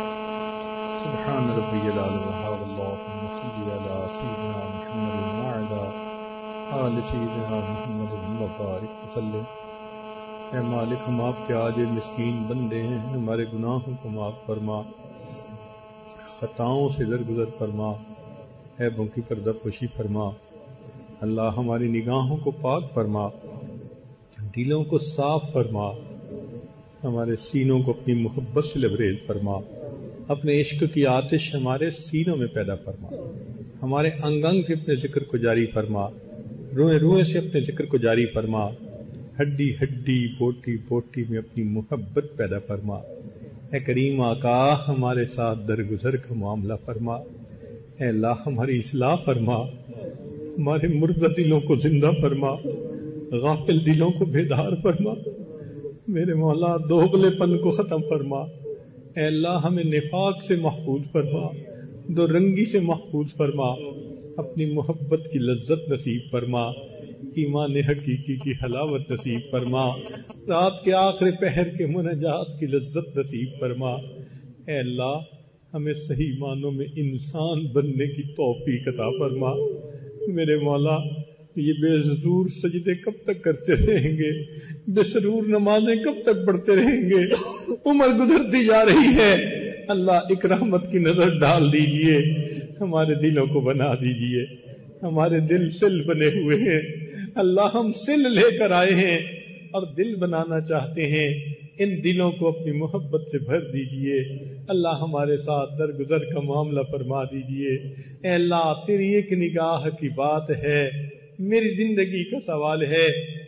سبحان ربی العلی الوہاب اللہم صلی علی سیدنا محمد وعلی آل سیدنا محمد وبارک وسلم. اے مالک، ہم آپ کے عاجز مسکین بندے ہیں، ہمارے گناہوں کو معاف فرما، خطاؤں سے درگزر فرما. عیبوں کی پردہ پوشی فرما. اللہ ہماری نگاہوں کو پاک فرما، دلوں کو صاف فرما، ہمارے سینوں کو اپنی محبت سے لبریز فرما، اپنے عشق کی آتش ہمارے سینوں میں پیدا فرما، ہمارے انگ انگ سے اپنے ذکر کو جاری فرما، روئے روئے سے اپنے ذکر کو جاری فرما، ہڈی ہڈی بوٹی بوٹی میں اپنی محبت پیدا فرما. اے کریم آقا ہمارے ساتھ درگزر کا معاملہ فرما. اے اللہ ہماری اصلاح فرما، ہمارے مردہ دلوں کو زندہ فرما، غافل دلوں کو بیدار فرما. میرے مولا دوغلے پن کو ختم فرما. اے اللہ ہمیں نفاق سے محفوظ فرما، دو رنگی سے محفوظ فرما، اپنی محبت کی لذت نصیب فرما، ایمان حقیقی کی حلاوت نصیب فرما، رات کے آخر پہر کے مناجات کی لذت نصیب فرما. اے اللہ ہمیں صحیح معنوں میں انسان بننے کی توفیق عطا فرما. میرے مولا یہ بے سرور سجدے کب تک کرتے رہیں گے، بے سرور نمازیں کب تک پڑھتے رہیں گے؟ عمر گزرتی جا رہی ہے. اللہ ایک رحمت کی نظر ڈال دیجئے، ہمارے دلوں کو بنا دیجئے. ہمارے دل سل بنے ہوئے ہیں، اللہ ہم سل لے کر آئے ہیں اور دل بنانا چاہتے ہیں. ان دلوں کو اپنی محبت سے بھر دیجئے. اللہ ہمارے ساتھ درگزر کا معاملہ فرما دیجئے. اے اللہ تیری ایک نگاہ کی بات ہے، میری زندگی کا سوال ہے،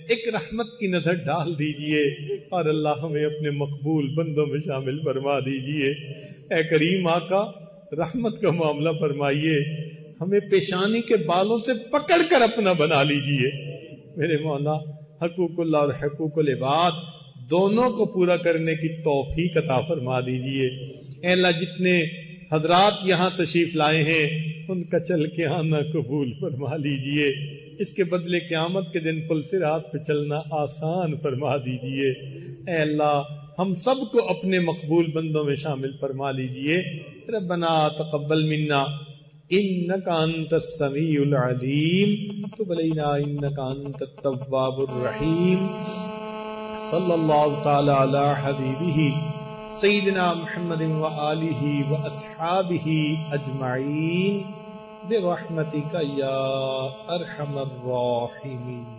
ایک رحمت کی نظر ڈال دیجئے اور اللہ ہمیں اپنے مقبول بندوں میں شامل فرما دیجئے. اے کریم آقا رحمت کا معاملہ فرمائیے، ہمیں پیشانی کے بالوں سے پکڑ کر اپنا بنا لیجئے. میرے مولا حقوق اللہ اور حقوق العباد دونوں کو پورا کرنے کی توفیق عطا فرما دیجئے. اے اللہ جتنے حضرات یہاں تشریف لائے ہیں ان کا چل کے آنا قبول فرما لیجئے. اس کے بدلے قیامت کے دن پل صراط پہ چلنا آسان فرما دیجئے. اے اللہ ہم سب کو اپنے مقبول بندوں میں شامل فرما لیجئے. ربنا تقبل منا انک انت السمیع العلیم تب علینا انک انت التواب الرحیم. صلی اللہ تعالی علی حبیبہ سیدنا محمد وآلہ واصحابہ اجمعین برحمتک یا ارحم الراحمین.